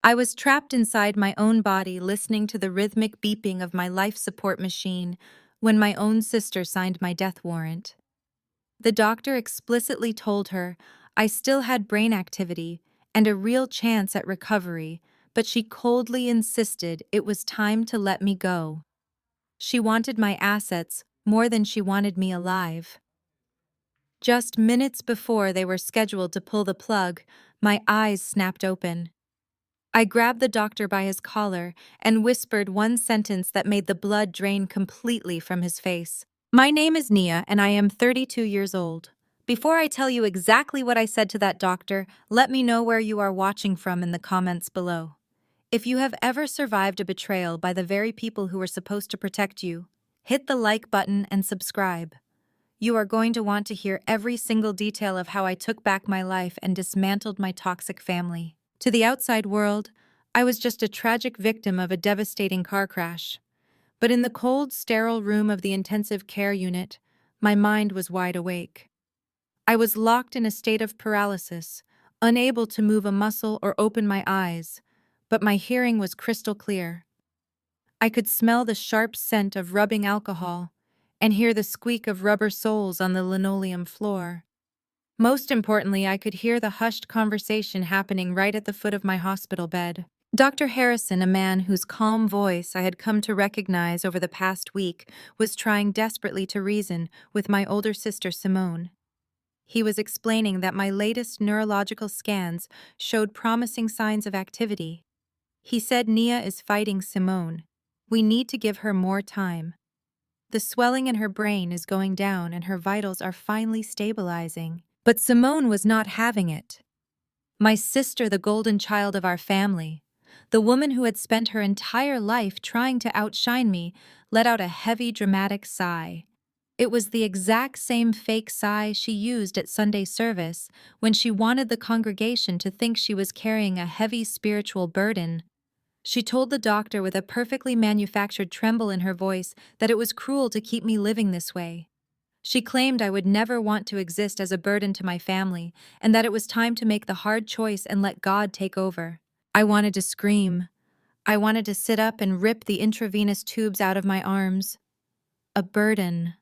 I was trapped inside my own body listening to the rhythmic beeping of my life support machine when my own sister signed my death warrant. The doctor explicitly told her I still had brain activity and a real chance at recovery, but she coldly insisted it was time to let me go. She wanted my assets more than she wanted me alive. Just minutes before they were scheduled to pull the plug, my eyes snapped open. I grabbed the doctor by his collar and whispered one sentence that made the blood drain completely from his face. My name is Nia, and I am 32 years old. Before I tell you exactly what I said to that doctor, let me know where you are watching from in the comments below. If you have ever survived a betrayal by the very people who were supposed to protect you, hit the like button and subscribe. You are going to want to hear every single detail of how I took back my life and dismantled my toxic family. To the outside world, I was just a tragic victim of a devastating car crash. But in the cold, sterile room of the intensive care unit, my mind was wide awake. I was locked in a state of paralysis, unable to move a muscle or open my eyes, but my hearing was crystal clear. I could smell the sharp scent of rubbing alcohol and hear the squeak of rubber soles on the linoleum floor. Most importantly, I could hear the hushed conversation happening right at the foot of my hospital bed. Dr. Harrison, a man whose calm voice I had come to recognize over the past week, was trying desperately to reason with my older sister Simone. He was explaining that my latest neurological scans showed promising signs of activity. He said Nia is fighting Simone. We need to give her more time. The swelling in her brain is going down and her vitals are finally stabilizing. But Simone was not having it. My sister, the golden child of our family, the woman who had spent her entire life trying to outshine me, let out a heavy, dramatic sigh. It was the exact same fake sigh she used at Sunday service when she wanted the congregation to think she was carrying a heavy spiritual burden. She told the doctor with a perfectly manufactured tremble in her voice that it was cruel to keep me living this way. She claimed I would never want to exist as a burden to my family, and that it was time to make the hard choice and let God take over. I wanted to scream. I wanted to sit up and rip the intravenous tubes out of my arms. A burden.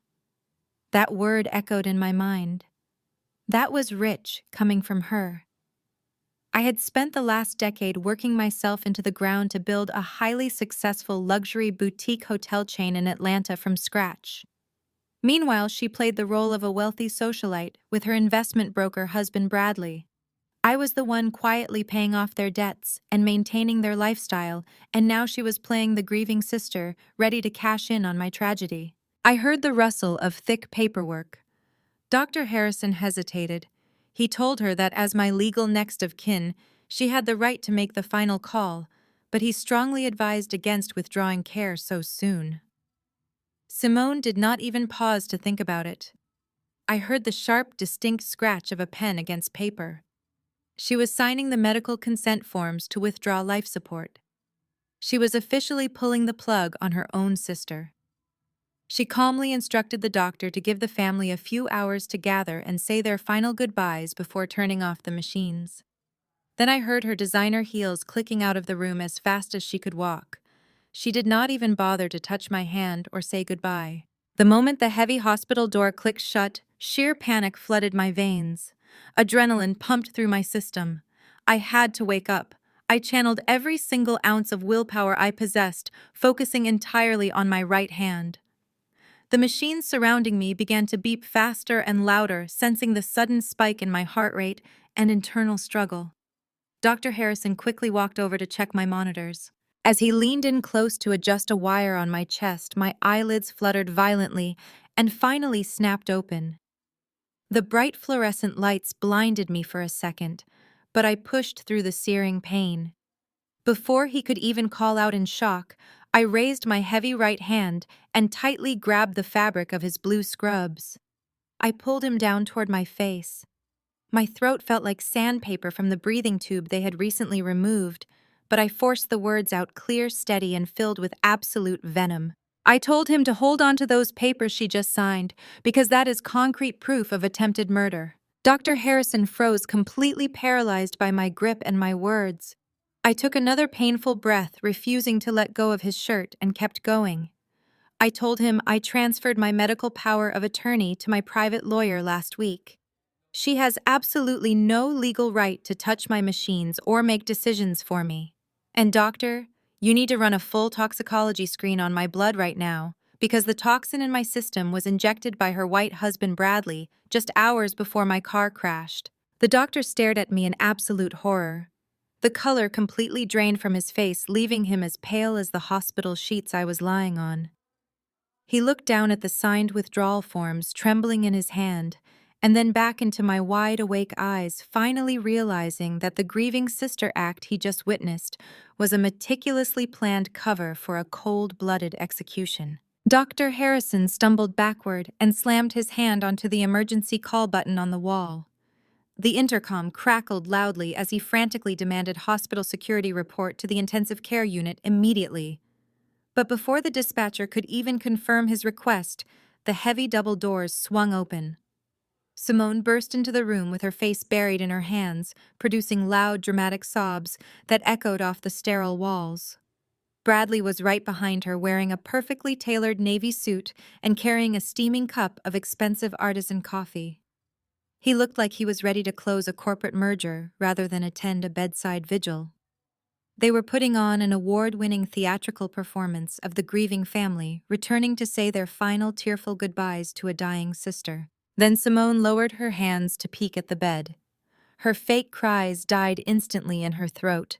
That word echoed in my mind. That was rich, coming from her. I had spent the last decade working myself into the ground to build a highly successful luxury boutique hotel chain in Atlanta from scratch. Meanwhile, she played the role of a wealthy socialite with her investment broker husband Bradley. I was the one quietly paying off their debts and maintaining their lifestyle, and now she was playing the grieving sister, ready to cash in on my tragedy. I heard the rustle of thick paperwork. Dr. Harrison hesitated. He told her that as my legal next of kin, she had the right to make the final call, but he strongly advised against withdrawing care so soon. Simone did not even pause to think about it. I heard the sharp, distinct scratch of a pen against paper. She was signing the medical consent forms to withdraw life support. She was officially pulling the plug on her own sister. She calmly instructed the doctor to give the family a few hours to gather and say their final goodbyes before turning off the machines. Then I heard her designer heels clicking out of the room as fast as she could walk. She did not even bother to touch my hand or say goodbye. The moment the heavy hospital door clicked shut, sheer panic flooded my veins. Adrenaline pumped through my system. I had to wake up. I channeled every single ounce of willpower I possessed, focusing entirely on my right hand. The machines surrounding me began to beep faster and louder, sensing the sudden spike in my heart rate and internal struggle. Dr. Harrison quickly walked over to check my monitors. As he leaned in close to adjust a wire on my chest, my eyelids fluttered violently and finally snapped open. The bright fluorescent lights blinded me for a second, but I pushed through the searing pain. Before he could even call out in shock, I raised my heavy right hand and tightly grabbed the fabric of his blue scrubs. I pulled him down toward my face. My throat felt like sandpaper from the breathing tube they had recently removed, but I forced the words out clear, steady, and filled with absolute venom. I told him to hold on to those papers she just signed, because that is concrete proof of attempted murder. Dr. Harrison froze, completely paralyzed by my grip and my words. I took another painful breath, refusing to let go of his shirt, and kept going. I told him I transferred my medical power of attorney to my private lawyer last week. She has absolutely no legal right to touch my machines or make decisions for me. And doctor, you need to run a full toxicology screen on my blood right now, because the toxin in my system was injected by her white husband Bradley just hours before my car crashed. The doctor stared at me in absolute horror. The color completely drained from his face, leaving him as pale as the hospital sheets I was lying on. He looked down at the signed withdrawal forms trembling in his hand, and then back into my wide-awake eyes, finally realizing that the grieving sister act he just witnessed was a meticulously planned cover for a cold-blooded execution. Dr. Harrison stumbled backward and slammed his hand onto the emergency call button on the wall. The intercom crackled loudly as he frantically demanded hospital security report to the intensive care unit immediately. But before the dispatcher could even confirm his request, the heavy double doors swung open. Simone burst into the room with her face buried in her hands, producing loud, dramatic sobs that echoed off the sterile walls. Bradley was right behind her, wearing a perfectly tailored navy suit and carrying a steaming cup of expensive artisan coffee. He looked like he was ready to close a corporate merger rather than attend a bedside vigil. They were putting on an award-winning theatrical performance of the grieving family returning to say their final tearful goodbyes to a dying sister. Then Simone lowered her hands to peek at the bed. Her fake cries died instantly in her throat.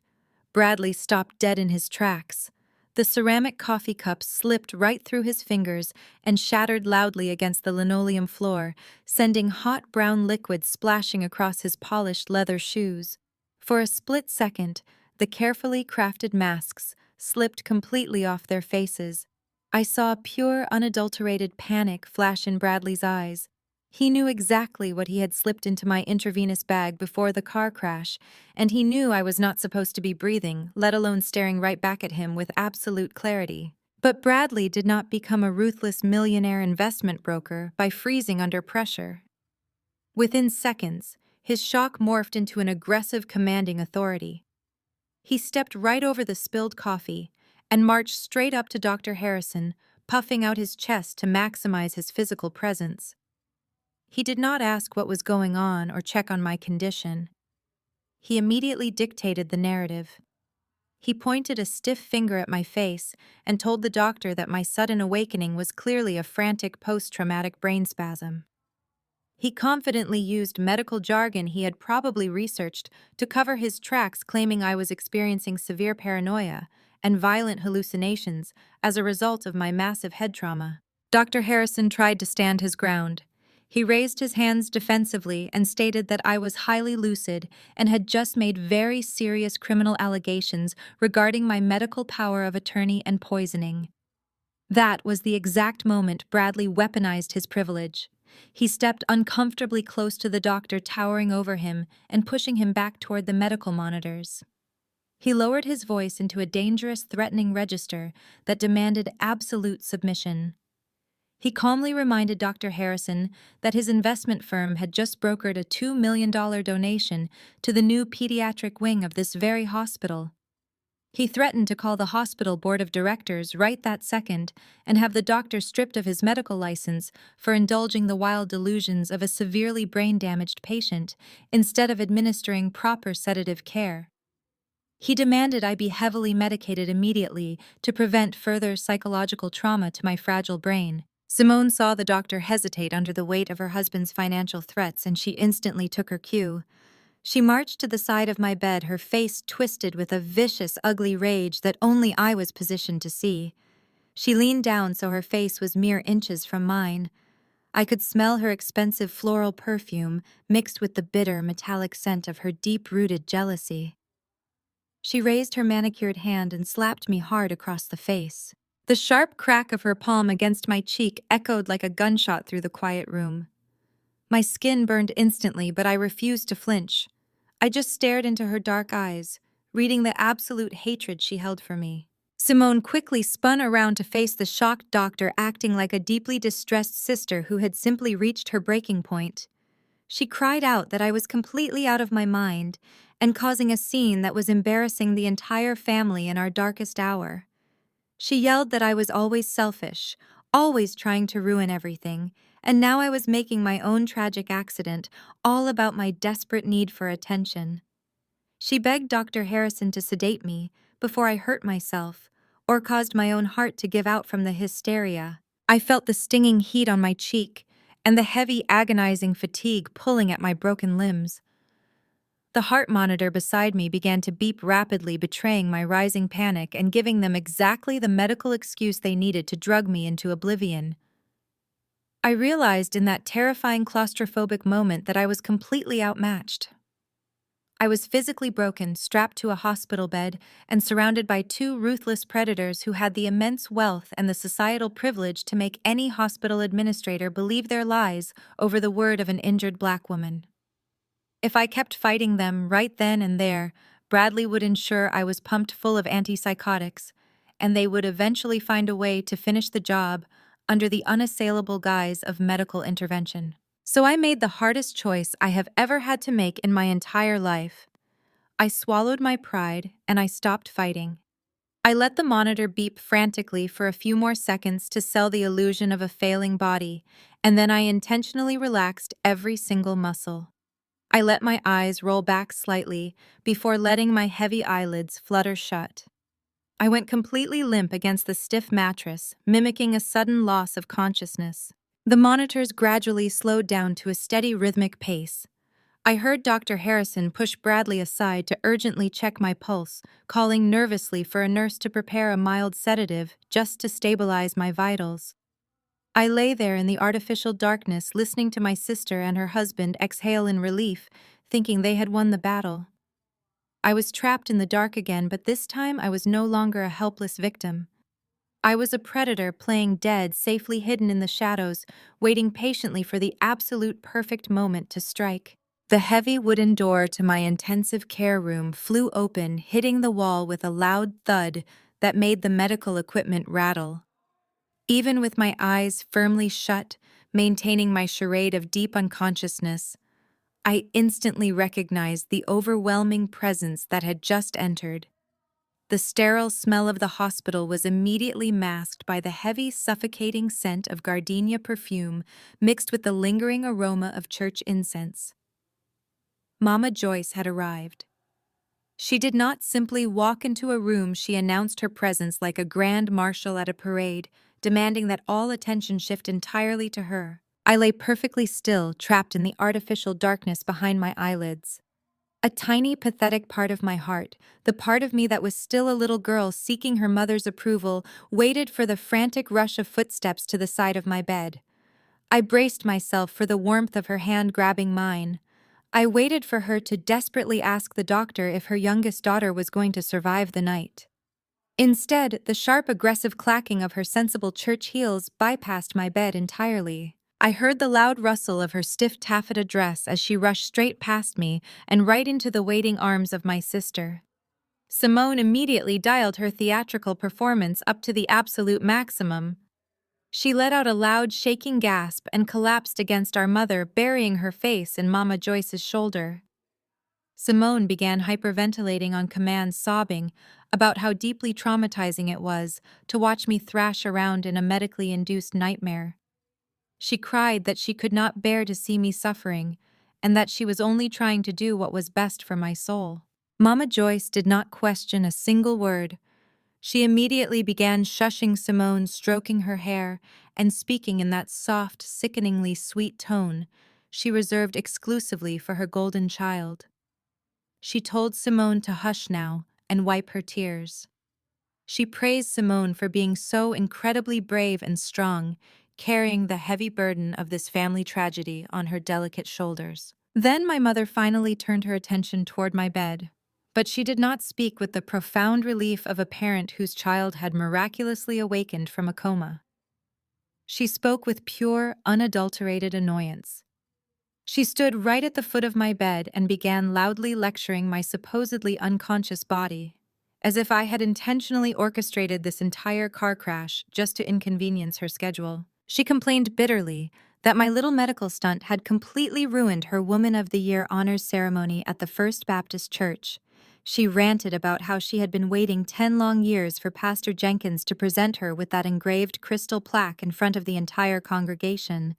Bradley stopped dead in his tracks. The ceramic coffee cup slipped right through his fingers and shattered loudly against the linoleum floor, sending hot brown liquid splashing across his polished leather shoes. For a split second, the carefully crafted masks slipped completely off their faces. I saw pure, unadulterated panic flash in Bradley's eyes. He knew exactly what he had slipped into my intravenous bag before the car crash, and he knew I was not supposed to be breathing, let alone staring right back at him with absolute clarity. But Bradley did not become a ruthless millionaire investment broker by freezing under pressure. Within seconds, his shock morphed into an aggressive, commanding authority. He stepped right over the spilled coffee and marched straight up to Dr. Harrison, puffing out his chest to maximize his physical presence. He did not ask what was going on or check on my condition. He immediately dictated the narrative. He pointed a stiff finger at my face and told the doctor that my sudden awakening was clearly a frantic post-traumatic brain spasm. He confidently used medical jargon he had probably researched to cover his tracks, claiming I was experiencing severe paranoia and violent hallucinations as a result of my massive head trauma. Dr. Harrison tried to stand his ground. He raised his hands defensively and stated that I was highly lucid and had just made very serious criminal allegations regarding my medical power of attorney and poisoning. That was the exact moment Bradley weaponized his privilege. He stepped uncomfortably close to the doctor, towering over him and pushing him back toward the medical monitors. He lowered his voice into a dangerous, threatening register that demanded absolute submission. He calmly reminded Dr. Harrison that his investment firm had just brokered a $2 million donation to the new pediatric wing of this very hospital. He threatened to call the hospital board of directors right that second and have the doctor stripped of his medical license for indulging the wild delusions of a severely brain-damaged patient instead of administering proper sedative care. He demanded I be heavily medicated immediately to prevent further psychological trauma to my fragile brain. Simone saw the doctor hesitate under the weight of her husband's financial threats, and she instantly took her cue. She marched to the side of my bed, her face twisted with a vicious, ugly rage that only I was positioned to see. She leaned down so her face was mere inches from mine. I could smell her expensive floral perfume mixed with the bitter, metallic scent of her deep-rooted jealousy. She raised her manicured hand and slapped me hard across the face. The sharp crack of her palm against my cheek echoed like a gunshot through the quiet room. My skin burned instantly, but I refused to flinch. I just stared into her dark eyes, reading the absolute hatred she held for me. Simone quickly spun around to face the shocked doctor, acting like a deeply distressed sister who had simply reached her breaking point. She cried out that I was completely out of my mind and causing a scene that was embarrassing the entire family in our darkest hour. She yelled that I was always selfish, always trying to ruin everything, and now I was making my own tragic accident all about my desperate need for attention. She begged Dr. Harrison to sedate me before I hurt myself or caused my own heart to give out from the hysteria. I felt the stinging heat on my cheek and the heavy, agonizing fatigue pulling at my broken limbs. The heart monitor beside me began to beep rapidly, betraying my rising panic and giving them exactly the medical excuse they needed to drug me into oblivion. I realized in that terrifying claustrophobic moment that I was completely outmatched. I was physically broken, strapped to a hospital bed, and surrounded by two ruthless predators who had the immense wealth and the societal privilege to make any hospital administrator believe their lies over the word of an injured black woman. If I kept fighting them right then and there, Bradley would ensure I was pumped full of antipsychotics, and they would eventually find a way to finish the job under the unassailable guise of medical intervention. So I made the hardest choice I have ever had to make in my entire life. I swallowed my pride and I stopped fighting. I let the monitor beep frantically for a few more seconds to sell the illusion of a failing body, and then I intentionally relaxed every single muscle. I let my eyes roll back slightly before letting my heavy eyelids flutter shut. I went completely limp against the stiff mattress, mimicking a sudden loss of consciousness. The monitors gradually slowed down to a steady rhythmic pace. I heard Dr. Harrison push Bradley aside to urgently check my pulse, calling nervously for a nurse to prepare a mild sedative just to stabilize my vitals. I lay there in the artificial darkness, listening to my sister and her husband exhale in relief, thinking they had won the battle. I was trapped in the dark again, but this time I was no longer a helpless victim. I was a predator playing dead, safely hidden in the shadows, waiting patiently for the absolute perfect moment to strike. The heavy wooden door to my intensive care room flew open, hitting the wall with a loud thud that made the medical equipment rattle. Even with my eyes firmly shut, maintaining my charade of deep unconsciousness, I instantly recognized the overwhelming presence that had just entered. The sterile smell of the hospital was immediately masked by the heavy, suffocating scent of gardenia perfume mixed with the lingering aroma of church incense. Mama Joyce had arrived. She did not simply walk into a room, she announced her presence like a grand marshal at a parade, demanding that all attention shift entirely to her. I lay perfectly still, trapped in the artificial darkness behind my eyelids. A tiny, pathetic part of my heart, the part of me that was still a little girl seeking her mother's approval, waited for the frantic rush of footsteps to the side of my bed. I braced myself for the warmth of her hand grabbing mine. I waited for her to desperately ask the doctor if her youngest daughter was going to survive the night. Instead, the sharp, aggressive clacking of her sensible church heels bypassed my bed entirely. I heard the loud rustle of her stiff taffeta dress as she rushed straight past me and right into the waiting arms of my sister. Simone immediately dialed her theatrical performance up to the absolute maximum. She let out a loud, shaking gasp and collapsed against our mother, burying her face in Mama Joyce's shoulder. Simone began hyperventilating on command, sobbing about how deeply traumatizing it was to watch me thrash around in a medically induced nightmare. She cried that she could not bear to see me suffering, and that she was only trying to do what was best for my soul. Mama Joyce did not question a single word. She immediately began shushing Simone, stroking her hair, and speaking in that soft, sickeningly sweet tone she reserved exclusively for her golden child. She told Simone to hush now and wipe her tears. She praised Simone for being so incredibly brave and strong, carrying the heavy burden of this family tragedy on her delicate shoulders. Then my mother finally turned her attention toward my bed. But she did not speak with the profound relief of a parent whose child had miraculously awakened from a coma. She spoke with pure, unadulterated annoyance. She stood right at the foot of my bed and began loudly lecturing my supposedly unconscious body, as if I had intentionally orchestrated this entire car crash just to inconvenience her schedule. She complained bitterly that my little medical stunt had completely ruined her Woman of the Year honors ceremony at the First Baptist Church. She ranted about how she had been waiting 10 long years for Pastor Jenkins to present her with that engraved crystal plaque in front of the entire congregation.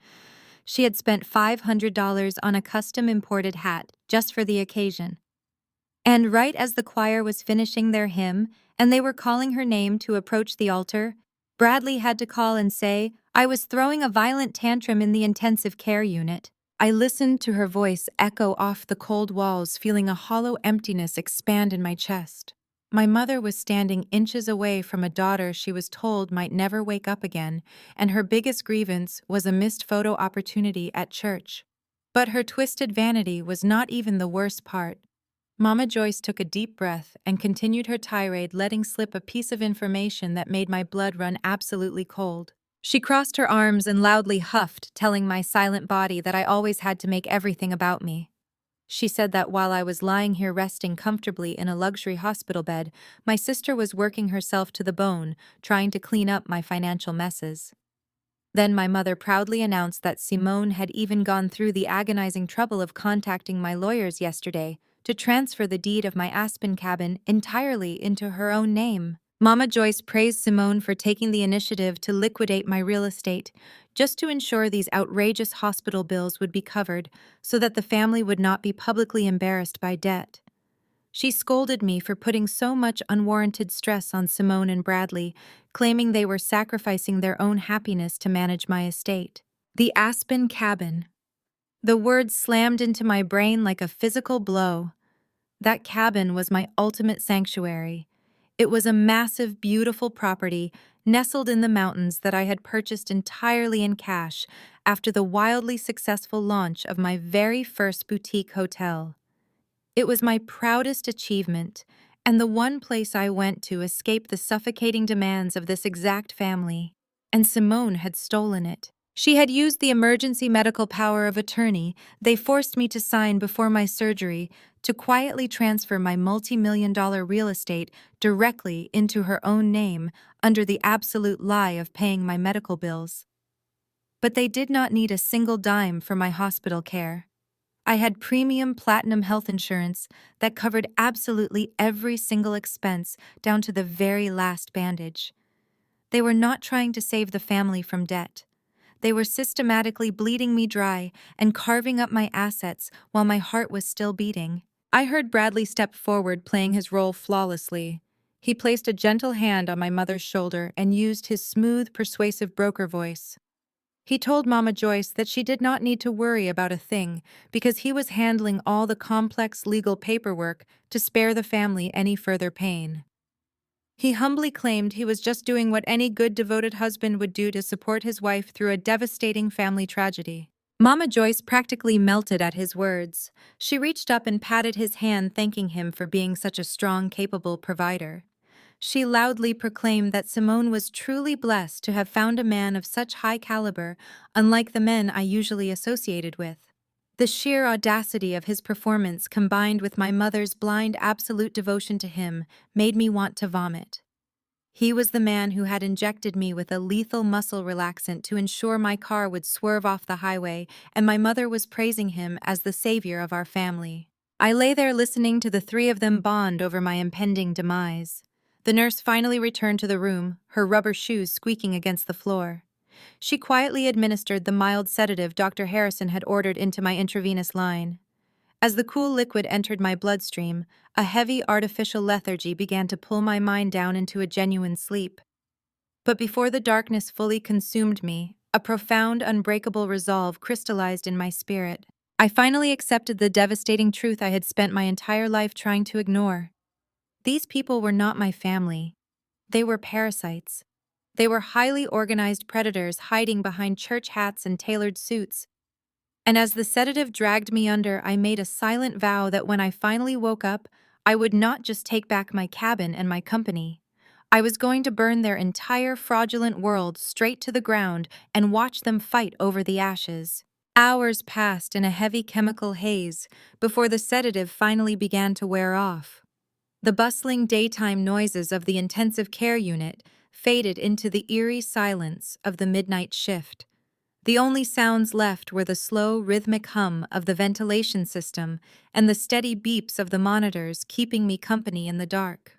She had spent $500 on a custom imported hat just for the occasion. And right as the choir was finishing their hymn and they were calling her name to approach the altar, Bradley had to call and say, "I was throwing a violent tantrum in the intensive care unit." I listened to her voice echo off the cold walls, feeling a hollow emptiness expand in my chest. My mother was standing inches away from a daughter she was told might never wake up again, and her biggest grievance was a missed photo opportunity at church. But her twisted vanity was not even the worst part. Mama Joyce took a deep breath and continued her tirade, letting slip a piece of information that made my blood run absolutely cold. She crossed her arms and loudly huffed, telling my silent body that I always had to make everything about me. She said that while I was lying here resting comfortably in a luxury hospital bed, my sister was working herself to the bone, trying to clean up my financial messes. Then my mother proudly announced that Simone had even gone through the agonizing trouble of contacting my lawyers yesterday to transfer the deed of my Aspen cabin entirely into her own name. Mama Joyce praised Simone for taking the initiative to liquidate my real estate, just to ensure these outrageous hospital bills would be covered so that the family would not be publicly embarrassed by debt. She scolded me for putting so much unwarranted stress on Simone and Bradley, claiming they were sacrificing their own happiness to manage my estate. The Aspen cabin. The word slammed into my brain like a physical blow. That cabin was my ultimate sanctuary. It was a massive, beautiful property nestled in the mountains that I had purchased entirely in cash after the wildly successful launch of my very first boutique hotel. It was my proudest achievement, and the one place I went to escape the suffocating demands of this exact family. And Simone had stolen it. She had used the emergency medical power of attorney they forced me to sign before my surgery to quietly transfer my multi-million-dollar real estate directly into her own name under the absolute lie of paying my medical bills. But they did not need a single dime for my hospital care. I had premium platinum health insurance that covered absolutely every single expense down to the very last bandage. They were not trying to save the family from debt. They were systematically bleeding me dry and carving up my assets while my heart was still beating. I heard Bradley step forward, playing his role flawlessly. He placed a gentle hand on my mother's shoulder and used his smooth, persuasive broker voice. He told Mama Joyce that she did not need to worry about a thing because he was handling all the complex legal paperwork to spare the family any further pain. He humbly claimed he was just doing what any good devoted husband would do to support his wife through a devastating family tragedy. Mama Joyce practically melted at his words. She reached up and patted his hand, thanking him for being such a strong, capable provider. She loudly proclaimed that Simone was truly blessed to have found a man of such high caliber, unlike the men I usually associated with. The sheer audacity of his performance, combined with my mother's blind, absolute devotion to him, made me want to vomit. He was the man who had injected me with a lethal muscle relaxant to ensure my car would swerve off the highway, and my mother was praising him as the savior of our family. I lay there listening to the three of them bond over my impending demise. The nurse finally returned to the room, her rubber shoes squeaking against the floor. She quietly administered the mild sedative Dr. Harrison had ordered into my intravenous line. As the cool liquid entered my bloodstream, a heavy artificial lethargy began to pull my mind down into a genuine sleep. But before the darkness fully consumed me, a profound, unbreakable resolve crystallized in my spirit. I finally accepted the devastating truth I had spent my entire life trying to ignore. These people were not my family. They were parasites. They were highly organized predators hiding behind church hats and tailored suits. And as the sedative dragged me under, I made a silent vow that when I finally woke up, I would not just take back my cabin and my company. I was going to burn their entire fraudulent world straight to the ground and watch them fight over the ashes. Hours passed in a heavy chemical haze before the sedative finally began to wear off. The bustling daytime noises of the intensive care unit faded into the eerie silence of the midnight shift. The only sounds left were the slow, rhythmic hum of the ventilation system and the steady beeps of the monitors keeping me company in the dark.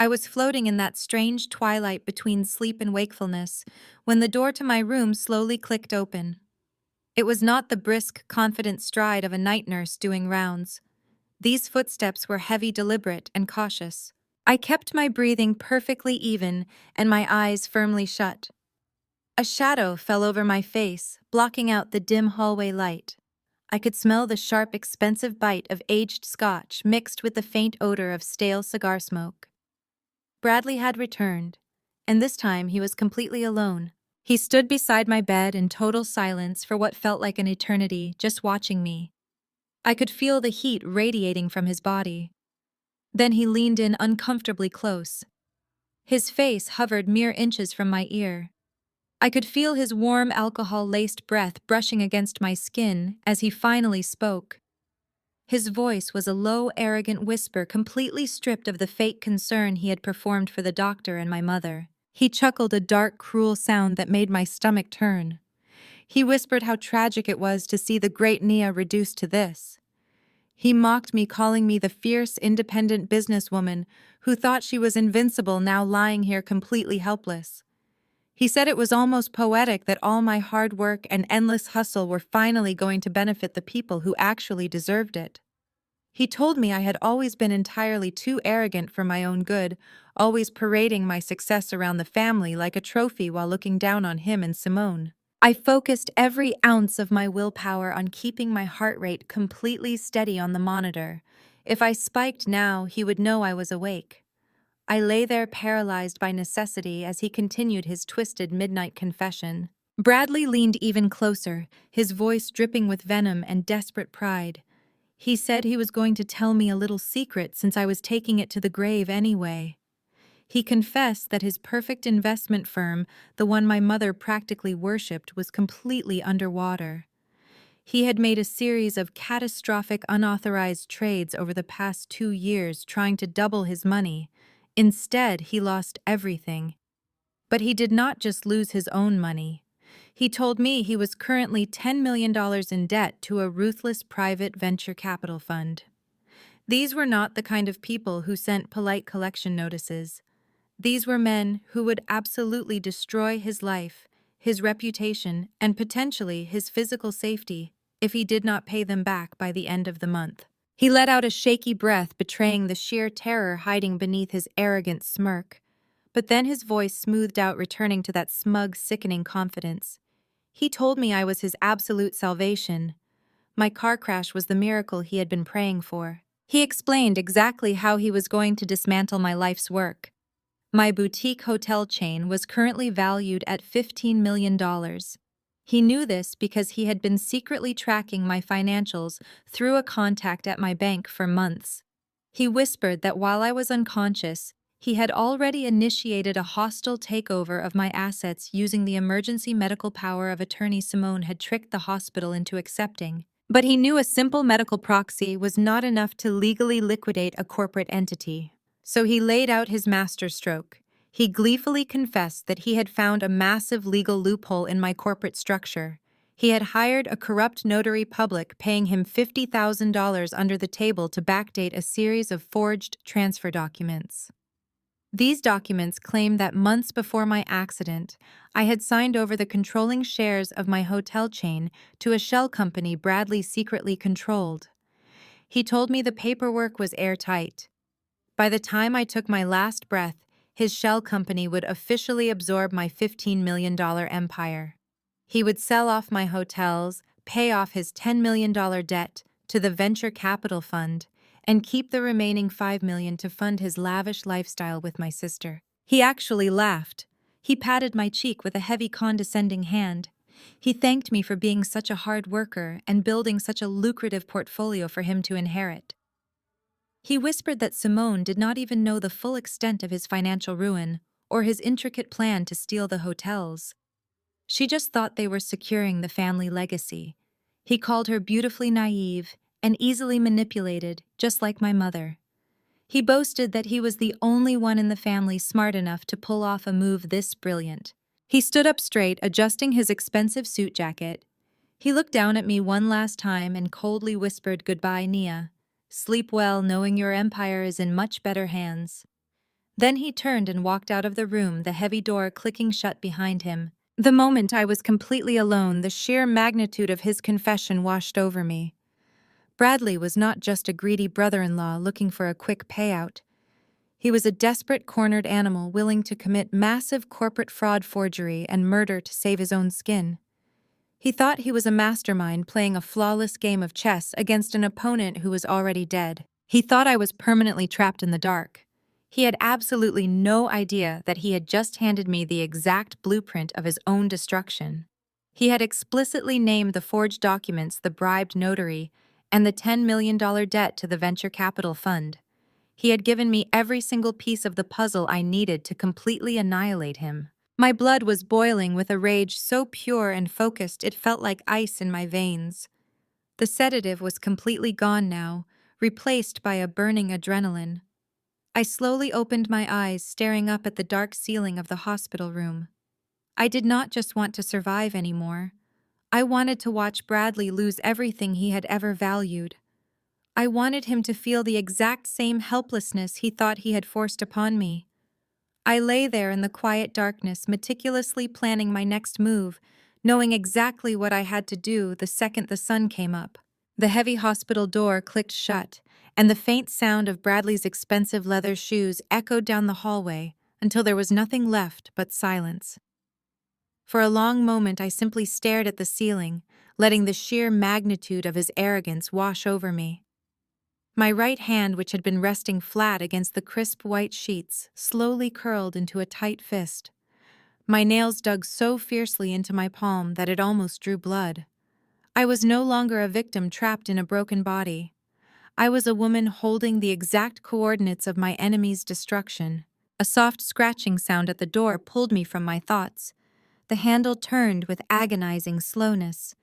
I was floating in that strange twilight between sleep and wakefulness when the door to my room slowly clicked open. It was not the brisk, confident stride of a night nurse doing rounds. These footsteps were heavy, deliberate, and cautious. I kept my breathing perfectly even and my eyes firmly shut. A shadow fell over my face, blocking out the dim hallway light. I could smell the sharp, expensive bite of aged scotch mixed with the faint odor of stale cigar smoke. Bradley had returned, and this time he was completely alone. He stood beside my bed in total silence for what felt like an eternity, just watching me. I could feel the heat radiating from his body. Then he leaned in uncomfortably close. His face hovered mere inches from my ear. I could feel his warm, alcohol-laced breath brushing against my skin as he finally spoke. His voice was a low, arrogant whisper completely stripped of the fake concern he had performed for the doctor and my mother. He chuckled a dark, cruel sound that made my stomach turn. He whispered how tragic it was to see the great Nia reduced to this. He mocked me, calling me the fierce, independent businesswoman who thought she was invincible, now lying here completely helpless. He said it was almost poetic that all my hard work and endless hustle were finally going to benefit the people who actually deserved it. He told me I had always been entirely too arrogant for my own good, always parading my success around the family like a trophy while looking down on him and Simone. I focused every ounce of my willpower on keeping my heart rate completely steady on the monitor. If I spiked now, he would know I was awake. I lay there paralyzed by necessity as he continued his twisted midnight confession. Bradley leaned even closer, his voice dripping with venom and desperate pride. He said he was going to tell me a little secret since I was taking it to the grave anyway. He confessed that his perfect investment firm, the one my mother practically worshipped, was completely underwater. He had made a series of catastrophic unauthorized trades over the past 2 years trying to double his money. Instead, he lost everything. But he did not just lose his own money. He told me he was currently $10 million in debt to a ruthless private venture capital fund. These were not the kind of people who sent polite collection notices. These were men who would absolutely destroy his life, his reputation, and potentially his physical safety if he did not pay them back by the end of the month. He let out a shaky breath, betraying the sheer terror hiding beneath his arrogant smirk. But then his voice smoothed out, returning to that smug, sickening confidence. He told me I was his absolute salvation. My car crash was the miracle he had been praying for. He explained exactly how he was going to dismantle my life's work. My boutique hotel chain was currently valued at $15 million. He knew this because he had been secretly tracking my financials through a contact at my bank for months. He whispered that while I was unconscious, he had already initiated a hostile takeover of my assets using the emergency medical power of attorney Simone had tricked the hospital into accepting. But he knew a simple medical proxy was not enough to legally liquidate a corporate entity. So he laid out his masterstroke. He gleefully confessed that he had found a massive legal loophole in my corporate structure. He had hired a corrupt notary public, paying him $50,000 under the table to backdate a series of forged transfer documents. These documents claim that months before my accident, I had signed over the controlling shares of my hotel chain to a shell company Bradley secretly controlled. He told me the paperwork was airtight. By the time I took my last breath, his shell company would officially absorb my $15 million empire. He would sell off my hotels, pay off his $10 million debt to the venture capital fund, and keep the remaining $5 million to fund his lavish lifestyle with my sister. He actually laughed. He patted my cheek with a heavy, condescending hand. He thanked me for being such a hard worker and building such a lucrative portfolio for him to inherit. He whispered that Simone did not even know the full extent of his financial ruin or his intricate plan to steal the hotels. She just thought they were securing the family legacy. He called her beautifully naive and easily manipulated, just like my mother. He boasted that he was the only one in the family smart enough to pull off a move this brilliant. He stood up straight, adjusting his expensive suit jacket. He looked down at me one last time and coldly whispered, "Goodbye, Nia. Sleep well, knowing your empire is in much better hands." Then he turned and walked out of the room, the heavy door clicking shut behind him. The moment I was completely alone, the sheer magnitude of his confession washed over me. Bradley was not just a greedy brother-in-law looking for a quick payout. He was a desperate, cornered animal willing to commit massive corporate fraud, forgery, and murder to save his own skin. He thought he was a mastermind playing a flawless game of chess against an opponent who was already dead. He thought I was permanently trapped in the dark. He had absolutely no idea that he had just handed me the exact blueprint of his own destruction. He had explicitly named the forged documents, the bribed notary, and the $10 million debt to the venture capital fund. He had given me every single piece of the puzzle I needed to completely annihilate him. My blood was boiling with a rage so pure and focused it felt like ice in my veins. The sedative was completely gone now, replaced by a burning adrenaline. I slowly opened my eyes, staring up at the dark ceiling of the hospital room. I did not just want to survive anymore. I wanted to watch Bradley lose everything he had ever valued. I wanted him to feel the exact same helplessness he thought he had forced upon me. I lay there in the quiet darkness, meticulously planning my next move, knowing exactly what I had to do the second the sun came up. The heavy hospital door clicked shut, and the faint sound of Bradley's expensive leather shoes echoed down the hallway until there was nothing left but silence. For a long moment I simply stared at the ceiling, letting the sheer magnitude of his arrogance wash over me. My right hand, which had been resting flat against the crisp white sheets, slowly curled into a tight fist. My nails dug so fiercely into my palm that it almost drew blood. I was no longer a victim trapped in a broken body. I was a woman holding the exact coordinates of my enemy's destruction. A soft scratching sound at the door pulled me from my thoughts. The handle turned with agonizing slowness.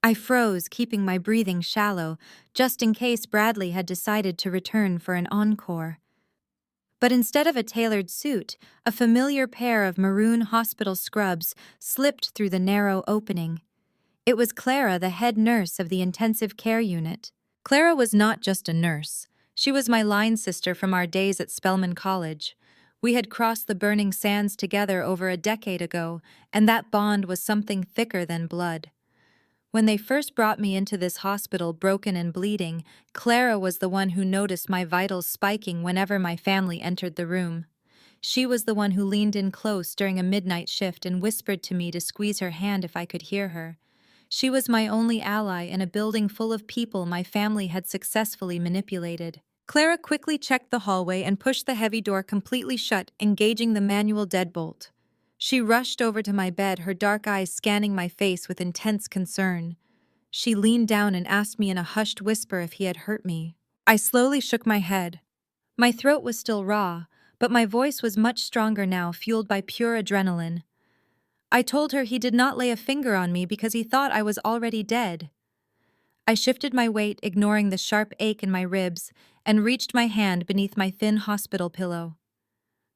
I froze, keeping my breathing shallow, just in case Bradley had decided to return for an encore. But instead of a tailored suit, a familiar pair of maroon hospital scrubs slipped through the narrow opening. It was Clara, the head nurse of the intensive care unit. Clara was not just a nurse. She was my line sister from our days at Spelman College. We had crossed the burning sands together over a decade ago, and that bond was something thicker than blood. When they first brought me into this hospital broken and bleeding, Clara was the one who noticed my vitals spiking whenever my family entered the room. She was the one who leaned in close during a midnight shift and whispered to me to squeeze her hand if I could hear her. She was my only ally in a building full of people my family had successfully manipulated. Clara quickly checked the hallway and pushed the heavy door completely shut, engaging the manual deadbolt. She rushed over to my bed, her dark eyes scanning my face with intense concern. She leaned down and asked me in a hushed whisper if he had hurt me. I slowly shook my head. My throat was still raw, but my voice was much stronger now, fueled by pure adrenaline. I told her he did not lay a finger on me because he thought I was already dead. I shifted my weight, ignoring the sharp ache in my ribs, and reached my hand beneath my thin hospital pillow.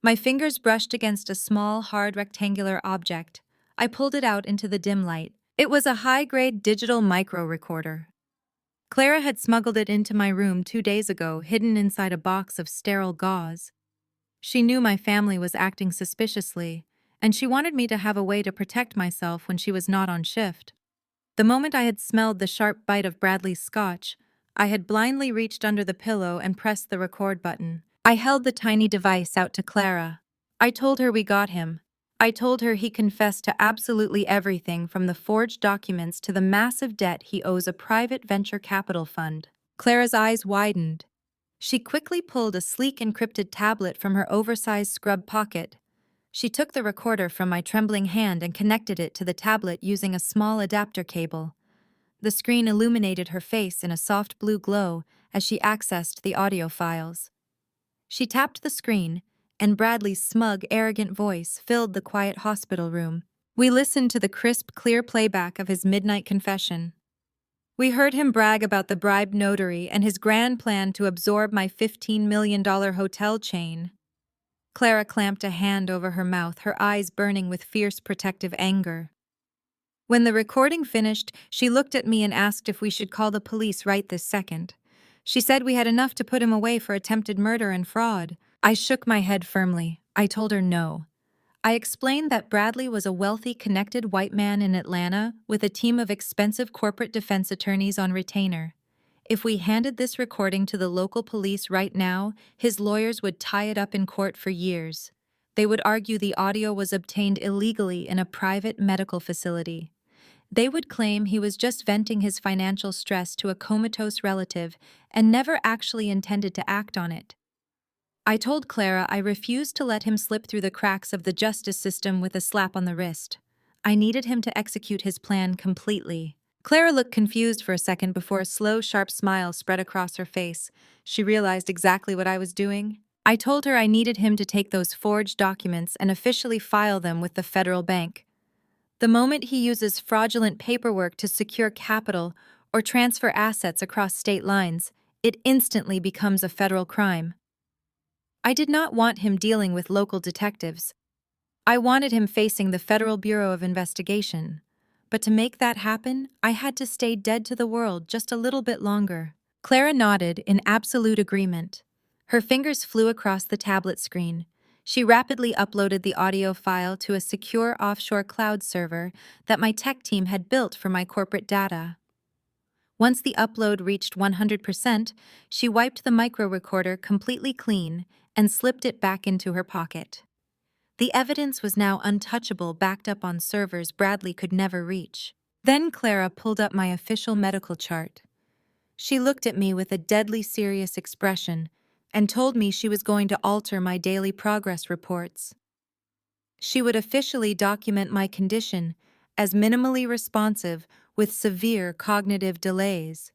My fingers brushed against a small, hard rectangular object. I pulled it out into the dim light. It was a high-grade digital micro-recorder. Clara had smuggled it into my room 2 days ago, hidden inside a box of sterile gauze. She knew my family was acting suspiciously, and she wanted me to have a way to protect myself when she was not on shift. The moment I had smelled the sharp bite of Bradley's scotch, I had blindly reached under the pillow and pressed the record button. I held the tiny device out to Clara. I told her we got him. I told her he confessed to absolutely everything from the forged documents to the massive debt he owes a private venture capital fund. Clara's eyes widened. She quickly pulled a sleek encrypted tablet from her oversized scrub pocket. She took the recorder from my trembling hand and connected it to the tablet using a small adapter cable. The screen illuminated her face in a soft blue glow as she accessed the audio files. She tapped the screen, and Bradley's smug, arrogant voice filled the quiet hospital room. We listened to the crisp, clear playback of his midnight confession. We heard him brag about the bribed notary and his grand plan to absorb my $15 million hotel chain. Clara clamped a hand over her mouth, her eyes burning with fierce protective anger. When the recording finished, she looked at me and asked if we should call the police right this second. She said we had enough to put him away for attempted murder and fraud. I shook my head firmly. I told her no. I explained that Bradley was a wealthy, connected white man in Atlanta with a team of expensive corporate defense attorneys on retainer. If we handed this recording to the local police right now, his lawyers would tie it up in court for years. They would argue the audio was obtained illegally in a private medical facility. They would claim he was just venting his financial stress to a comatose relative and never actually intended to act on it. I told Clara I refused to let him slip through the cracks of the justice system with a slap on the wrist. I needed him to execute his plan completely. Clara looked confused for a second before a slow, sharp smile spread across her face. She realized exactly what I was doing. I told her I needed him to take those forged documents and officially file them with the federal bank. The moment he uses fraudulent paperwork to secure capital or transfer assets across state lines, it instantly becomes a federal crime. I did not want him dealing with local detectives. I wanted him facing the Federal Bureau of Investigation. But to make that happen, I had to stay dead to the world just a little bit longer. Clara nodded in absolute agreement. Her fingers flew across the tablet screen. She rapidly uploaded the audio file to a secure offshore cloud server that my tech team had built for my corporate data. Once the upload reached 100%, she wiped the micro recorder completely clean and slipped it back into her pocket. The evidence was now untouchable, backed up on servers Bradley could never reach. Then Clara pulled up my official medical chart. She looked at me with a deadly serious expression and told me she was going to alter my daily progress reports. She would officially document my condition as minimally responsive with severe cognitive delays.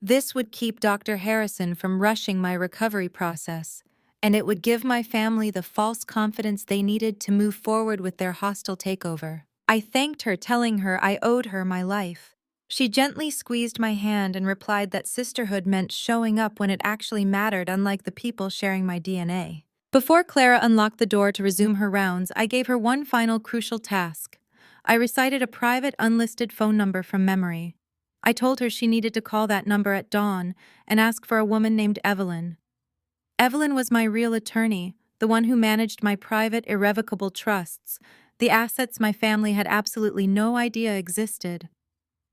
This would keep Dr. Harrison from rushing my recovery process, and it would give my family the false confidence they needed to move forward with their hostile takeover. I thanked her, telling her I owed her my life. She gently squeezed my hand and replied that sisterhood meant showing up when it actually mattered, unlike the people sharing my DNA. Before Clara unlocked the door to resume her rounds, I gave her one final crucial task. I recited a private, unlisted phone number from memory. I told her she needed to call that number at dawn and ask for a woman named Evelyn. Evelyn was my real attorney, the one who managed my private, irrevocable trusts, the assets my family had absolutely no idea existed.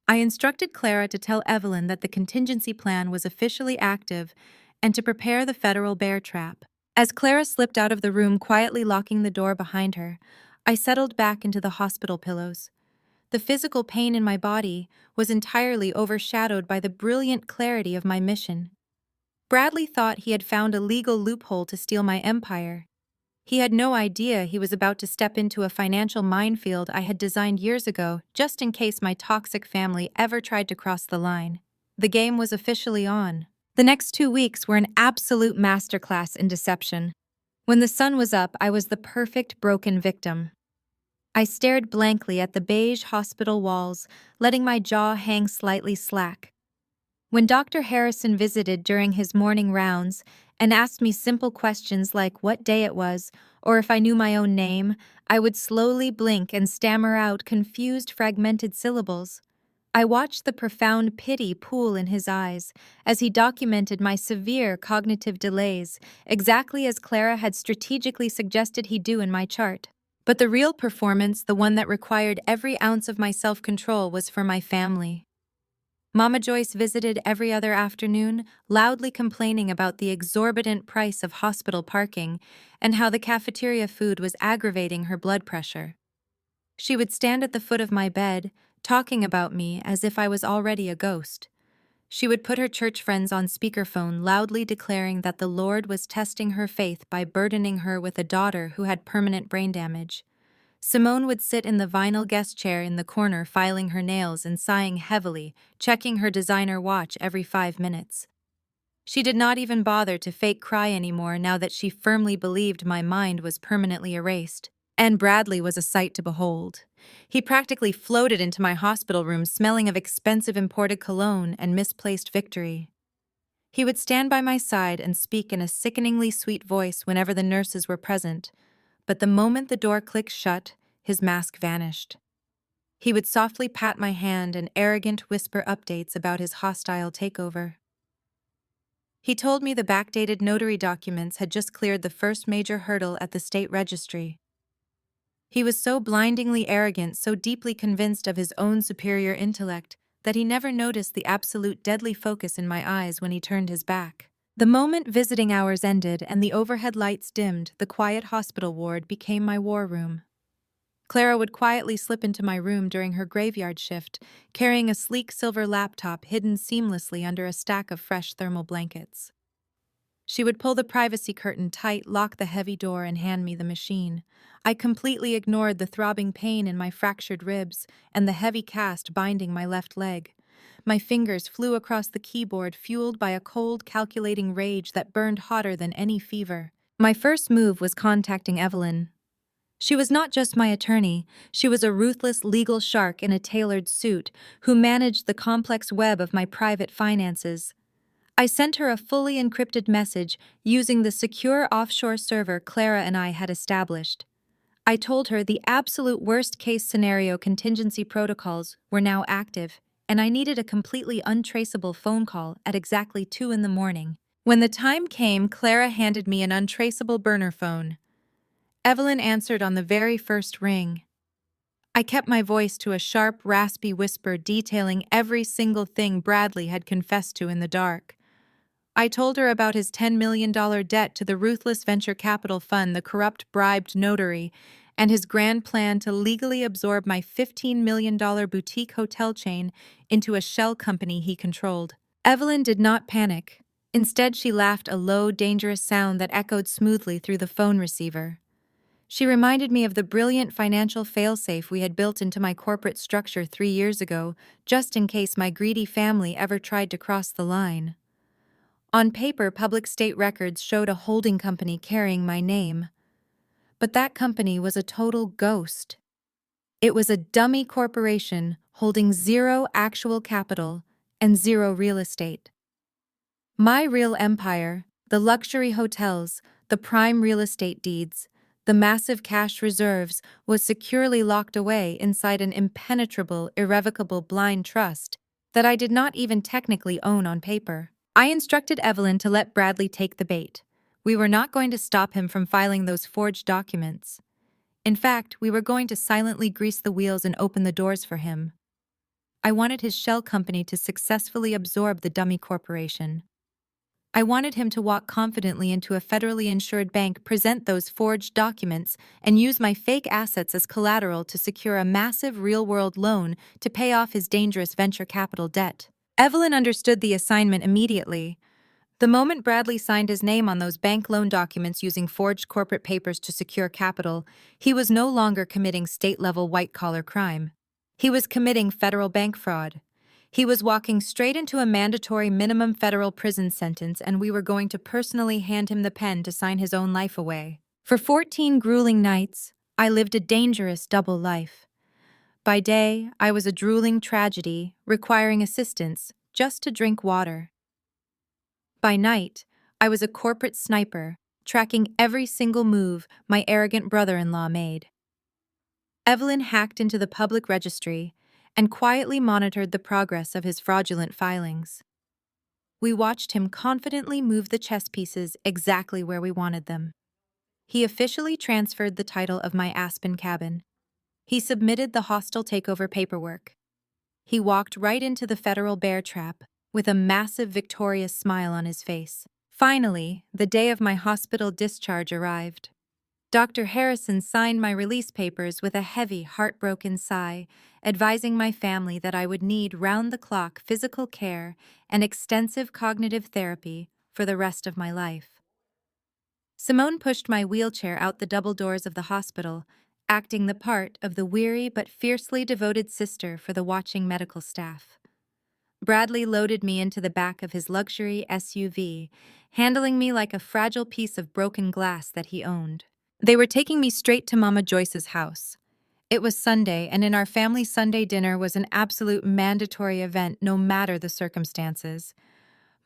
I instructed Clara to tell Evelyn that the contingency plan was officially active and to prepare the federal bear trap. As Clara slipped out of the room, quietly locking the door behind her, I settled back into the hospital pillows. The physical pain in my body was entirely overshadowed by the brilliant clarity of my mission. Bradley thought he had found a legal loophole to steal my empire. He had no idea he was about to step into a financial minefield I had designed years ago, just in case my toxic family ever tried to cross the line. The game was officially on. The next 2 weeks were an absolute masterclass in deception. When the sun was up, I was the perfect broken victim. I stared blankly at the beige hospital walls, letting my jaw hang slightly slack. When Dr. Harrison visited during his morning rounds and asked me simple questions like what day it was or if I knew my own name, I would slowly blink and stammer out confused, fragmented syllables. I watched the profound pity pool in his eyes as he documented my severe cognitive delays, exactly as Clara had strategically suggested he do in my chart. But the real performance, the one that required every ounce of my self-control, was for my family. Mama Joyce visited every other afternoon, loudly complaining about the exorbitant price of hospital parking and how the cafeteria food was aggravating her blood pressure. She would stand at the foot of my bed, talking about me as if I was already a ghost. She would put her church friends on speakerphone, loudly declaring that the Lord was testing her faith by burdening her with a daughter who had permanent brain damage. Simone would sit in the vinyl guest chair in the corner, filing her nails and sighing heavily, checking her designer watch every 5 minutes. She did not even bother to fake cry anymore now that she firmly believed my mind was permanently erased. And Bradley was a sight to behold. He practically floated into my hospital room, smelling of expensive imported cologne and misplaced victory. He would stand by my side and speak in a sickeningly sweet voice whenever the nurses were present, but the moment the door clicked shut, his mask vanished. He would softly pat my hand and arrogant whisper updates about his hostile takeover. He told me the backdated notary documents had just cleared the first major hurdle at the state registry. He was so blindingly arrogant, so deeply convinced of his own superior intellect, that he never noticed the absolute deadly focus in my eyes when he turned his back. The moment visiting hours ended and the overhead lights dimmed, the quiet hospital ward became my war room. Clara would quietly slip into my room during her graveyard shift, carrying a sleek silver laptop hidden seamlessly under a stack of fresh thermal blankets. She would pull the privacy curtain tight, lock the heavy door, and hand me the machine. I completely ignored the throbbing pain in my fractured ribs and the heavy cast binding my left leg. My fingers flew across the keyboard, fueled by a cold, calculating rage that burned hotter than any fever. My first move was contacting Evelyn. She was not just my attorney, she was a ruthless legal shark in a tailored suit who managed the complex web of my private finances. I sent her a fully encrypted message using the secure offshore server Clara and I had established. I told her the absolute worst-case scenario contingency protocols were now active, and I needed a completely untraceable phone call at exactly 2 in the morning. When the time came, Clara handed me an untraceable burner phone. Evelyn answered on the very first ring. I kept my voice to a sharp, raspy whisper detailing every single thing Bradley had confessed to in the dark. I told her about his $10 million debt to the ruthless venture capital fund, the corrupt bribed notary, and his grand plan to legally absorb my $15 million boutique hotel chain into a shell company he controlled. Evelyn did not panic. Instead, she laughed, a low, dangerous sound that echoed smoothly through the phone receiver. She reminded me of the brilliant financial failsafe we had built into my corporate structure 3 years ago, just in case my greedy family ever tried to cross the line. On paper, public state records showed a holding company carrying my name. But that company was a total ghost. It was a dummy corporation holding zero actual capital and zero real estate. My real empire, the luxury hotels, the prime real estate deeds, the massive cash reserves, was securely locked away inside an impenetrable, irrevocable blind trust that I did not even technically own on paper. I instructed Evelyn to let Bradley take the bait. We were not going to stop him from filing those forged documents. In fact, we were going to silently grease the wheels and open the doors for him. I wanted his shell company to successfully absorb the dummy corporation. I wanted him to walk confidently into a federally insured bank, present those forged documents, and use my fake assets as collateral to secure a massive real-world loan to pay off his dangerous venture capital debt. Evelyn understood the assignment immediately. The moment Bradley signed his name on those bank loan documents using forged corporate papers to secure capital, he was no longer committing state-level white-collar crime. He was committing federal bank fraud. He was walking straight into a mandatory minimum federal prison sentence, and we were going to personally hand him the pen to sign his own life away. For 14 grueling nights, I lived a dangerous double life. By day, I was a drooling tragedy, requiring assistance just to drink water. By night, I was a corporate sniper, tracking every single move my arrogant brother-in-law made. Evelyn hacked into the public registry and quietly monitored the progress of his fraudulent filings. We watched him confidently move the chess pieces exactly where we wanted them. He officially transferred the title of my Aspen cabin. He submitted the hostile takeover paperwork. He walked right into the federal bear trap with a massive victorious smile on his face. Finally, the day of my hospital discharge arrived. Dr. Harrison signed my release papers with a heavy, heartbroken sigh, advising my family that I would need round-the-clock physical care and extensive cognitive therapy for the rest of my life. Simone pushed my wheelchair out the double doors of the hospital, acting the part of the weary but fiercely devoted sister for the watching medical staff. Bradley loaded me into the back of his luxury SUV, handling me like a fragile piece of broken glass that he owned. They were taking me straight to Mama Joyce's house. It was Sunday, and in our family Sunday dinner was an absolute mandatory event no matter the circumstances.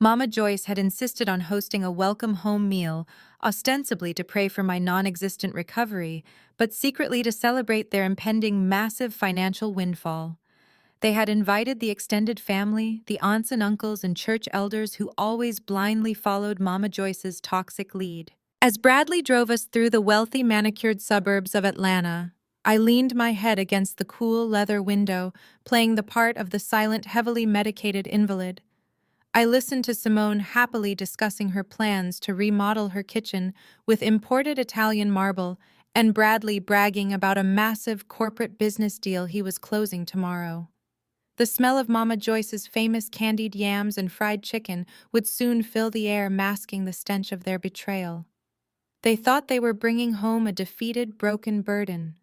Mama Joyce had insisted on hosting a welcome home meal, ostensibly to pray for my non-existent recovery, but secretly to celebrate their impending massive financial windfall. They had invited the extended family, the aunts and uncles and church elders who always blindly followed Mama Joyce's toxic lead. As Bradley drove us through the wealthy manicured suburbs of Atlanta, I leaned my head against the cool leather window, playing the part of the silent, heavily medicated invalid. I listened to Simone happily discussing her plans to remodel her kitchen with imported Italian marble, and Bradley bragging about a massive corporate business deal he was closing tomorrow. The smell of Mama Joyce's famous candied yams and fried chicken would soon fill the air, masking the stench of their betrayal. They thought they were bringing home a defeated, broken burden.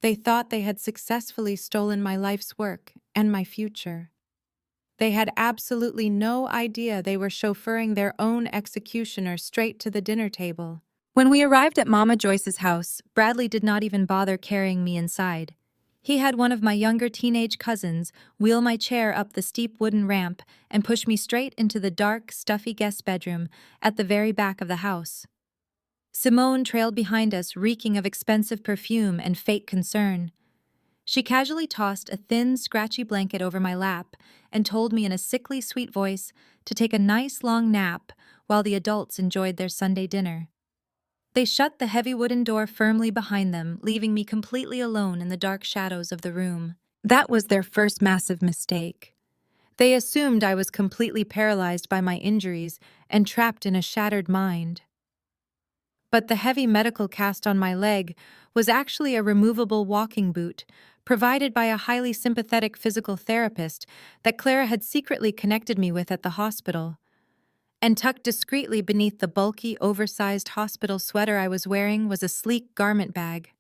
They thought they had successfully stolen my life's work and my future. They had absolutely no idea they were chauffeuring their own executioner straight to the dinner table. When we arrived at Mama Joyce's house, Bradley did not even bother carrying me inside. He had one of my younger teenage cousins wheel my chair up the steep wooden ramp and push me straight into the dark, stuffy guest bedroom at the very back of the house. Simone trailed behind us, reeking of expensive perfume and fake concern. She casually tossed a thin, scratchy blanket over my lap and told me in a sickly sweet voice to take a nice long nap while the adults enjoyed their Sunday dinner. They shut the heavy wooden door firmly behind them, leaving me completely alone in the dark shadows of the room. That was their first massive mistake. They assumed I was completely paralyzed by my injuries and trapped in a shattered mind. But the heavy medical cast on my leg was actually a removable walking boot, provided by a highly sympathetic physical therapist that Clara had secretly connected me with at the hospital. And tucked discreetly beneath the bulky, oversized hospital sweater I was wearing was a sleek garment bag.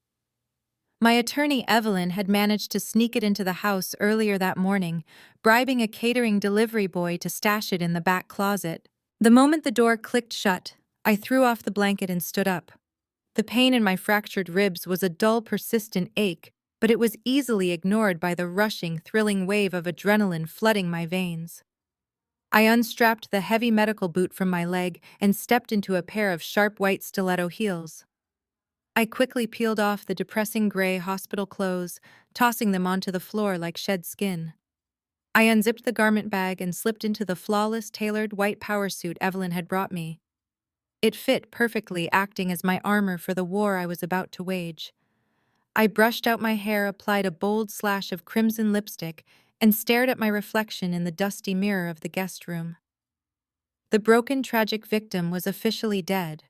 My attorney Evelyn had managed to sneak it into the house earlier that morning, bribing a catering delivery boy to stash it in the back closet. The moment the door clicked shut, I threw off the blanket and stood up. The pain in my fractured ribs was a dull, persistent ache, but it was easily ignored by the rushing, thrilling wave of adrenaline flooding my veins. I unstrapped the heavy medical boot from my leg and stepped into a pair of sharp white stiletto heels. I quickly peeled off the depressing gray hospital clothes, tossing them onto the floor like shed skin. I unzipped the garment bag and slipped into the flawless, tailored white power suit Evelyn had brought me. It fit perfectly, acting as my armor for the war I was about to wage. I brushed out my hair, applied a bold slash of crimson lipstick, and stared at my reflection in the dusty mirror of the guest room. The broken, tragic victim was officially dead.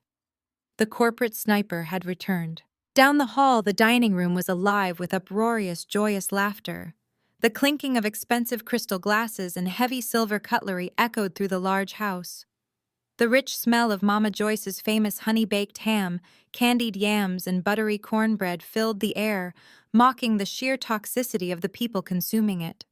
The corporate sniper had returned. Down the hall, the dining room was alive with uproarious, joyous laughter. The clinking of expensive crystal glasses and heavy silver cutlery echoed through the large house. The rich smell of Mama Joyce's famous honey-baked ham, candied yams, and buttery cornbread filled the air, mocking the sheer toxicity of the people consuming it.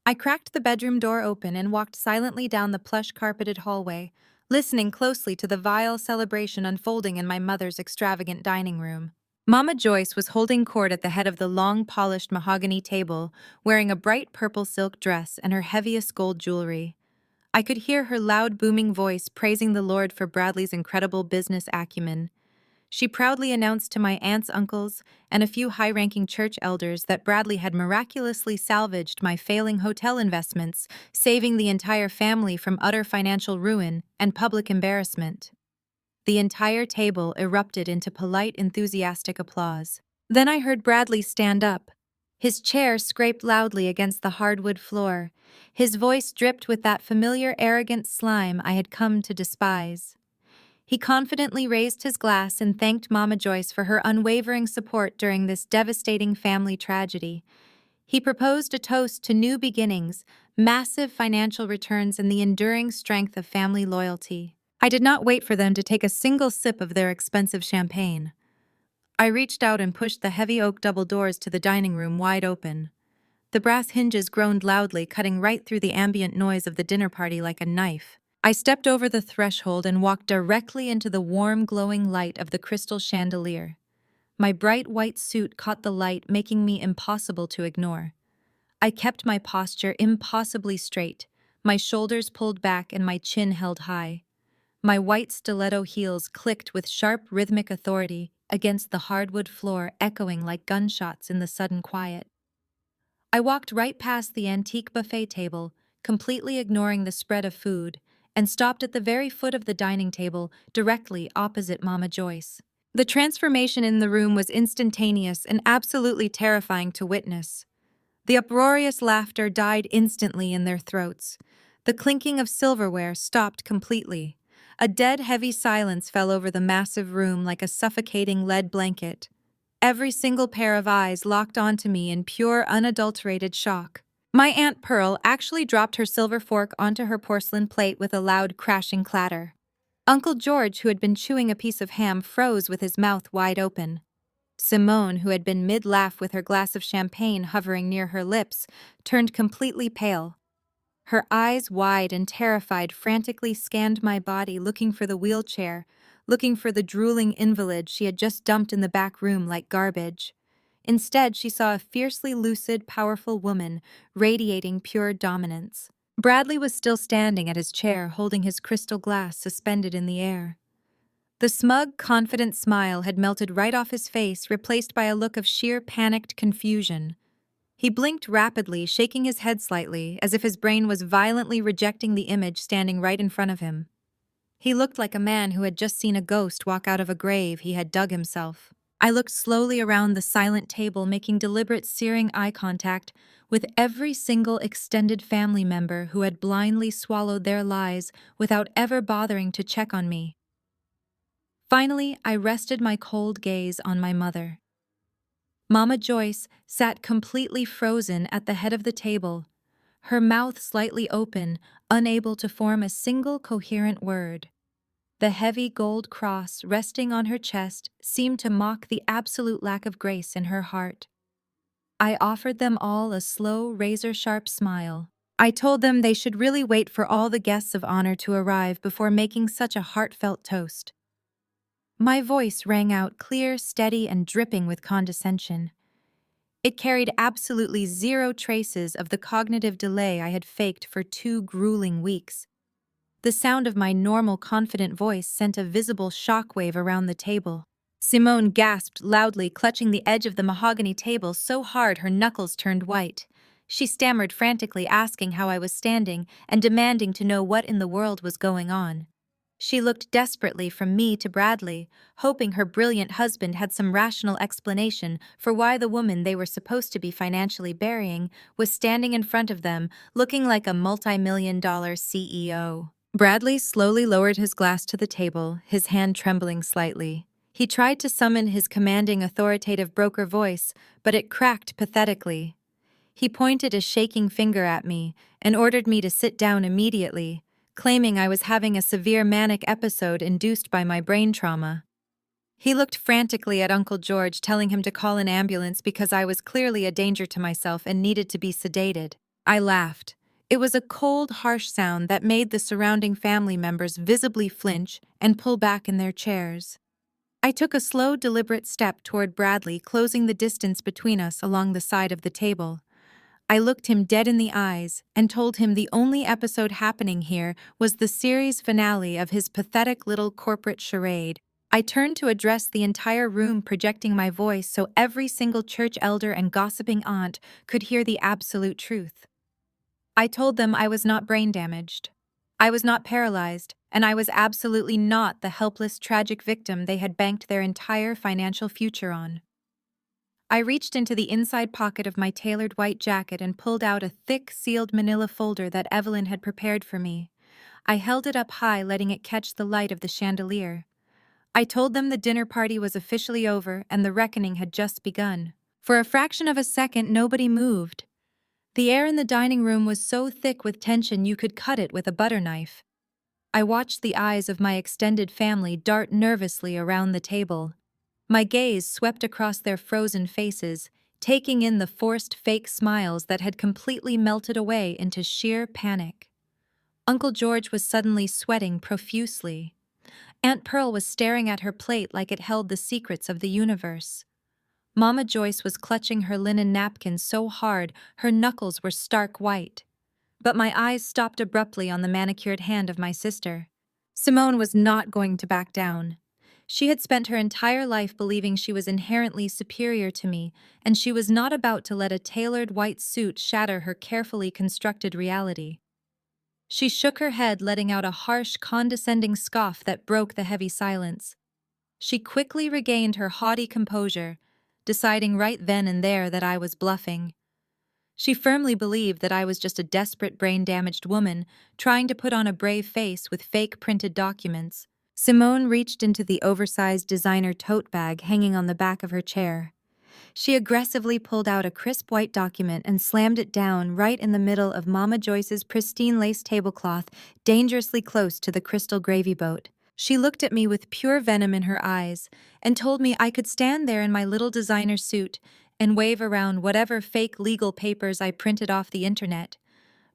I cracked the bedroom door open and walked silently down the plush-carpeted hallway, listening closely to the vile celebration unfolding in my mother's extravagant dining room. Mama Joyce was holding court at the head of the long, polished mahogany table, wearing a bright purple silk dress and her heaviest gold jewelry. I could hear her loud, booming voice praising the Lord for Bradley's incredible business acumen. She proudly announced to my aunts, uncles, and a few high-ranking church elders that Bradley had miraculously salvaged my failing hotel investments, saving the entire family from utter financial ruin and public embarrassment. The entire table erupted into polite, enthusiastic applause. Then I heard Bradley stand up. His chair scraped loudly against the hardwood floor. His voice dripped with that familiar, arrogant slime I had come to despise. He confidently raised his glass and thanked Mama Joyce for her unwavering support during this devastating family tragedy. He proposed a toast to new beginnings, massive financial returns, and the enduring strength of family loyalty. I did not wait for them to take a single sip of their expensive champagne. I reached out and pushed the heavy oak double doors to the dining room wide open. The brass hinges groaned loudly, cutting right through the ambient noise of the dinner party like a knife. I stepped over the threshold and walked directly into the warm, glowing light of the crystal chandelier. My bright white suit caught the light, making me impossible to ignore. I kept my posture impossibly straight, my shoulders pulled back and my chin held high. My white stiletto heels clicked with sharp rhythmic authority against the hardwood floor, echoing like gunshots in the sudden quiet. I walked right past the antique buffet table, completely ignoring the spread of food, and stopped at the very foot of the dining table, directly opposite Mama Joyce. The transformation in the room was instantaneous and absolutely terrifying to witness. The uproarious laughter died instantly in their throats. The clinking of silverware stopped completely. A dead, heavy silence fell over the massive room like a suffocating lead blanket. Every single pair of eyes locked onto me in pure, unadulterated shock. My Aunt Pearl actually dropped her silver fork onto her porcelain plate with a loud, crashing clatter. Uncle George, who had been chewing a piece of ham, froze with his mouth wide open. Simone, who had been mid-laugh with her glass of champagne hovering near her lips, turned completely pale. Her eyes, wide and terrified, frantically scanned my body, looking for the wheelchair, looking for the drooling invalid she had just dumped in the back room like garbage. Instead, she saw a fiercely lucid, powerful woman, radiating pure dominance. Bradley was still standing at his chair, holding his crystal glass suspended in the air. The smug, confident smile had melted right off his face, replaced by a look of sheer panicked confusion. He blinked rapidly, shaking his head slightly, as if his brain was violently rejecting the image standing right in front of him. He looked like a man who had just seen a ghost walk out of a grave he had dug himself. I looked slowly around the silent table, making deliberate, searing eye contact with every single extended family member who had blindly swallowed their lies without ever bothering to check on me. Finally, I rested my cold gaze on my mother. Mama Joyce sat completely frozen at the head of the table, her mouth slightly open, unable to form a single coherent word. The heavy gold cross resting on her chest seemed to mock the absolute lack of grace in her heart. I offered them all a slow, razor-sharp smile. I told them they should really wait for all the guests of honor to arrive before making such a heartfelt toast. My voice rang out clear, steady, and dripping with condescension. It carried absolutely zero traces of the cognitive delay I had faked for 2 grueling weeks. The sound of my normal, confident voice sent a visible shockwave around the table. Simone gasped loudly, clutching the edge of the mahogany table so hard her knuckles turned white. She stammered frantically, asking how I was standing and demanding to know what in the world was going on. She looked desperately from me to Bradley, hoping her brilliant husband had some rational explanation for why the woman they were supposed to be financially burying was standing in front of them, looking like a multi-million-dollar CEO. Bradley slowly lowered his glass to the table, his hand trembling slightly. He tried to summon his commanding, authoritative broker voice, but it cracked pathetically. He pointed a shaking finger at me and ordered me to sit down immediately, claiming I was having a severe manic episode induced by my brain trauma. He looked frantically at Uncle George, telling him to call an ambulance because I was clearly a danger to myself and needed to be sedated. I laughed. It was a cold, harsh sound that made the surrounding family members visibly flinch and pull back in their chairs. I took a slow, deliberate step toward Bradley, closing the distance between us along the side of the table. I looked him dead in the eyes and told him the only episode happening here was the series finale of his pathetic little corporate charade. I turned to address the entire room, projecting my voice so every single church elder and gossiping aunt could hear the absolute truth. I told them I was not brain damaged. I was not paralyzed, and I was absolutely not the helpless, tragic victim they had banked their entire financial future on. I reached into the inside pocket of my tailored white jacket and pulled out a thick, sealed manila folder that Evelyn had prepared for me. I held it up high, letting it catch the light of the chandelier. I told them the dinner party was officially over and the reckoning had just begun. For a fraction of a second, nobody moved. The air in the dining room was so thick with tension you could cut it with a butter knife. I watched the eyes of my extended family dart nervously around the table. My gaze swept across their frozen faces, taking in the forced fake smiles that had completely melted away into sheer panic. Uncle George was suddenly sweating profusely. Aunt Pearl was staring at her plate like it held the secrets of the universe. Mama Joyce was clutching her linen napkin so hard her knuckles were stark white. But my eyes stopped abruptly on the manicured hand of my sister. Simone was not going to back down. She had spent her entire life believing she was inherently superior to me, and she was not about to let a tailored white suit shatter her carefully constructed reality. She shook her head, letting out a harsh, condescending scoff that broke the heavy silence. She quickly regained her haughty composure, deciding right then and there that I was bluffing. She firmly believed that I was just a desperate brain-damaged woman trying to put on a brave face with fake printed documents. Simone reached into the oversized designer tote bag hanging on the back of her chair. She aggressively pulled out a crisp white document and slammed it down right in the middle of Mama Joyce's pristine lace tablecloth, dangerously close to the crystal gravy boat. She looked at me with pure venom in her eyes and told me I could stand there in my little designer suit and wave around whatever fake legal papers I printed off the internet.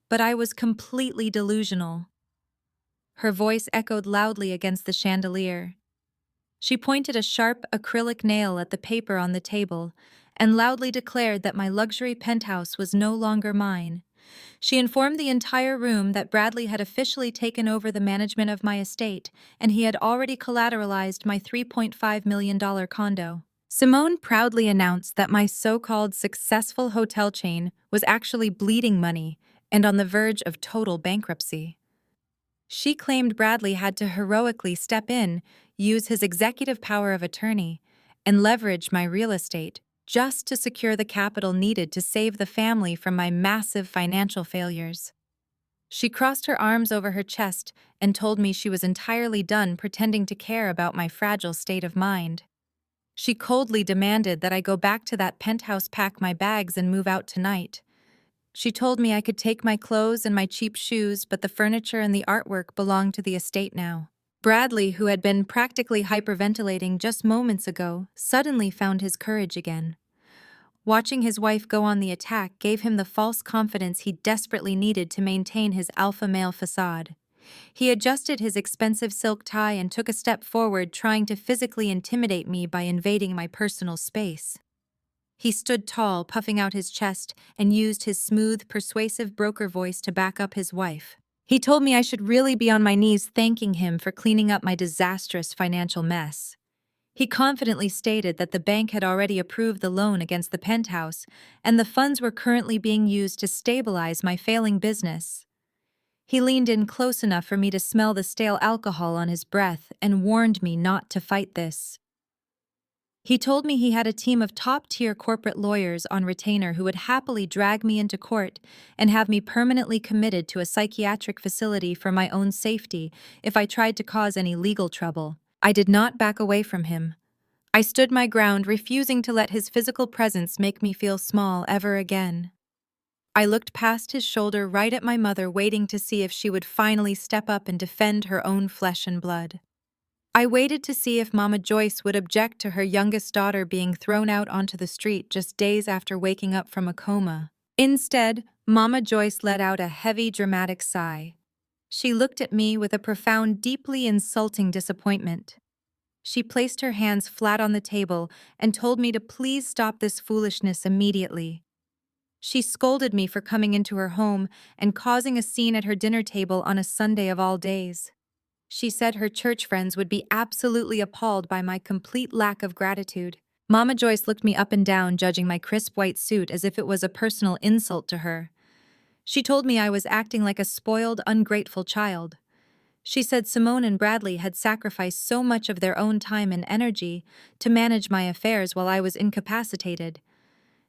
But I was completely delusional. Her voice echoed loudly against the chandelier. She pointed a sharp acrylic nail at the paper on the table and loudly declared that my luxury penthouse was no longer mine. She informed the entire room that Bradley had officially taken over the management of my estate and he had already collateralized my $3.5 million condo. Simone proudly announced that my so-called successful hotel chain was actually bleeding money and on the verge of total bankruptcy. She claimed Bradley had to heroically step in, use his executive power of attorney, and leverage my real estate just to secure the capital needed to save the family from my massive financial failures. She crossed her arms over her chest and told me she was entirely done pretending to care about my fragile state of mind. She coldly demanded that I go back to that penthouse, pack my bags, and move out tonight. She told me I could take my clothes and my cheap shoes, but the furniture and the artwork belonged to the estate now. Bradley, who had been practically hyperventilating just moments ago, suddenly found his courage again. Watching his wife go on the attack gave him the false confidence he desperately needed to maintain his alpha male facade. He adjusted his expensive silk tie and took a step forward, trying to physically intimidate me by invading my personal space. He stood tall, puffing out his chest, and used his smooth, persuasive broker voice to back up his wife. He told me I should really be on my knees thanking him for cleaning up my disastrous financial mess. He confidently stated that the bank had already approved the loan against the penthouse, and the funds were currently being used to stabilize my failing business. He leaned in close enough for me to smell the stale alcohol on his breath and warned me not to fight this. He told me he had a team of top-tier corporate lawyers on retainer who would happily drag me into court and have me permanently committed to a psychiatric facility for my own safety if I tried to cause any legal trouble. I did not back away from him. I stood my ground, refusing to let his physical presence make me feel small ever again. I looked past his shoulder right at my mother, waiting to see if she would finally step up and defend her own flesh and blood. I waited to see if Mama Joyce would object to her youngest daughter being thrown out onto the street just days after waking up from a coma. Instead, Mama Joyce let out a heavy, dramatic sigh. She looked at me with a profound, deeply insulting disappointment. She placed her hands flat on the table and told me to please stop this foolishness immediately. She scolded me for coming into her home and causing a scene at her dinner table on a Sunday of all days. She said her church friends would be absolutely appalled by my complete lack of gratitude. Mama Joyce looked me up and down, judging my crisp white suit as if it was a personal insult to her. She told me I was acting like a spoiled, ungrateful child. She said Simone and Bradley had sacrificed so much of their own time and energy to manage my affairs while I was incapacitated.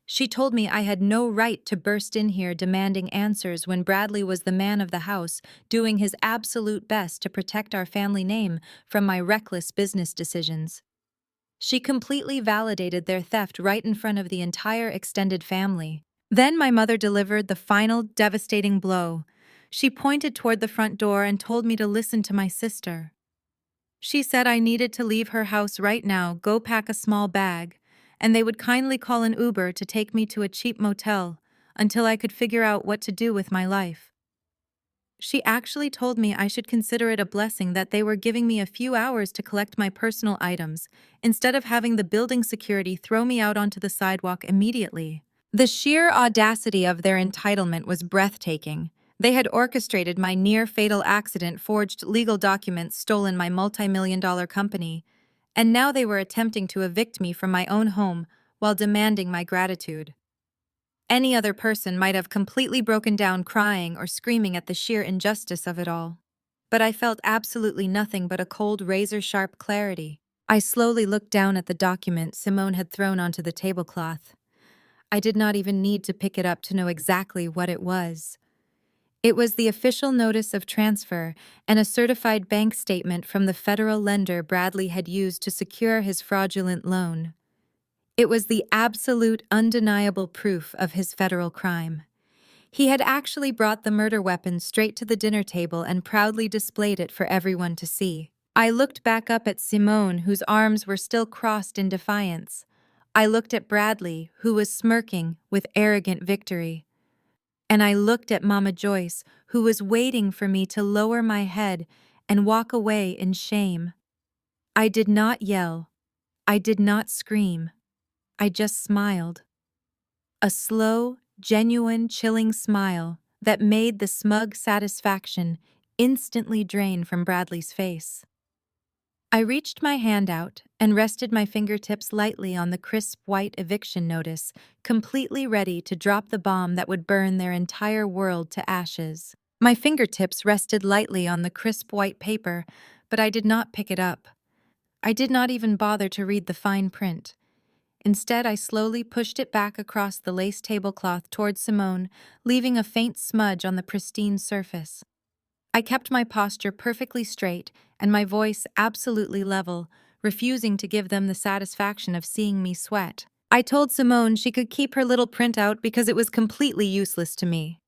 She told me I had no right to burst in here demanding answers when Bradley was the man of the house, doing his absolute best to protect our family name from my reckless business decisions. She completely validated their theft right in front of the entire extended family. Then my mother delivered the final devastating blow. She pointed toward the front door and told me to listen to my sister. She said I needed to leave her house right now, go pack a small bag, and they would kindly call an Uber to take me to a cheap motel until I could figure out what to do with my life. She actually told me I should consider it a blessing that they were giving me a few hours to collect my personal items, instead of having the building security throw me out onto the sidewalk immediately. The sheer audacity of their entitlement was breathtaking, They had orchestrated my near-fatal accident, forged legal documents, stolen my multi-million-dollar company, and now they were attempting to evict me from my own home while demanding my gratitude. Any other person might have completely broken down crying or screaming at the sheer injustice of it all. But I felt absolutely nothing but a cold, razor-sharp clarity. I slowly looked down at the document Simone had thrown onto the tablecloth. I did not even need to pick it up to know exactly what it was. It was the official notice of transfer and a certified bank statement from the federal lender Bradley had used to secure his fraudulent loan. It was the absolute, undeniable proof of his federal crime. He had actually brought the murder weapon straight to the dinner table and proudly displayed it for everyone to see. I looked back up at Simone, whose arms were still crossed in defiance. I looked at Bradley, who was smirking with arrogant victory. And I looked at Mama Joyce, who was waiting for me to lower my head and walk away in shame. I did not yell. I did not scream. I just smiled. A slow, genuine, chilling smile that made the smug satisfaction instantly drain from Bradley's face. I reached my hand out and rested my fingertips lightly on the crisp white eviction notice, completely ready to drop the bomb that would burn their entire world to ashes. My fingertips rested lightly on the crisp white paper, but I did not pick it up. I did not even bother to read the fine print. Instead, I slowly pushed it back across the lace tablecloth toward Simone, leaving a faint smudge on the pristine surface. I kept my posture perfectly straight and my voice absolutely level, refusing to give them the satisfaction of seeing me sweat. I told Simone she could keep her little printout because it was completely useless to me.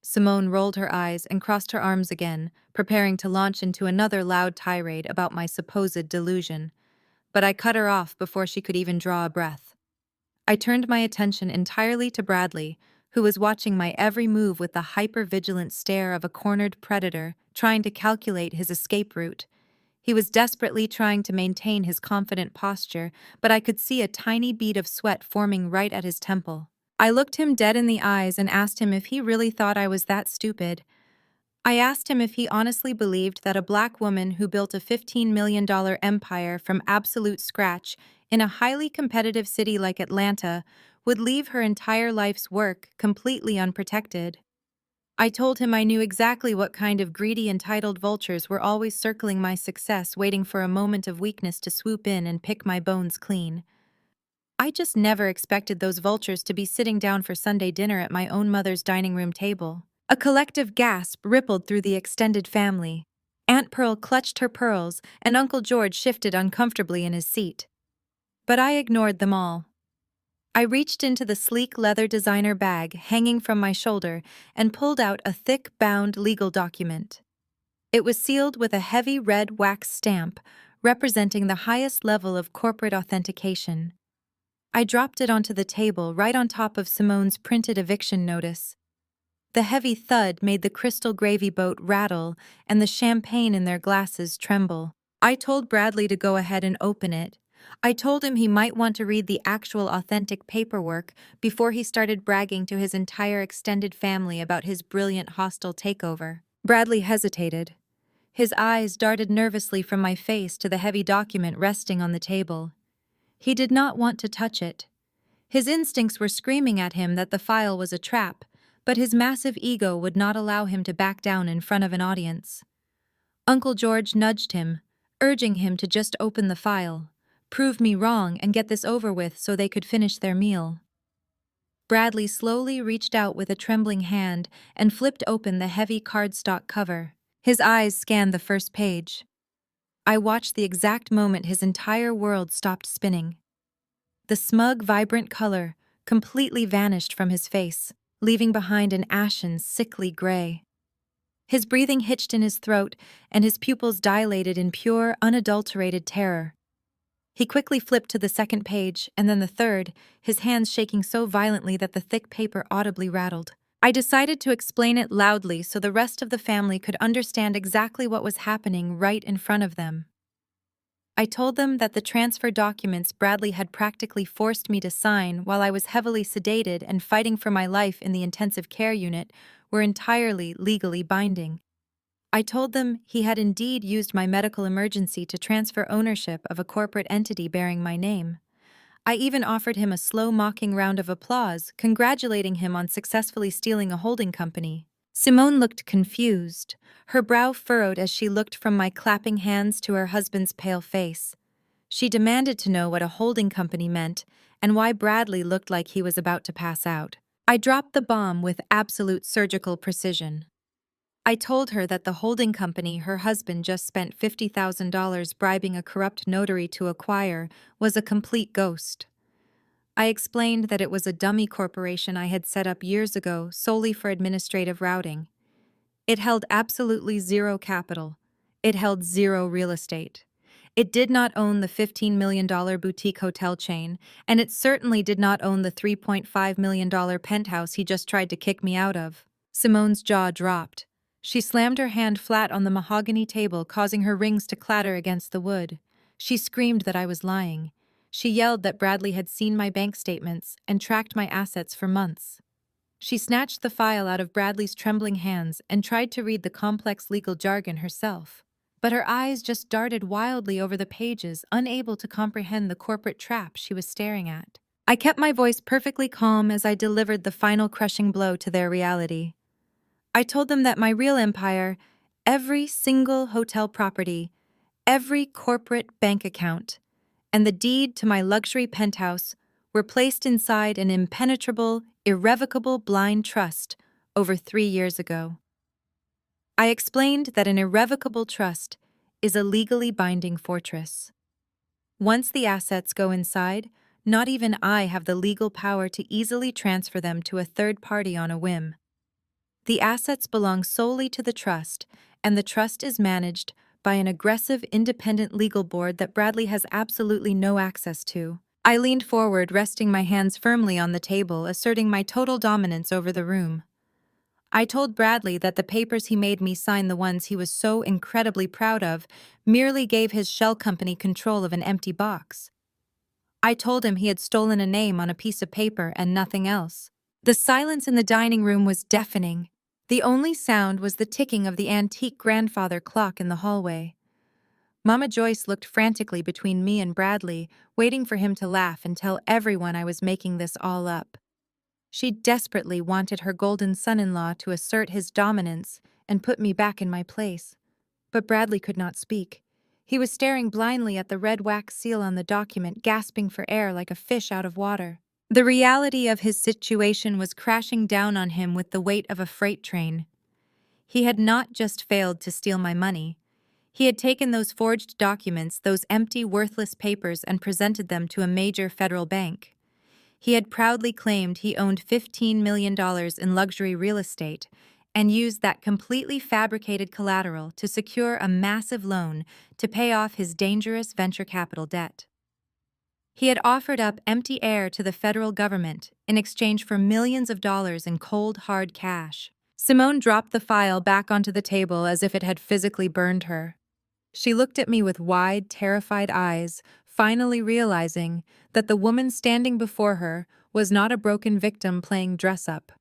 Simone rolled her eyes and crossed her arms again, preparing to launch into another loud tirade about my supposed delusion. But I cut her off before she could even draw a breath. I turned my attention entirely to Bradley, who was watching my every move with the hyper-vigilant stare of a cornered predator trying to calculate his escape route. He was desperately trying to maintain his confident posture, but I could see a tiny bead of sweat forming right at his temple. I looked him dead in the eyes and asked him if he really thought I was that stupid. I asked him if he honestly believed that a black woman who built a $15 million empire from absolute scratch in a highly competitive city like Atlanta would leave her entire life's work completely unprotected. I told him I knew exactly what kind of greedy, entitled vultures were always circling my success, waiting for a moment of weakness to swoop in and pick my bones clean. I just never expected those vultures to be sitting down for Sunday dinner at my own mother's dining room table. A collective gasp rippled through the extended family. Aunt Pearl clutched her pearls, and Uncle George shifted uncomfortably in his seat. But I ignored them all. I reached into the sleek leather designer bag hanging from my shoulder and pulled out a thick, bound legal document. It was sealed with a heavy red wax stamp, representing the highest level of corporate authentication. I dropped it onto the table right on top of Simone's printed eviction notice. The heavy thud made the crystal gravy boat rattle and the champagne in their glasses tremble. I told Bradley to go ahead and open it. I told him he might want to read the actual authentic paperwork before he started bragging to his entire extended family about his brilliant hostile takeover. Bradley hesitated. His eyes darted nervously from my face to the heavy document resting on the table. He did not want to touch it. His instincts were screaming at him that the file was a trap, but his massive ego would not allow him to back down in front of an audience. Uncle George nudged him, urging him to just open the file, prove me wrong and get this over with so they could finish their meal. Bradley slowly reached out with a trembling hand and flipped open the heavy cardstock cover. His eyes scanned the first page. I watched the exact moment his entire world stopped spinning. The smug, vibrant color completely vanished from his face, leaving behind an ashen, sickly gray. His breathing hitched in his throat, and his pupils dilated in pure, unadulterated terror. He quickly flipped to the second page, and then the third, his hands shaking so violently that the thick paper audibly rattled. I decided to explain it loudly so the rest of the family could understand exactly what was happening right in front of them. I told them that the transfer documents Bradley had practically forced me to sign while I was heavily sedated and fighting for my life in the intensive care unit were entirely legally binding. I told them he had indeed used my medical emergency to transfer ownership of a corporate entity bearing my name. I even offered him a slow mocking round of applause, congratulating him on successfully stealing a holding company. Simone looked confused, her brow furrowed as she looked from my clapping hands to her husband's pale face. She demanded to know what a holding company meant and why Bradley looked like he was about to pass out. I dropped the bomb with absolute surgical precision. I told her that the holding company her husband just spent $50,000 bribing a corrupt notary to acquire was a complete ghost. I explained that it was a dummy corporation I had set up years ago solely for administrative routing. It held absolutely zero capital. It held zero real estate. It did not own the $15 million boutique hotel chain, and it certainly did not own the $3.5 million penthouse he just tried to kick me out of. Simone's jaw dropped. She slammed her hand flat on the mahogany table, causing her rings to clatter against the wood. She screamed that I was lying. She yelled that Bradley had seen my bank statements and tracked my assets for months. She snatched the file out of Bradley's trembling hands and tried to read the complex legal jargon herself. But her eyes just darted wildly over the pages, unable to comprehend the corporate trap she was staring at. I kept my voice perfectly calm as I delivered the final crushing blow to their reality. I told them that my real empire, every single hotel property, every corporate bank account, and the deed to my luxury penthouse were placed inside an impenetrable, irrevocable blind trust over 3 years ago. I explained that an irrevocable trust is a legally binding fortress. Once the assets go inside, not even I have the legal power to easily transfer them to a third party on a whim. The assets belong solely to the trust, and the trust is managed by an aggressive independent legal board that Bradley has absolutely no access to. I leaned forward, resting my hands firmly on the table, asserting my total dominance over the room. I told Bradley that the papers he made me sign, the ones he was so incredibly proud of, merely gave his shell company control of an empty box. I told him he had stolen a name on a piece of paper and nothing else. The silence in the dining room was deafening. The only sound was the ticking of the antique grandfather clock in the hallway. Mama Joyce looked frantically between me and Bradley, waiting for him to laugh and tell everyone I was making this all up. She desperately wanted her golden son-in-law to assert his dominance and put me back in my place. But Bradley could not speak. He was staring blindly at the red wax seal on the document, gasping for air like a fish out of water. The reality of his situation was crashing down on him with the weight of a freight train. He had not just failed to steal my money. He had taken those forged documents, those empty, worthless papers, and presented them to a major federal bank. He had proudly claimed he owned $15 million in luxury real estate and used that completely fabricated collateral to secure a massive loan to pay off his dangerous venture capital debt. He had offered up empty air to the federal government in exchange for millions of dollars in cold, hard cash. Simone dropped the file back onto the table as if it had physically burned her. She looked at me with wide, terrified eyes, finally realizing that the woman standing before her was not a broken victim playing dress-up.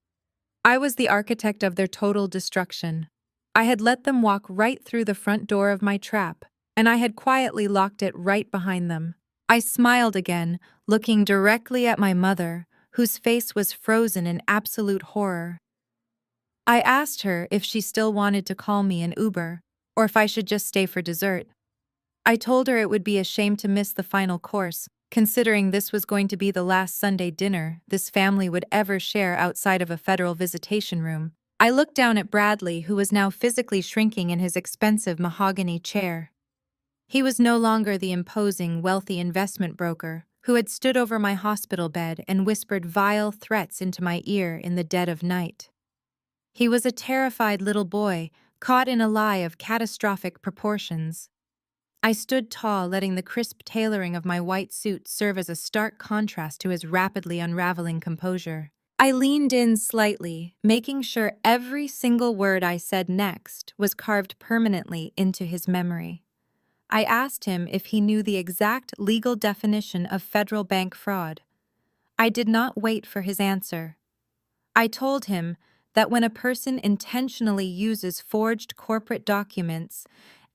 I was the architect of their total destruction. I had let them walk right through the front door of my trap, and I had quietly locked it right behind them. I smiled again, looking directly at my mother, whose face was frozen in absolute horror. I asked her if she still wanted to call me an Uber, or if I should just stay for dessert. I told her it would be a shame to miss the final course, considering this was going to be the last Sunday dinner this family would ever share outside of a federal visitation room. I looked down at Bradley, who was now physically shrinking in his expensive mahogany chair. He was no longer the imposing, wealthy investment broker who had stood over my hospital bed and whispered vile threats into my ear in the dead of night. He was a terrified little boy, caught in a lie of catastrophic proportions. I stood tall, letting the crisp tailoring of my white suit serve as a stark contrast to his rapidly unraveling composure. I leaned in slightly, making sure every single word I said next was carved permanently into his memory. I asked him if he knew the exact legal definition of federal bank fraud. I did not wait for his answer. I told him that when a person intentionally uses forged corporate documents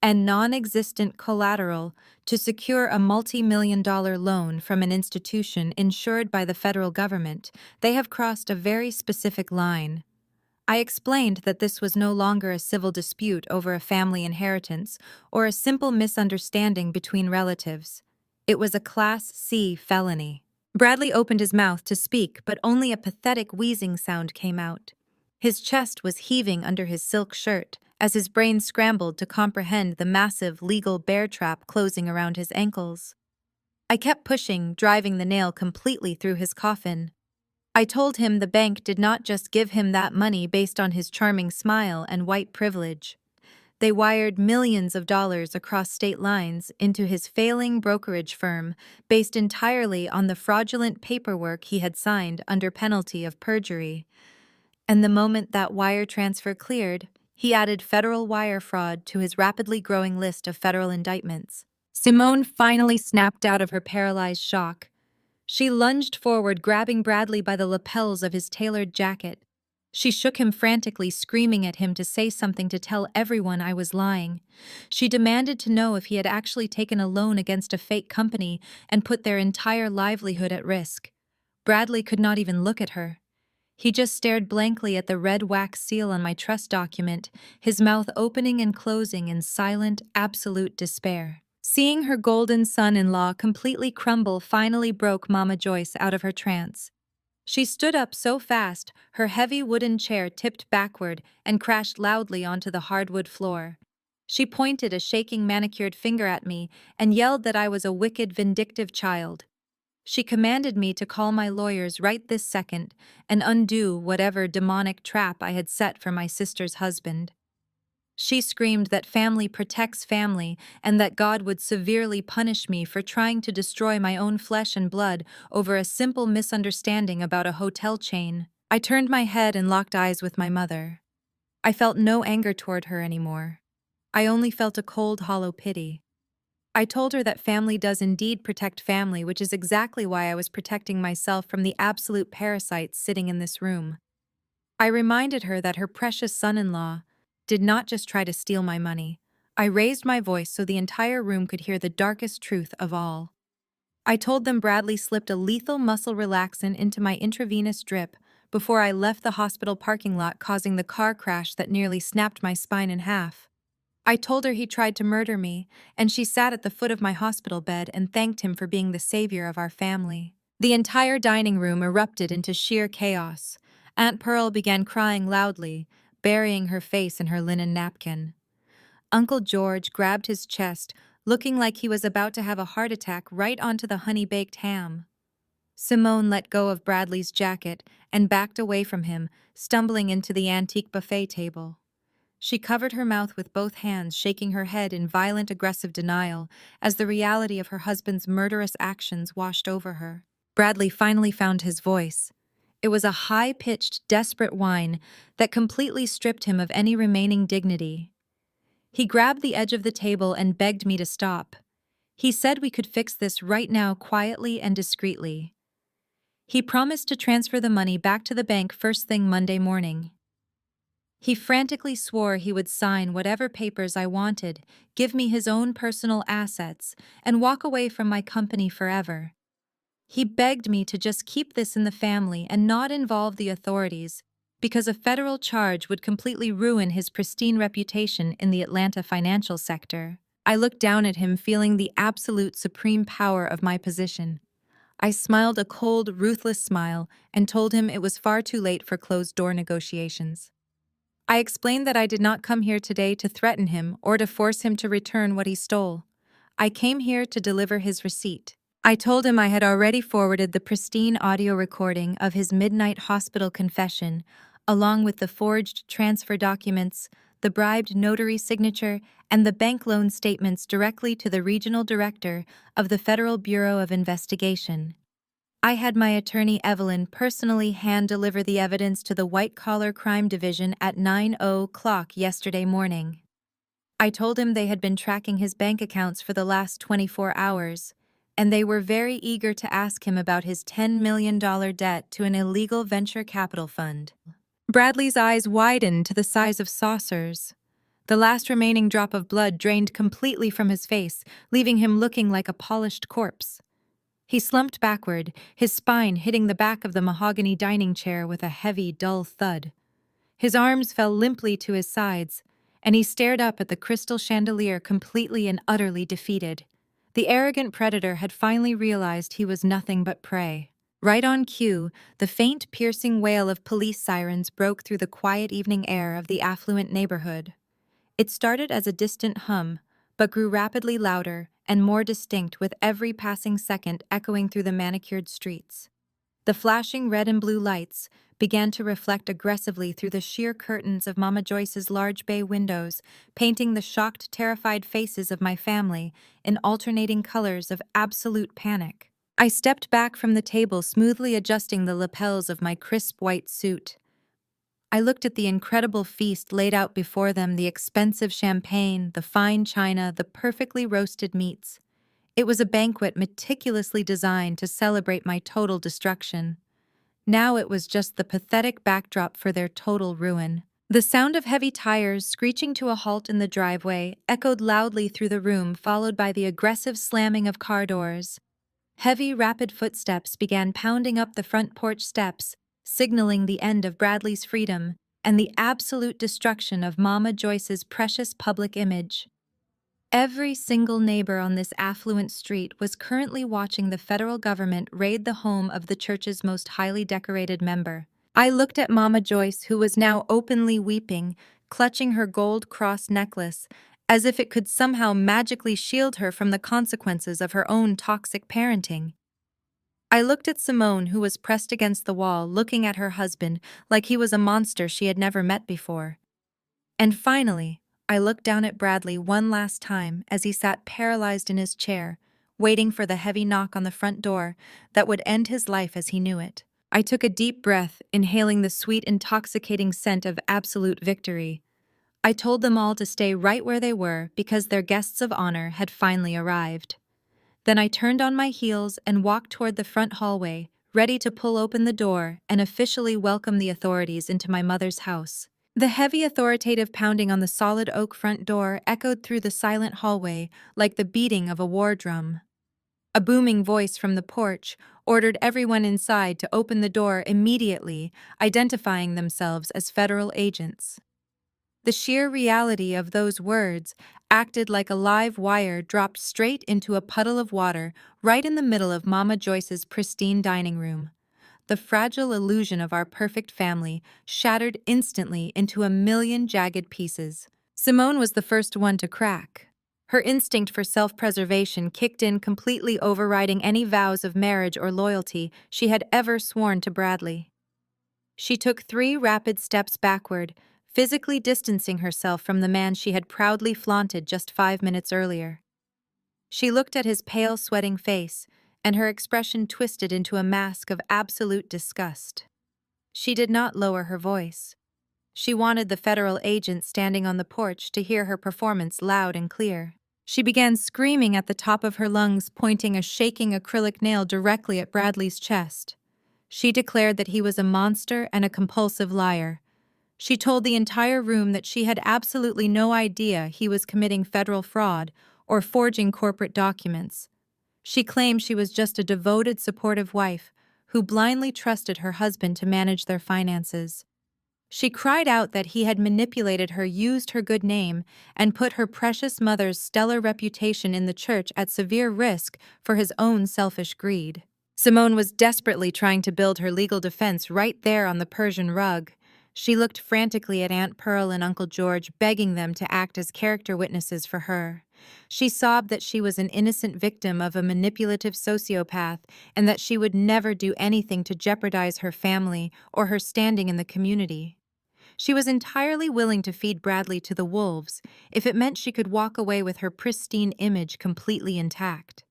and non-existent collateral to secure a multi-million-dollar loan from an institution insured by the federal government, they have crossed a very specific line. I explained that this was no longer a civil dispute over a family inheritance or a simple misunderstanding between relatives. It was a Class C felony. Bradley opened his mouth to speak, but only a pathetic wheezing sound came out. His chest was heaving under his silk shirt as his brain scrambled to comprehend the massive legal bear trap closing around his ankles. I kept pushing, driving the nail completely through his coffin. I told him the bank did not just give him that money based on his charming smile and white privilege. They wired millions of dollars across state lines into his failing brokerage firm based entirely on the fraudulent paperwork he had signed under penalty of perjury. And the moment that wire transfer cleared, he added federal wire fraud to his rapidly growing list of federal indictments. Simone finally snapped out of her paralyzed shock. She lunged forward, grabbing Bradley by the lapels of his tailored jacket. She shook him frantically, screaming at him to say something to tell everyone I was lying. She demanded to know if he had actually taken a loan against a fake company and put their entire livelihood at risk. Bradley could not even look at her. He just stared blankly at the red wax seal on my trust document, his mouth opening and closing in silent, absolute despair. Seeing her golden son-in-law completely crumble finally broke Mama Joyce out of her trance. She stood up so fast, her heavy wooden chair tipped backward and crashed loudly onto the hardwood floor. She pointed a shaking manicured finger at me and yelled that I was a wicked, vindictive child. She commanded me to call my lawyers right this second and undo whatever demonic trap I had set for my sister's husband. She screamed that family protects family and that God would severely punish me for trying to destroy my own flesh and blood over a simple misunderstanding about a hotel chain. I turned my head and locked eyes with my mother. I felt no anger toward her anymore. I only felt a cold, hollow pity. I told her that family does indeed protect family, which is exactly why I was protecting myself from the absolute parasites sitting in this room. I reminded her that her precious son-in-law did not just try to steal my money. I raised my voice so the entire room could hear the darkest truth of all. I told them Bradley slipped a lethal muscle relaxant into my intravenous drip before I left the hospital parking lot, causing the car crash that nearly snapped my spine in half. I told her he tried to murder me, and she sat at the foot of my hospital bed and thanked him for being the savior of our family. The entire dining room erupted into sheer chaos. Aunt Pearl began crying loudly, burying her face in her linen napkin. Uncle George grabbed his chest, looking like he was about to have a heart attack right onto the honey-baked ham. Simone let go of Bradley's jacket and backed away from him, stumbling into the antique buffet table. She covered her mouth with both hands, shaking her head in violent, aggressive denial as the reality of her husband's murderous actions washed over her. Bradley finally found his voice. It was a high-pitched, desperate whine that completely stripped him of any remaining dignity. He grabbed the edge of the table and begged me to stop. He said we could fix this right now, quietly and discreetly. He promised to transfer the money back to the bank first thing Monday morning. He frantically swore he would sign whatever papers I wanted, give me his own personal assets, and walk away from my company forever. He begged me to just keep this in the family and not involve the authorities, because a federal charge would completely ruin his pristine reputation in the Atlanta financial sector. I looked down at him, feeling the absolute supreme power of my position. I smiled a cold, ruthless smile and told him it was far too late for closed-door negotiations. I explained that I did not come here today to threaten him or to force him to return what he stole. I came here to deliver his receipt. I told him I had already forwarded the pristine audio recording of his midnight hospital confession, along with the forged transfer documents, the bribed notary signature, and the bank loan statements directly to the regional director of the Federal Bureau of Investigation. I had my attorney Evelyn personally hand-deliver the evidence to the White-Collar Crime Division at 9:00 yesterday morning. I told him they had been tracking his bank accounts for the last 24 hours, and they were very eager to ask him about his $10 million debt to an illegal venture capital fund. Bradley's eyes widened to the size of saucers. The last remaining drop of blood drained completely from his face, leaving him looking like a polished corpse. He slumped backward, his spine hitting the back of the mahogany dining chair with a heavy, dull thud. His arms fell limply to his sides, and he stared up at the crystal chandelier completely and utterly defeated. The arrogant predator had finally realized he was nothing but prey. Right on cue, the faint, piercing wail of police sirens broke through the quiet evening air of the affluent neighborhood. It started as a distant hum, but grew rapidly louder and more distinct with every passing second echoing through the manicured streets. The flashing red and blue lights began to reflect aggressively through the sheer curtains of Mama Joyce's large bay windows, painting the shocked, terrified faces of my family in alternating colors of absolute panic. I stepped back from the table, smoothly adjusting the lapels of my crisp white suit. I looked at the incredible feast laid out before them, the expensive champagne, the fine china, the perfectly roasted meats. It was a banquet meticulously designed to celebrate my total destruction. Now it was just the pathetic backdrop for their total ruin. The sound of heavy tires screeching to a halt in the driveway echoed loudly through the room, followed by the aggressive slamming of car doors. Heavy, rapid footsteps began pounding up the front porch steps, signaling the end of Bradley's freedom and the absolute destruction of Mama Joyce's precious public image. Every single neighbor on this affluent street was currently watching the federal government raid the home of the church's most highly decorated member. I looked at Mama Joyce, who was now openly weeping, clutching her gold cross necklace, as if it could somehow magically shield her from the consequences of her own toxic parenting. I looked at Simone, who was pressed against the wall, looking at her husband like he was a monster she had never met before. And finally, I looked down at Bradley one last time as he sat paralyzed in his chair, waiting for the heavy knock on the front door that would end his life as he knew it. I took a deep breath, inhaling the sweet, intoxicating scent of absolute victory. I told them all to stay right where they were because their guests of honor had finally arrived. Then I turned on my heels and walked toward the front hallway, ready to pull open the door and officially welcome the authorities into my mother's house. The heavy, authoritative pounding on the solid oak front door echoed through the silent hallway like the beating of a war drum. A booming voice from the porch ordered everyone inside to open the door immediately, identifying themselves as federal agents. The sheer reality of those words acted like a live wire dropped straight into a puddle of water right in the middle of Mama Joyce's pristine dining room. The fragile illusion of our perfect family shattered instantly into a million jagged pieces. Simone was the first one to crack. Her instinct for self-preservation kicked in, completely overriding any vows of marriage or loyalty she had ever sworn to Bradley. She took 3 rapid steps backward, physically distancing herself from the man she had proudly flaunted just 5 minutes earlier. She looked at his pale, sweating face, and her expression twisted into a mask of absolute disgust. She did not lower her voice. She wanted the federal agent standing on the porch to hear her performance loud and clear. She began screaming at the top of her lungs, pointing a shaking acrylic nail directly at Bradley's chest. She declared that he was a monster and a compulsive liar. She told the entire room that she had absolutely no idea he was committing federal fraud or forging corporate documents. She claimed she was just a devoted, supportive wife who blindly trusted her husband to manage their finances. She cried out that he had manipulated her, used her good name, and put her precious mother's stellar reputation in the church at severe risk for his own selfish greed. Simone was desperately trying to build her legal defense right there on the Persian rug. She looked frantically at Aunt Pearl and Uncle George, begging them to act as character witnesses for her. She sobbed that she was an innocent victim of a manipulative sociopath and that she would never do anything to jeopardize her family or her standing in the community. She was entirely willing to feed Bradley to the wolves if it meant she could walk away with her pristine image completely intact.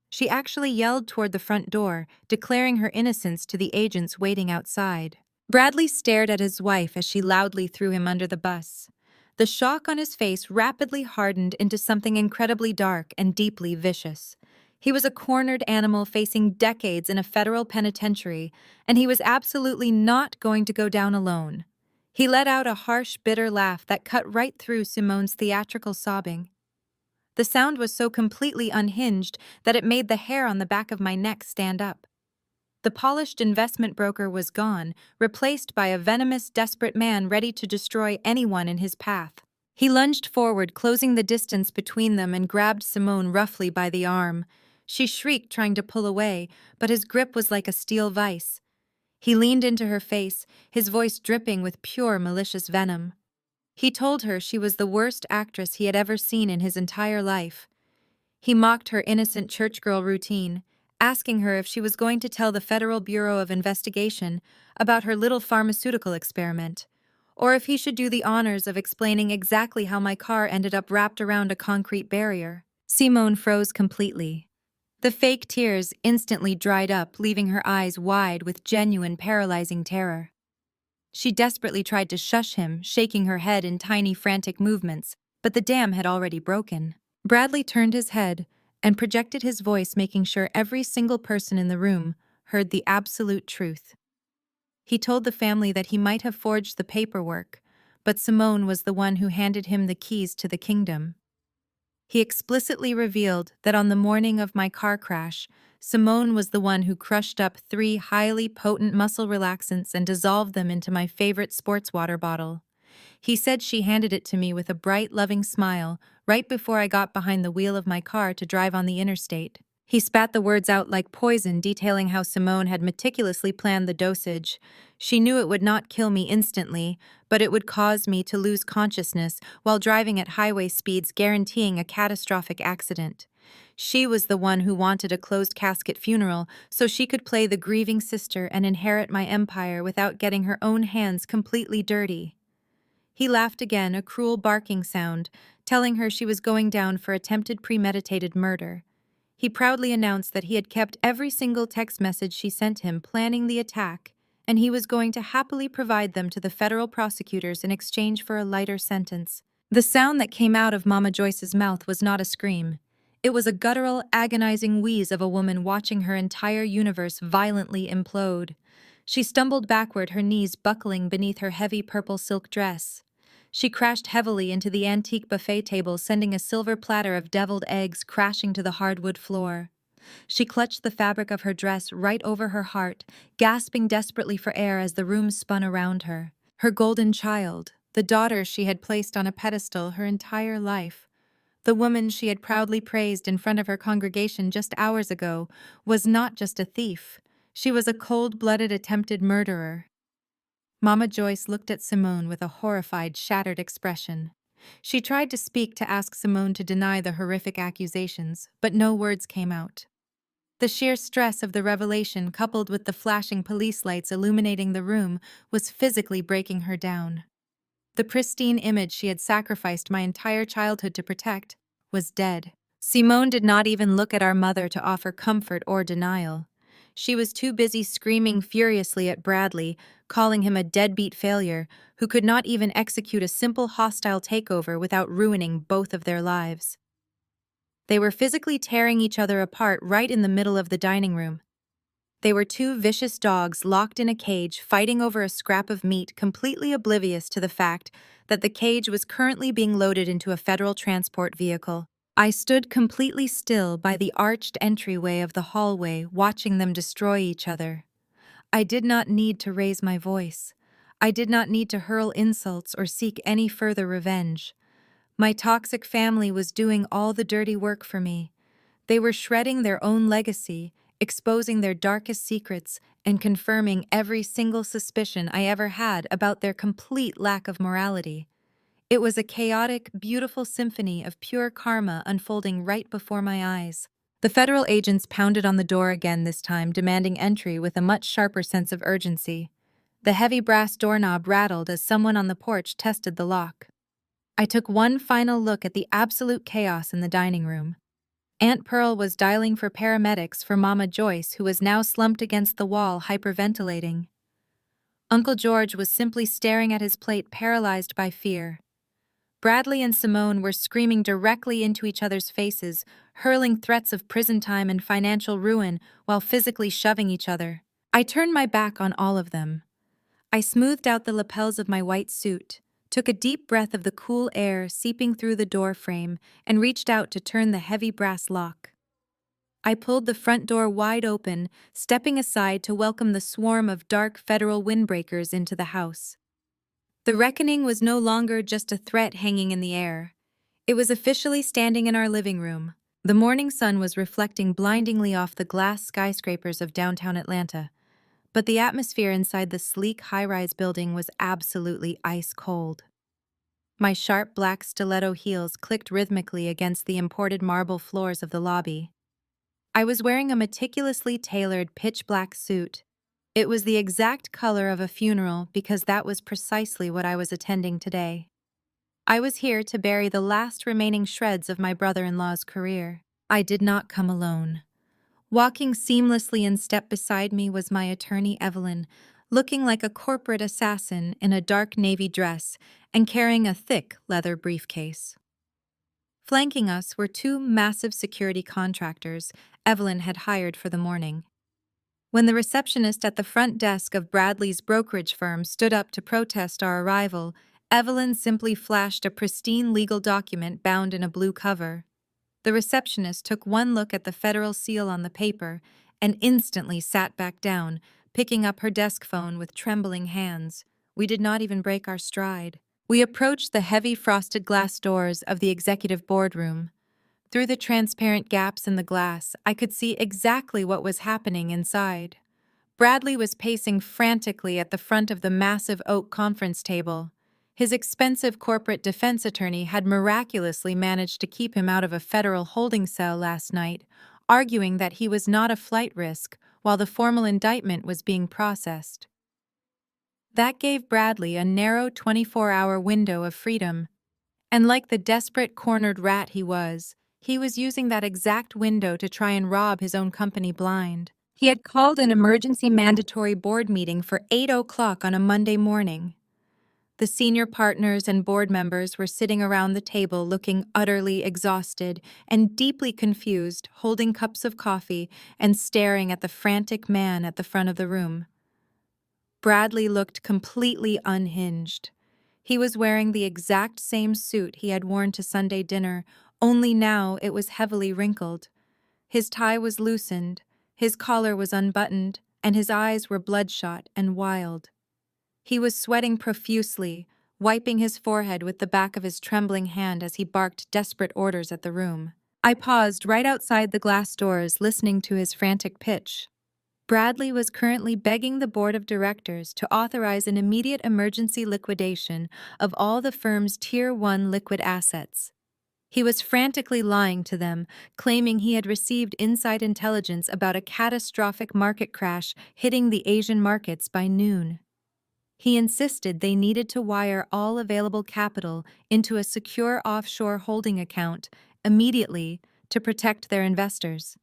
She actually yelled toward the front door, declaring her innocence to the agents waiting outside. Bradley stared at his wife as she loudly threw him under the bus. The shock on his face rapidly hardened into something incredibly dark and deeply vicious. He was a cornered animal facing decades in a federal penitentiary, and he was absolutely not going to go down alone. He let out a harsh, bitter laugh that cut right through Simone's theatrical sobbing. The sound was so completely unhinged that it made the hair on the back of my neck stand up. The polished investment broker was gone, replaced by a venomous, desperate man ready to destroy anyone in his path. He lunged forward, closing the distance between them, and grabbed Simone roughly by the arm. She shrieked, trying to pull away, but his grip was like a steel vice. He leaned into her face, his voice dripping with pure, malicious venom. He told her she was the worst actress he had ever seen in his entire life. He mocked her innocent church girl routine, asking her if she was going to tell the Federal Bureau of Investigation about her little pharmaceutical experiment, or if he should do the honors of explaining exactly how my car ended up wrapped around a concrete barrier. Simone froze completely. The fake tears instantly dried up, leaving her eyes wide with genuine, paralyzing terror. She desperately tried to shush him, shaking her head in tiny, frantic movements, but the dam had already broken. Bradley turned his head and projected his voice, making sure every single person in the room heard the absolute truth. He told the family that he might have forged the paperwork, but Simone was the one who handed him the keys to the kingdom. He explicitly revealed that on the morning of my car crash, Simone was the one who crushed up 3 highly potent muscle relaxants and dissolved them into my favorite sports water bottle. He said she handed it to me with a bright, loving smile right before I got behind the wheel of my car to drive on the interstate. He spat the words out like poison, detailing how Simone had meticulously planned the dosage. She knew it would not kill me instantly, but it would cause me to lose consciousness while driving at highway speeds, guaranteeing a catastrophic accident. She was the one who wanted a closed-casket funeral so she could play the grieving sister and inherit my empire without getting her own hands completely dirty. He laughed again, a cruel barking sound, telling her she was going down for attempted premeditated murder. He proudly announced that he had kept every single text message she sent him planning the attack, and he was going to happily provide them to the federal prosecutors in exchange for a lighter sentence. The sound that came out of Mama Joyce's mouth was not a scream. It was a guttural, agonizing wheeze of a woman watching her entire universe violently implode. She stumbled backward, her knees buckling beneath her heavy purple silk dress. She crashed heavily into the antique buffet table, sending a silver platter of deviled eggs crashing to the hardwood floor. She clutched the fabric of her dress right over her heart, gasping desperately for air as the room spun around her. Her golden child, the daughter she had placed on a pedestal her entire life, the woman she had proudly praised in front of her congregation just hours ago, was not just a thief. She was a cold-blooded attempted murderer. Mama Joyce looked at Simone with a horrified, shattered expression. She tried to speak to ask Simone to deny the horrific accusations, but no words came out. The sheer stress of the revelation, coupled with the flashing police lights illuminating the room, was physically breaking her down. The pristine image she had sacrificed my entire childhood to protect was dead. Simone did not even look at our mother to offer comfort or denial. She was too busy screaming furiously at Bradley, calling him a deadbeat failure who could not even execute a simple hostile takeover without ruining both of their lives. They were physically tearing each other apart right in the middle of the dining room. They were 2 vicious dogs locked in a cage, fighting over a scrap of meat, completely oblivious to the fact that the cage was currently being loaded into a federal transport vehicle. I stood completely still by the arched entryway of the hallway, watching them destroy each other. I did not need to raise my voice. I did not need to hurl insults or seek any further revenge. My toxic family was doing all the dirty work for me. They were shredding their own legacy, exposing their darkest secrets, and confirming every single suspicion I ever had about their complete lack of morality. It was a chaotic, beautiful symphony of pure karma unfolding right before my eyes. The federal agents pounded on the door again, this time demanding entry with a much sharper sense of urgency. The heavy brass doorknob rattled as someone on the porch tested the lock. I took one final look at the absolute chaos in the dining room. Aunt Pearl was dialing for paramedics for Mama Joyce, who was now slumped against the wall, hyperventilating. Uncle George was simply staring at his plate, paralyzed by fear. Bradley and Simone were screaming directly into each other's faces, hurling threats of prison time and financial ruin while physically shoving each other. I turned my back on all of them. I smoothed out the lapels of my white suit, took a deep breath of the cool air seeping through the door frame, and reached out to turn the heavy brass lock. I pulled the front door wide open, stepping aside to welcome the swarm of dark federal windbreakers into the house. The reckoning was no longer just a threat hanging in the air. It was officially standing in our living room. The morning sun was reflecting blindingly off the glass skyscrapers of downtown Atlanta, but the atmosphere inside the sleek high-rise building was absolutely ice cold. My sharp black stiletto heels clicked rhythmically against the imported marble floors of the lobby. I was wearing a meticulously tailored pitch-black suit. It was the exact color of a funeral because that was precisely what I was attending today. I was here to bury the last remaining shreds of my brother-in-law's career. I did not come alone. Walking seamlessly in step beside me was my attorney Evelyn, looking like a corporate assassin in a dark navy dress and carrying a thick leather briefcase. Flanking us were two massive security contractors Evelyn had hired for the morning. When the receptionist at the front desk of Bradley's brokerage firm stood up to protest our arrival, Evelyn simply flashed a pristine legal document bound in a blue cover. The receptionist took one look at the federal seal on the paper and instantly sat back down, picking up her desk phone with trembling hands. We did not even break our stride. We approached the heavy frosted glass doors of the executive boardroom. Through the transparent gaps in the glass, I could see exactly what was happening inside. Bradley was pacing frantically at the front of the massive oak conference table. His expensive corporate defense attorney had miraculously managed to keep him out of a federal holding cell last night, arguing that he was not a flight risk while the formal indictment was being processed. That gave Bradley a narrow 24-hour window of freedom. And like the desperate cornered rat he was using that exact window to try and rob his own company blind. He had called an emergency mandatory board meeting for 8 o'clock on a Monday morning. The senior partners and board members were sitting around the table looking utterly exhausted and deeply confused, holding cups of coffee and staring at the frantic man at the front of the room. Bradley looked completely unhinged. He was wearing the exact same suit he had worn to Sunday dinner, only now it was heavily wrinkled. His tie was loosened, his collar was unbuttoned, and his eyes were bloodshot and wild. He was sweating profusely, wiping his forehead with the back of his trembling hand as he barked desperate orders at the room. I paused right outside the glass doors, listening to his frantic pitch. Bradley was currently begging the board of directors to authorize an immediate emergency liquidation of all the firm's Tier 1 liquid assets. He was frantically lying to them, claiming he had received inside intelligence about a catastrophic market crash hitting the Asian markets by noon. He insisted they needed to wire all available capital into a secure offshore holding account immediately to protect their investors.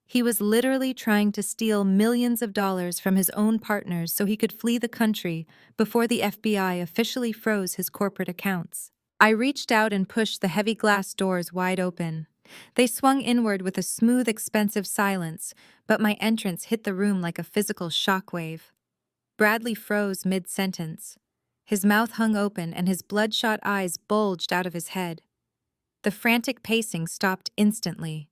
He was literally trying to steal millions of dollars from his own partners so he could flee the country before the FBI officially froze his corporate accounts. I reached out and pushed the heavy glass doors wide open. They swung inward with a smooth, expensive silence, but my entrance hit the room like a physical shockwave. Bradley froze mid-sentence. His mouth hung open and his bloodshot eyes bulged out of his head. The frantic pacing stopped instantly.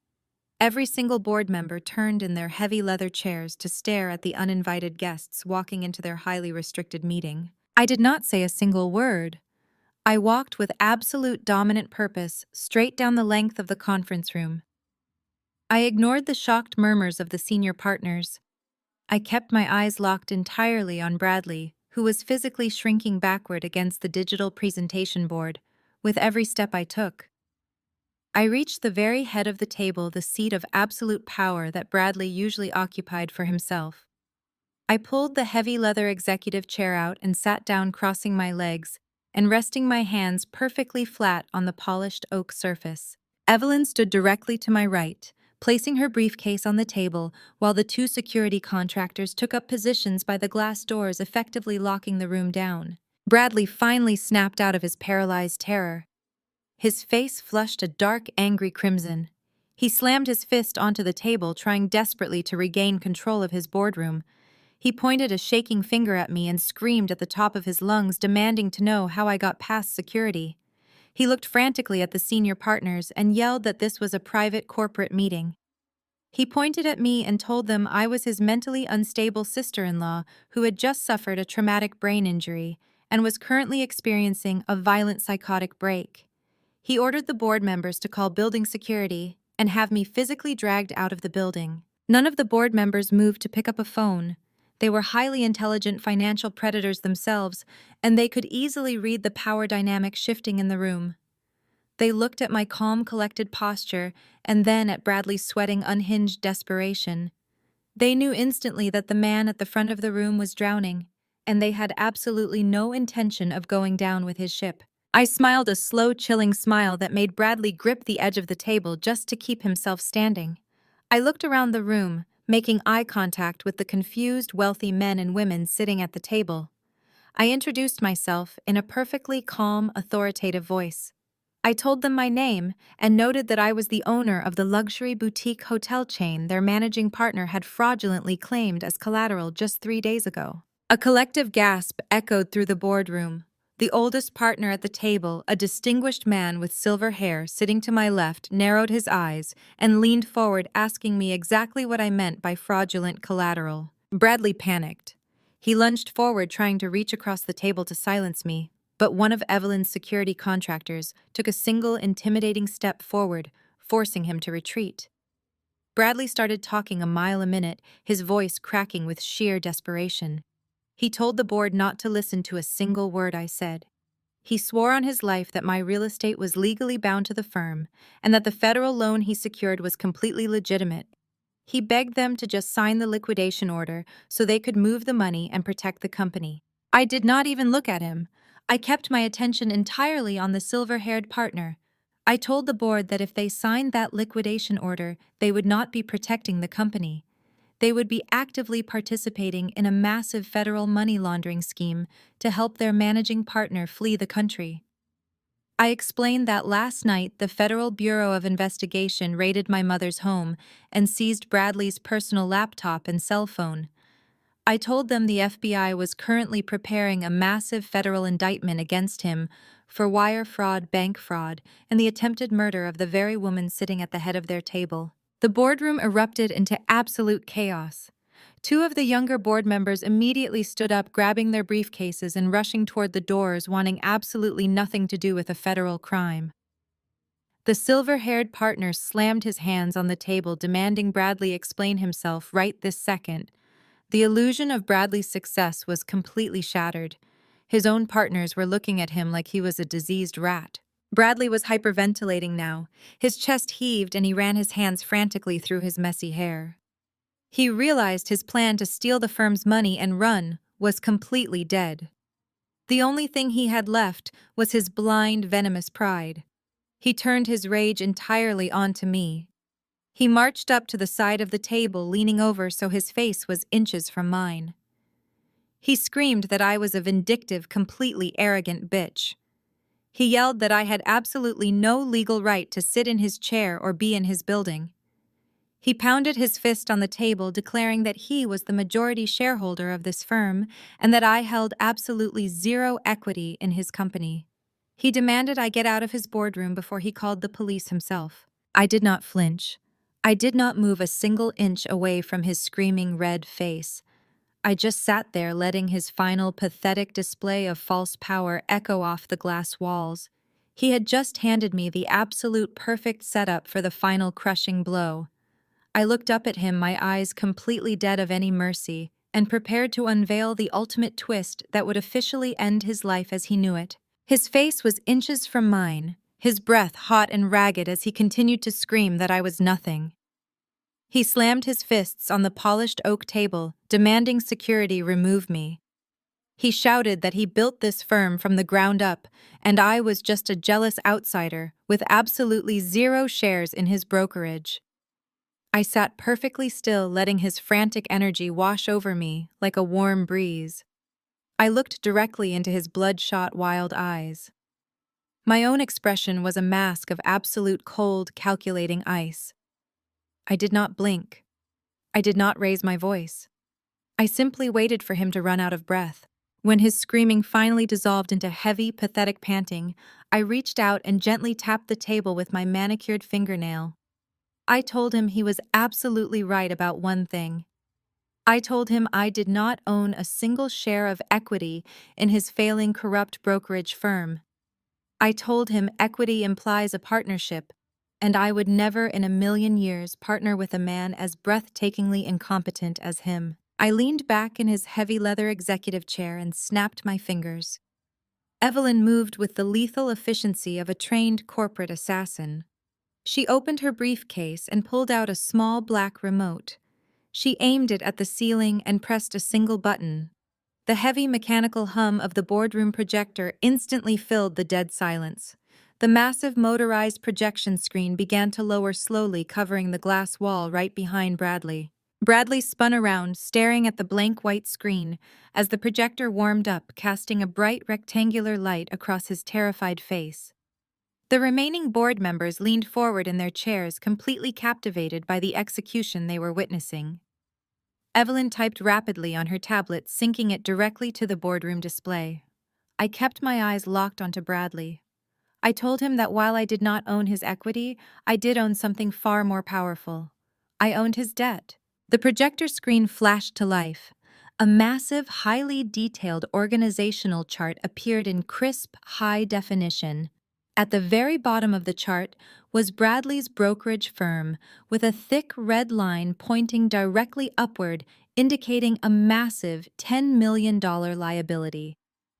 Every single board member turned in their heavy leather chairs to stare at the uninvited guests walking into their highly restricted meeting. I did not say a single word. I walked with absolute dominant purpose straight down the length of the conference room. I ignored the shocked murmurs of the senior partners. I kept my eyes locked entirely on Bradley, who was physically shrinking backward against the digital presentation board with every step I took. I reached the very head of the table, the seat of absolute power that Bradley usually occupied for himself. I pulled the heavy leather executive chair out and sat down, crossing my legs and resting my hands perfectly flat on the polished oak surface. Evelyn stood directly to my right, placing her briefcase on the table while the two security contractors took up positions by the glass doors, effectively locking the room down. Bradley finally snapped out of his paralyzed terror. His face flushed a dark, angry crimson. He slammed his fist onto the table, trying desperately to regain control of his boardroom. He pointed a shaking finger at me and screamed at the top of his lungs, demanding to know how I got past security. He looked frantically at the senior partners and yelled that this was a private corporate meeting. He pointed at me and told them I was his mentally unstable sister-in-law who had just suffered a traumatic brain injury and was currently experiencing a violent psychotic break. He ordered the board members to call building security and have me physically dragged out of the building. None of the board members moved to pick up a phone. They were highly intelligent financial predators themselves, and they could easily read the power dynamic shifting in the room. They looked at my calm, collected posture and then at Bradley's sweating, unhinged desperation. They knew instantly that the man at the front of the room was drowning, and they had absolutely no intention of going down with his ship. I smiled a slow, chilling smile that made Bradley grip the edge of the table just to keep himself standing. I looked around the room, making eye contact with the confused, wealthy men and women sitting at the table. I introduced myself in a perfectly calm, authoritative voice. I told them my name and noted that I was the owner of the luxury boutique hotel chain their managing partner had fraudulently claimed as collateral just 3 days ago. A collective gasp echoed through the boardroom. The oldest partner at the table, a distinguished man with silver hair sitting to my left, narrowed his eyes and leaned forward, asking me exactly what I meant by fraudulent collateral. Bradley panicked. He lunged forward, trying to reach across the table to silence me, but one of Evelyn's security contractors took a single intimidating step forward, forcing him to retreat. Bradley started talking a mile a minute, his voice cracking with sheer desperation. He told the board not to listen to a single word I said. He swore on his life that my real estate was legally bound to the firm and that the federal loan he secured was completely legitimate. He begged them to just sign the liquidation order so they could move the money and protect the company. I did not even look at him. I kept my attention entirely on the silver-haired partner. I told the board that if they signed that liquidation order, they would not be protecting the company. They would be actively participating in a massive federal money laundering scheme to help their managing partner flee the country. I explained that last night the Federal Bureau of Investigation raided my mother's home and seized Bradley's personal laptop and cell phone. I told them the FBI was currently preparing a massive federal indictment against him for wire fraud, bank fraud, and the attempted murder of the very woman sitting at the head of their table. The boardroom erupted into absolute chaos. Two of the younger board members immediately stood up, grabbing their briefcases and rushing toward the doors, wanting absolutely nothing to do with a federal crime. The silver-haired partner slammed his hands on the table, demanding Bradley explain himself right this second. The illusion of Bradley's success was completely shattered. His own partners were looking at him like he was a diseased rat. Bradley was hyperventilating now. His chest heaved and he ran his hands frantically through his messy hair. He realized his plan to steal the firm's money and run was completely dead. The only thing he had left was his blind, venomous pride. He turned his rage entirely onto me. He marched up to the side of the table, leaning over so his face was inches from mine. He screamed that I was a vindictive, completely arrogant bitch. He yelled that I had absolutely no legal right to sit in his chair or be in his building. He pounded his fist on the table, declaring that he was the majority shareholder of this firm and that I held absolutely zero equity in his company. He demanded I get out of his boardroom before he called the police himself. I did not flinch. I did not move a single inch away from his screaming red face. I just sat there, letting his final pathetic display of false power echo off the glass walls. He had just handed me the absolute perfect setup for the final crushing blow. I looked up at him, my eyes completely dead of any mercy, and prepared to unveil the ultimate twist that would officially end his life as he knew it. His face was inches from mine, his breath hot and ragged as he continued to scream that I was nothing. He slammed his fists on the polished oak table, demanding security remove me. He shouted that he built this firm from the ground up, and I was just a jealous outsider with absolutely zero shares in his brokerage. I sat perfectly still, letting his frantic energy wash over me like a warm breeze. I looked directly into his bloodshot, wild eyes. My own expression was a mask of absolute cold, calculating ice. I did not blink. I did not raise my voice. I simply waited for him to run out of breath. When his screaming finally dissolved into heavy, pathetic panting, I reached out and gently tapped the table with my manicured fingernail. I told him he was absolutely right about one thing. I told him I did not own a single share of equity in his failing corrupt brokerage firm. I told him equity implies a partnership, and I would never in a million years partner with a man as breathtakingly incompetent as him. I leaned back in his heavy leather executive chair and snapped my fingers. Evelyn moved with the lethal efficiency of a trained corporate assassin. She opened her briefcase and pulled out a small black remote. She aimed it at the ceiling and pressed a single button. The heavy mechanical hum of the boardroom projector instantly filled the dead silence. The massive motorized projection screen began to lower slowly, covering the glass wall right behind Bradley. Bradley spun around, staring at the blank white screen, as the projector warmed up, casting a bright rectangular light across his terrified face. The remaining board members leaned forward in their chairs, completely captivated by the execution they were witnessing. Evelyn typed rapidly on her tablet, syncing it directly to the boardroom display. I kept my eyes locked onto Bradley. I told him that while I did not own his equity, I did own something far more powerful. I owned his debt. The projector screen flashed to life. A massive, highly detailed organizational chart appeared in crisp, high definition. At the very bottom of the chart was Bradley's brokerage firm, with a thick red line pointing directly upward, indicating a massive $10 million liability.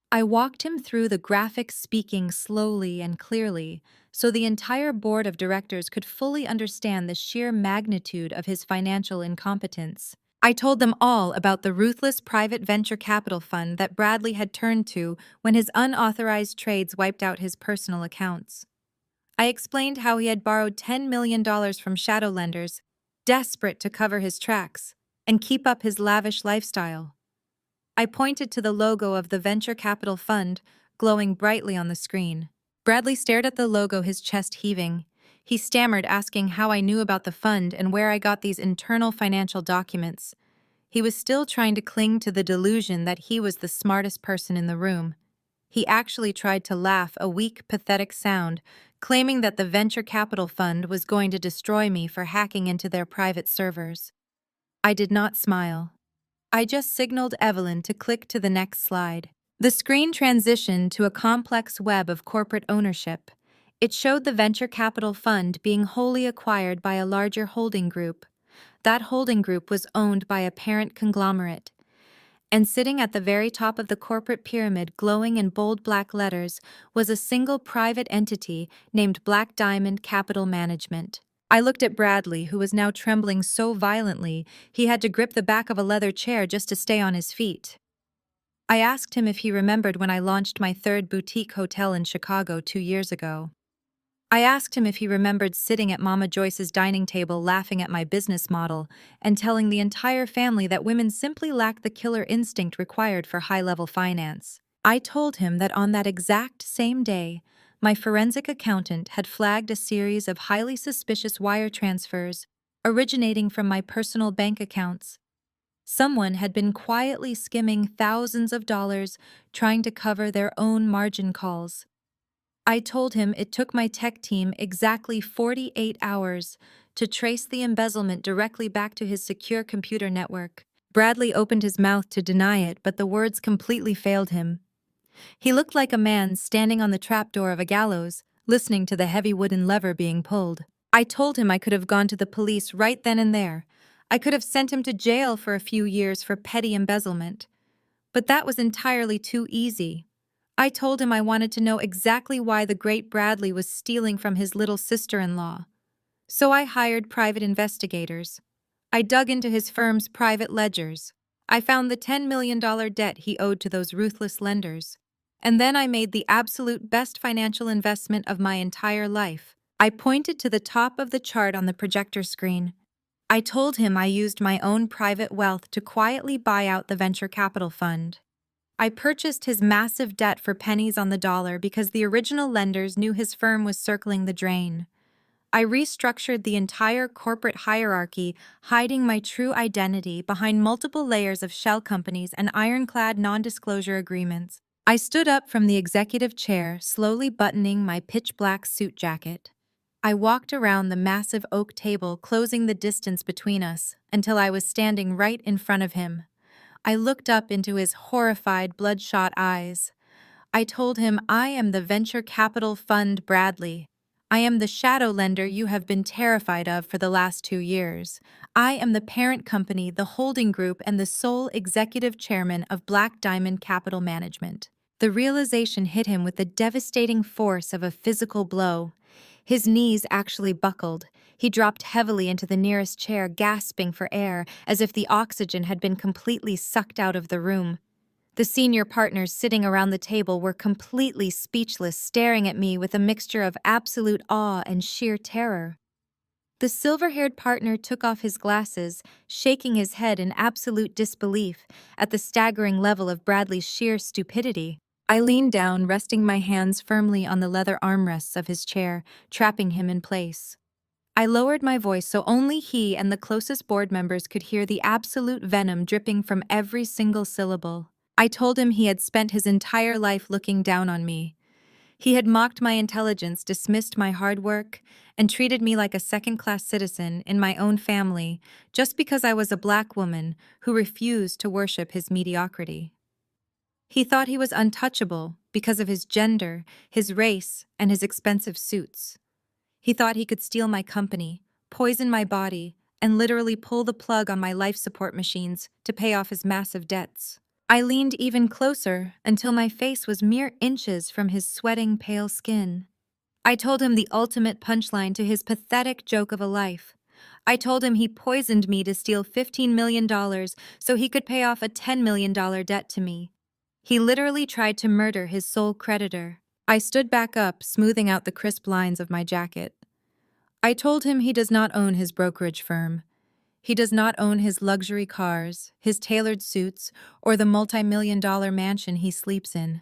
I walked him through the graphics, speaking slowly and clearly, so the entire board of directors could fully understand the sheer magnitude of his financial incompetence. I told them all about the ruthless private venture capital fund that Bradley had turned to when his unauthorized trades wiped out his personal accounts. I explained how he had borrowed $10 million from shadow lenders, desperate to cover his tracks and keep up his lavish lifestyle. I pointed to the logo of the venture capital fund, glowing brightly on the screen. Bradley stared at the logo, his chest heaving. He stammered, asking how I knew about the fund and where I got these internal financial documents. He was still trying to cling to the delusion that he was the smartest person in the room. He actually tried to laugh, a weak, pathetic sound, claiming that the venture capital fund was going to destroy me for hacking into their private servers. I did not smile. I just signaled Evelyn to click to the next slide. The screen transitioned to a complex web of corporate ownership. It showed the venture capital fund being wholly acquired by a larger holding group. That holding group was owned by a parent conglomerate. And sitting at the very top of the corporate pyramid, glowing in bold black letters, was a single private entity named Black Diamond Capital Management. I looked at Bradley, who was now trembling so violently he had to grip the back of a leather chair just to stay on his feet. I asked him if he remembered when I launched my third boutique hotel in Chicago 2 years ago. I asked him if he remembered sitting at Mama Joyce's dining table laughing at my business model and telling the entire family that women simply lack the killer instinct required for high-level finance. I told him that on that exact same day, my forensic accountant had flagged a series of highly suspicious wire transfers originating from my personal bank accounts. Someone had been quietly skimming thousands of dollars trying to cover their own margin calls. I told him it took my tech team exactly 48 hours to trace the embezzlement directly back to his secure computer network. Bradley opened his mouth to deny it, but the words completely failed him. He looked like a man standing on the trapdoor of a gallows, listening to the heavy wooden lever being pulled. I told him I could have gone to the police right then and there. I could have sent him to jail for a few years for petty embezzlement. But that was entirely too easy. I told him I wanted to know exactly why the great Bradley was stealing from his little sister-in-law. So I hired private investigators. I dug into his firm's private ledgers. I found the $10 million debt he owed to those ruthless lenders. And then I made the absolute best financial investment of my entire life. I pointed to the top of the chart on the projector screen. I told him I used my own private wealth to quietly buy out the venture capital fund. I purchased his massive debt for pennies on the dollar because the original lenders knew his firm was circling the drain. I restructured the entire corporate hierarchy, hiding my true identity behind multiple layers of shell companies and ironclad non-disclosure agreements. I stood up from the executive chair, slowly buttoning my pitch-black suit jacket. I walked around the massive oak table, closing the distance between us, until I was standing right in front of him. I looked up into his horrified, bloodshot eyes. I told him, I am the venture capital fund Bradley. I am the shadow lender you have been terrified of for the last 2 years. I am the parent company, the holding group, and the sole executive chairman of Black Diamond Capital Management. The realization hit him with the devastating force of a physical blow. His knees actually buckled. He dropped heavily into the nearest chair, gasping for air, as if the oxygen had been completely sucked out of the room. The senior partners sitting around the table were completely speechless, staring at me with a mixture of absolute awe and sheer terror. The silver-haired partner took off his glasses, shaking his head in absolute disbelief at the staggering level of Bradley's sheer stupidity. I leaned down, resting my hands firmly on the leather armrests of his chair, trapping him in place. I lowered my voice so only he and the closest board members could hear the absolute venom dripping from every single syllable. I told him he had spent his entire life looking down on me. He had mocked my intelligence, dismissed my hard work, and treated me like a second-class citizen in my own family just because I was a Black woman who refused to worship his mediocrity. He thought he was untouchable because of his gender, his race, and his expensive suits. He thought he could steal my company, poison my body, and literally pull the plug on my life support machines to pay off his massive debts. I leaned even closer until my face was mere inches from his sweating, pale skin. I told him the ultimate punchline to his pathetic joke of a life. I told him he poisoned me to steal $15 million so he could pay off a $10 million debt to me. He literally tried to murder his sole creditor. I stood back up, smoothing out the crisp lines of my jacket. I told him he does not own his brokerage firm. He does not own his luxury cars, his tailored suits, or the multi-million-dollar mansion he sleeps in.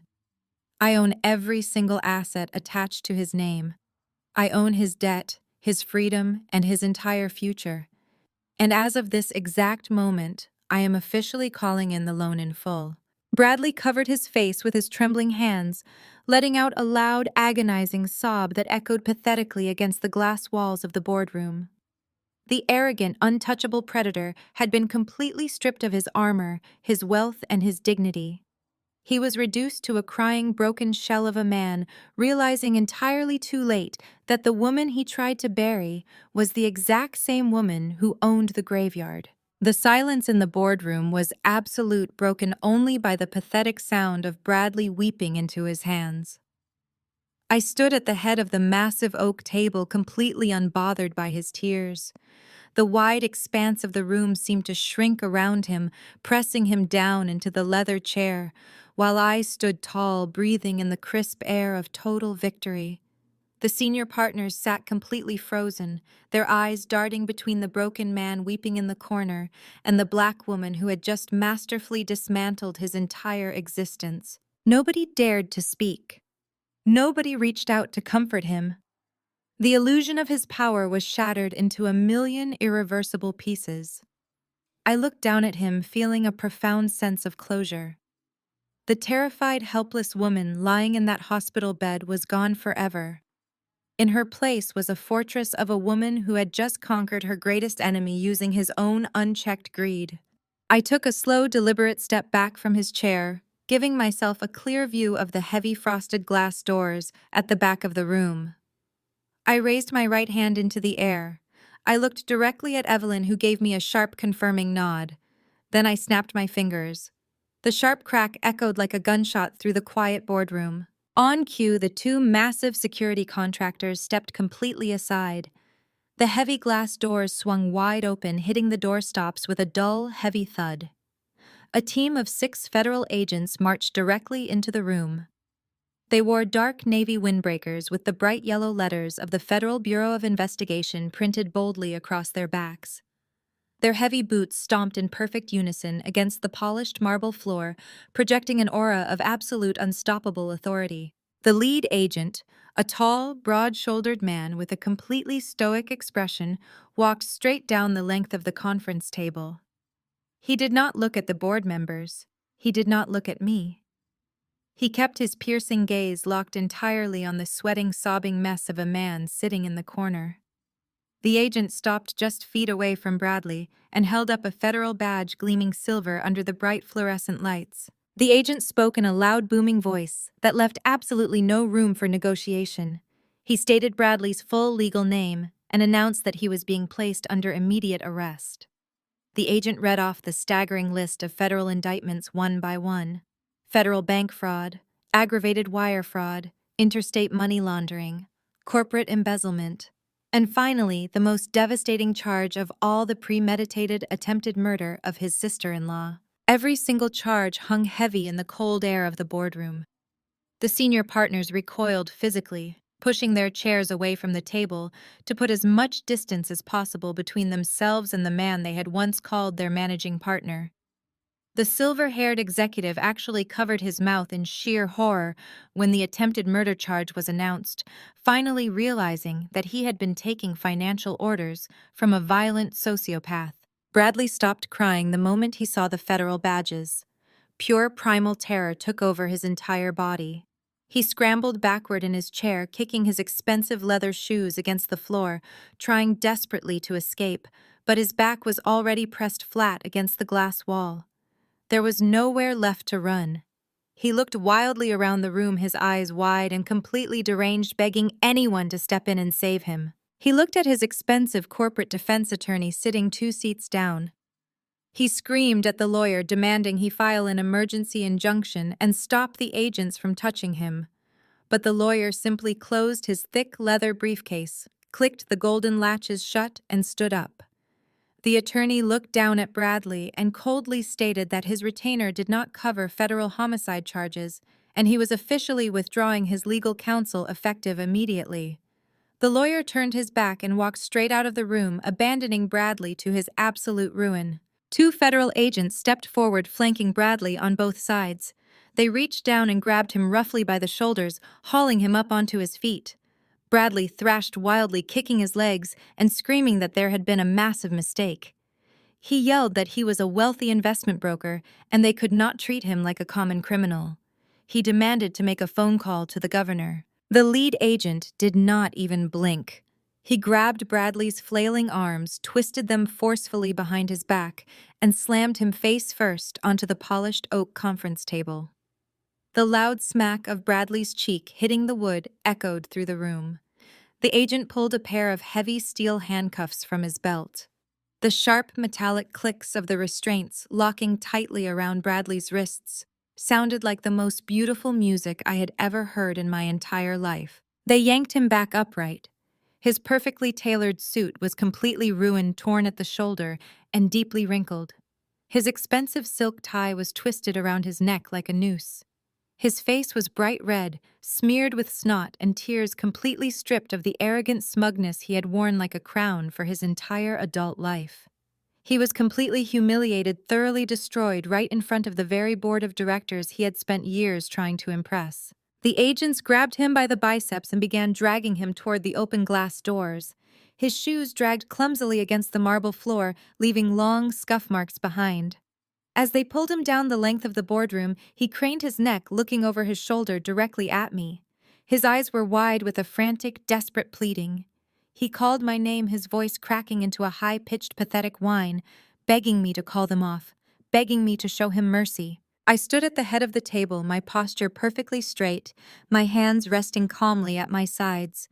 I own every single asset attached to his name. I own his debt, his freedom, and his entire future. And as of this exact moment, I am officially calling in the loan in full. Bradley covered his face with his trembling hands, letting out a loud, agonizing sob that echoed pathetically against the glass walls of the boardroom. The arrogant, untouchable predator had been completely stripped of his armor, his wealth, and his dignity. He was reduced to a crying, broken shell of a man, realizing entirely too late that the woman he tried to bury was the exact same woman who owned the graveyard. The silence in the boardroom was absolute, broken only by the pathetic sound of Bradley weeping into his hands. I stood at the head of the massive oak table, completely unbothered by his tears. The wide expanse of the room seemed to shrink around him, pressing him down into the leather chair, while I stood tall, breathing in the crisp air of total victory. The senior partners sat completely frozen, their eyes darting between the broken man weeping in the corner and the Black woman who had just masterfully dismantled his entire existence. Nobody dared to speak. Nobody reached out to comfort him. The illusion of his power was shattered into a million irreversible pieces. I looked down at him, feeling a profound sense of closure. The terrified, helpless woman lying in that hospital bed was gone forever. In her place was a fortress of a woman who had just conquered her greatest enemy using his own unchecked greed. I took a slow, deliberate step back from his chair, giving myself a clear view of the heavy frosted glass doors at the back of the room. I raised my right hand into the air. I looked directly at Evelyn, who gave me a sharp, confirming nod. Then I snapped my fingers. The sharp crack echoed like a gunshot through the quiet boardroom. On cue, the two massive security contractors stepped completely aside. The heavy glass doors swung wide open, hitting the doorstops with a dull, heavy thud. A team of 6 federal agents marched directly into the room. They wore dark navy windbreakers with the bright yellow letters of the Federal Bureau of Investigation printed boldly across their backs. Their heavy boots stomped in perfect unison against the polished marble floor, projecting an aura of absolute unstoppable authority. The lead agent, a tall, broad-shouldered man with a completely stoic expression, walked straight down the length of the conference table. He did not look at the board members. He did not look at me. He kept his piercing gaze locked entirely on the sweating, sobbing mess of a man sitting in the corner. The agent stopped just feet away from Bradley and held up a federal badge gleaming silver under the bright fluorescent lights. The agent spoke in a loud, booming voice that left absolutely no room for negotiation. He stated Bradley's full legal name and announced that he was being placed under immediate arrest. The agent read off the staggering list of federal indictments one by one: federal bank fraud, aggravated wire fraud, interstate money laundering, corporate embezzlement, and finally, the most devastating charge of all, the premeditated attempted murder of his sister-in-law. Every single charge hung heavy in the cold air of the boardroom. The senior partners recoiled physically, pushing their chairs away from the table to put as much distance as possible between themselves and the man they had once called their managing partner. The silver-haired executive actually covered his mouth in sheer horror when the attempted murder charge was announced, finally realizing that he had been taking financial orders from a violent sociopath. Bradley stopped crying the moment he saw the federal badges. Pure primal terror took over his entire body. He scrambled backward in his chair, kicking his expensive leather shoes against the floor, trying desperately to escape, but his back was already pressed flat against the glass wall. There was nowhere left to run. He looked wildly around the room, his eyes wide and completely deranged, begging anyone to step in and save him. He looked at his expensive corporate defense attorney sitting 2 seats down. He screamed at the lawyer, demanding he file an emergency injunction and stop the agents from touching him. But the lawyer simply closed his thick leather briefcase, clicked the golden latches shut, and stood up. The attorney looked down at Bradley and coldly stated that his retainer did not cover federal homicide charges, and he was officially withdrawing his legal counsel effective immediately. The lawyer turned his back and walked straight out of the room, abandoning Bradley to his absolute ruin. 2 federal agents stepped forward, flanking Bradley on both sides. They reached down and grabbed him roughly by the shoulders, hauling him up onto his feet. Bradley thrashed wildly, kicking his legs and screaming that there had been a massive mistake. He yelled that he was a wealthy investment broker and they could not treat him like a common criminal. He demanded to make a phone call to the governor. The lead agent did not even blink. He grabbed Bradley's flailing arms, twisted them forcefully behind his back, and slammed him face first onto the polished oak conference table. The loud smack of Bradley's cheek hitting the wood echoed through the room. The agent pulled a pair of heavy steel handcuffs from his belt. The sharp metallic clicks of the restraints locking tightly around Bradley's wrists sounded like the most beautiful music I had ever heard in my entire life. They yanked him back upright. His perfectly tailored suit was completely ruined, torn at the shoulder, and deeply wrinkled. His expensive silk tie was twisted around his neck like a noose. His face was bright red, smeared with snot and tears, completely stripped of the arrogant smugness he had worn like a crown for his entire adult life. He was completely humiliated, thoroughly destroyed right in front of the very board of directors he had spent years trying to impress. The agents grabbed him by the biceps and began dragging him toward the open glass doors. His shoes dragged clumsily against the marble floor, leaving long scuff marks behind. As they pulled him down the length of the boardroom, he craned his neck, looking over his shoulder directly at me. His eyes were wide with a frantic, desperate pleading. He called my name, his voice cracking into a high-pitched, pathetic whine, begging me to call them off, begging me to show him mercy. I stood at the head of the table, my posture perfectly straight, my hands resting calmly at my sides.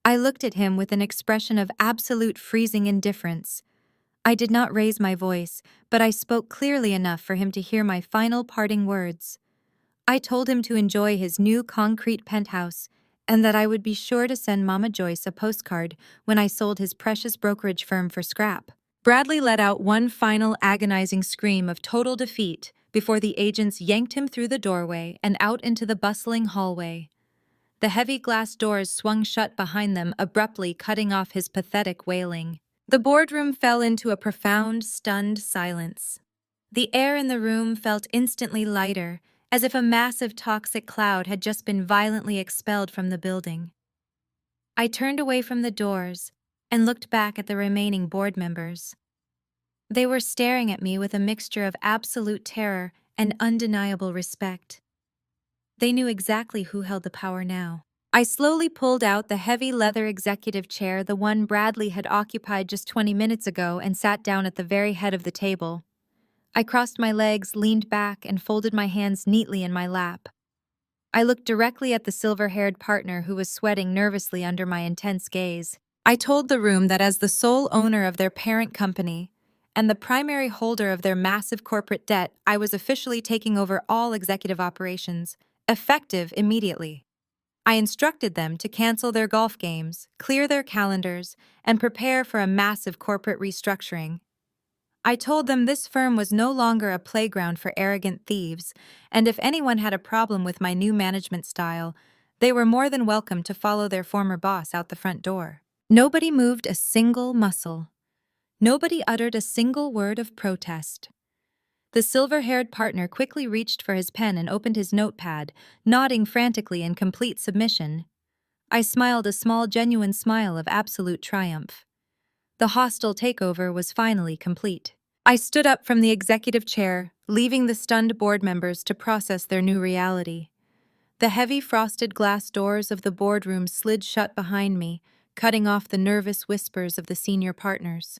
I looked at him with an expression of absolute freezing indifference. I did not raise my voice, but I spoke clearly enough for him to hear my final parting words. I told him to enjoy his new concrete penthouse, and that I would be sure to send Mama Joyce a postcard when I sold his precious brokerage firm for scrap. Bradley let out one final agonizing scream of total defeat before the agents yanked him through the doorway and out into the bustling hallway. The heavy glass doors swung shut behind them, abruptly cutting off his pathetic wailing. The boardroom fell into a profound, stunned silence. The air in the room felt instantly lighter, as if a massive toxic cloud had just been violently expelled from the building. I turned away from the doors and looked back at the remaining board members. They were staring at me with a mixture of absolute terror and undeniable respect. They knew exactly who held the power now. I slowly pulled out the heavy leather executive chair, the one Bradley had occupied just 20 minutes ago, and sat down at the very head of the table. I crossed my legs, leaned back, and folded my hands neatly in my lap. I looked directly at the silver-haired partner who was sweating nervously under my intense gaze. I told the room that as the sole owner of their parent company and the primary holder of their massive corporate debt, I was officially taking over all executive operations, effective immediately. I instructed them to cancel their golf games, clear their calendars, and prepare for a massive corporate restructuring. I told them this firm was no longer a playground for arrogant thieves, and if anyone had a problem with my new management style, they were more than welcome to follow their former boss out the front door. Nobody moved a single muscle. Nobody uttered a single word of protest. The silver-haired partner quickly reached for his pen and opened his notepad, nodding frantically in complete submission. I smiled a small, genuine smile of absolute triumph. The hostile takeover was finally complete. I stood up from the executive chair, leaving the stunned board members to process their new reality. The heavy frosted glass doors of the boardroom slid shut behind me, cutting off the nervous whispers of the senior partners.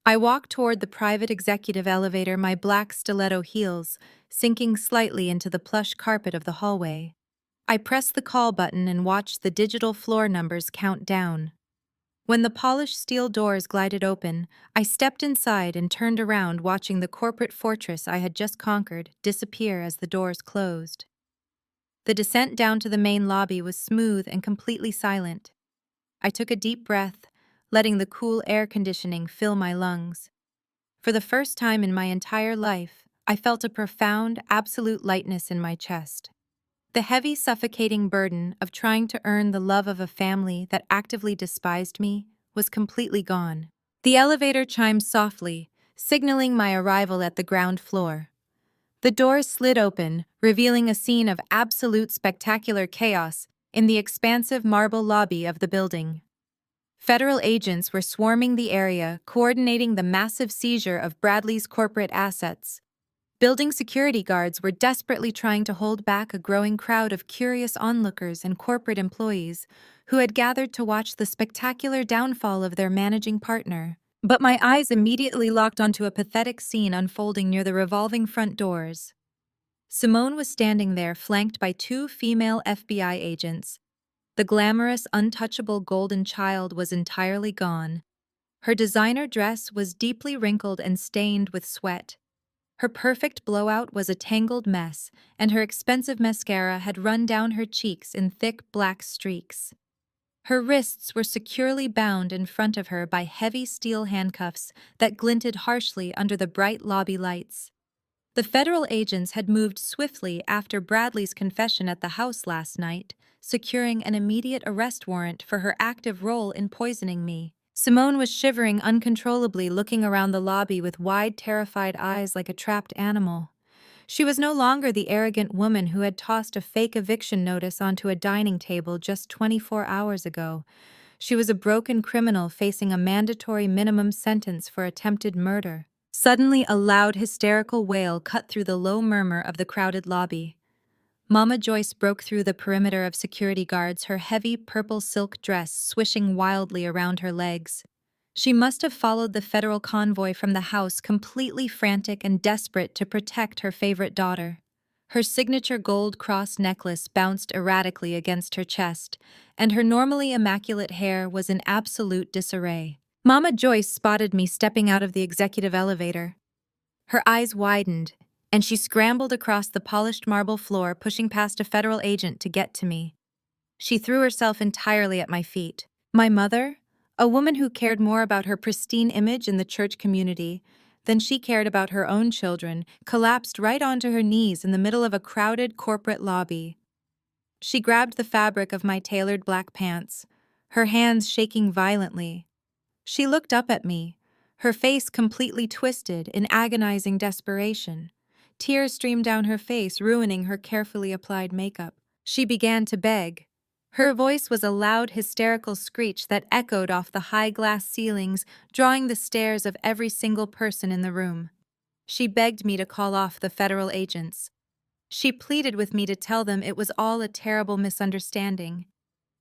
I walked toward the private executive elevator, my black stiletto heels sinking slightly into the plush carpet of the hallway. I pressed the call button and watched the digital floor numbers count down. When the polished steel doors glided open, I stepped inside and turned around, watching the corporate fortress I had just conquered disappear as the doors closed. The descent down to the main lobby was smooth and completely silent. I took a deep breath, letting the cool air conditioning fill my lungs. For the first time in my entire life, I felt a profound, absolute lightness in my chest. The heavy, suffocating burden of trying to earn the love of a family that actively despised me was completely gone. The elevator chimed softly, signaling my arrival at the ground floor. The doors slid open, revealing a scene of absolute spectacular chaos in the expansive marble lobby of the building. Federal agents were swarming the area, coordinating the massive seizure of Bradley's corporate assets. Building security guards were desperately trying to hold back a growing crowd of curious onlookers and corporate employees who had gathered to watch the spectacular downfall of their managing partner. But my eyes immediately locked onto a pathetic scene unfolding near the revolving front doors. Simone was standing there, flanked by two female FBI agents. The glamorous, untouchable golden child was entirely gone. Her designer dress was deeply wrinkled and stained with sweat. Her perfect blowout was a tangled mess, and her expensive mascara had run down her cheeks in thick black streaks. Her wrists were securely bound in front of her by heavy steel handcuffs that glinted harshly under the bright lobby lights. The federal agents had moved swiftly after Bradley's confession at the house last night, securing an immediate arrest warrant for her active role in poisoning me. Simone was shivering uncontrollably, looking around the lobby with wide, terrified eyes like a trapped animal. She was no longer the arrogant woman who had tossed a fake eviction notice onto a dining table just 24 hours ago. She was a broken criminal facing a mandatory minimum sentence for attempted murder. Suddenly, a loud, hysterical wail cut through the low murmur of the crowded lobby. Mama Joyce broke through the perimeter of security guards, her heavy purple silk dress swishing wildly around her legs. She must have followed the federal convoy from the house, completely frantic and desperate to protect her favorite daughter. Her signature gold cross necklace bounced erratically against her chest, and her normally immaculate hair was in absolute disarray. Mama Joyce spotted me stepping out of the executive elevator. Her eyes widened, and she scrambled across the polished marble floor, pushing past a federal agent to get to me. She threw herself entirely at my feet. My mother, a woman who cared more about her pristine image in the church community than she cared about her own children, collapsed right onto her knees in the middle of a crowded corporate lobby. She grabbed the fabric of my tailored black pants, her hands shaking violently. She looked up at me, her face completely twisted in agonizing desperation. Tears streamed down her face, ruining her carefully applied makeup. She began to beg. Her voice was a loud, hysterical screech that echoed off the high glass ceilings, drawing the stares of every single person in the room. She begged me to call off the federal agents. She pleaded with me to tell them it was all a terrible misunderstanding.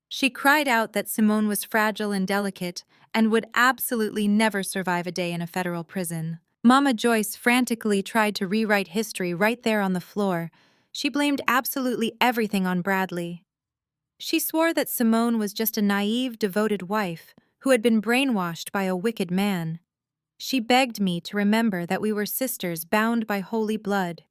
She cried out that Simone was fragile and delicate and would absolutely never survive a day in a federal prison. Mama Joyce frantically tried to rewrite history right there on the floor. She blamed absolutely everything on Bradley. She swore that Simone was just a naive, devoted wife who had been brainwashed by a wicked man. She begged me to remember that we were sisters bound by holy blood.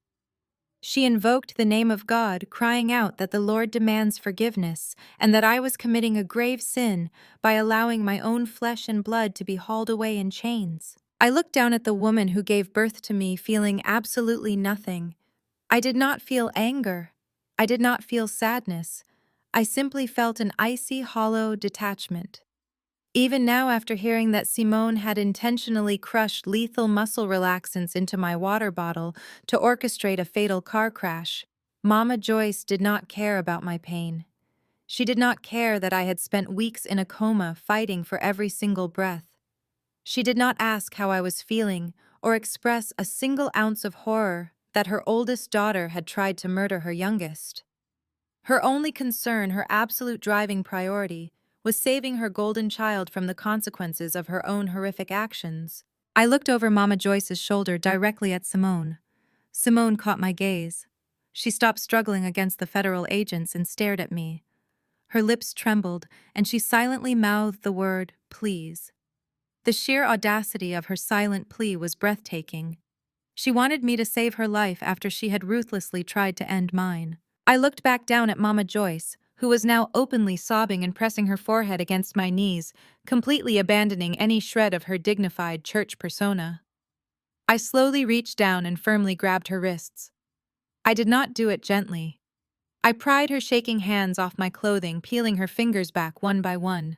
She invoked the name of God, crying out that the Lord demands forgiveness and that I was committing a grave sin by allowing my own flesh and blood to be hauled away in chains. I looked down at the woman who gave birth to me, feeling absolutely nothing. I did not feel anger. I did not feel sadness. I simply felt an icy, hollow detachment. Even now, after hearing that Simone had intentionally crushed lethal muscle relaxants into my water bottle to orchestrate a fatal car crash, Mama Joyce did not care about my pain. She did not care that I had spent weeks in a coma fighting for every single breath. She did not ask how I was feeling or express a single ounce of horror that her oldest daughter had tried to murder her youngest. Her only concern, her absolute driving priority, was saving her golden child from the consequences of her own horrific actions. I looked over Mama Joyce's shoulder directly at Simone. Simone caught my gaze. She stopped struggling against the federal agents and stared at me. Her lips trembled, and she silently mouthed the word, "Please." The sheer audacity of her silent plea was breathtaking. She wanted me to save her life after she had ruthlessly tried to end mine. I looked back down at Mama Joyce, who was now openly sobbing and pressing her forehead against my knees, completely abandoning any shred of her dignified church persona. I slowly reached down and firmly grabbed her wrists. I did not do it gently. I pried her shaking hands off my clothing, peeling her fingers back one by one.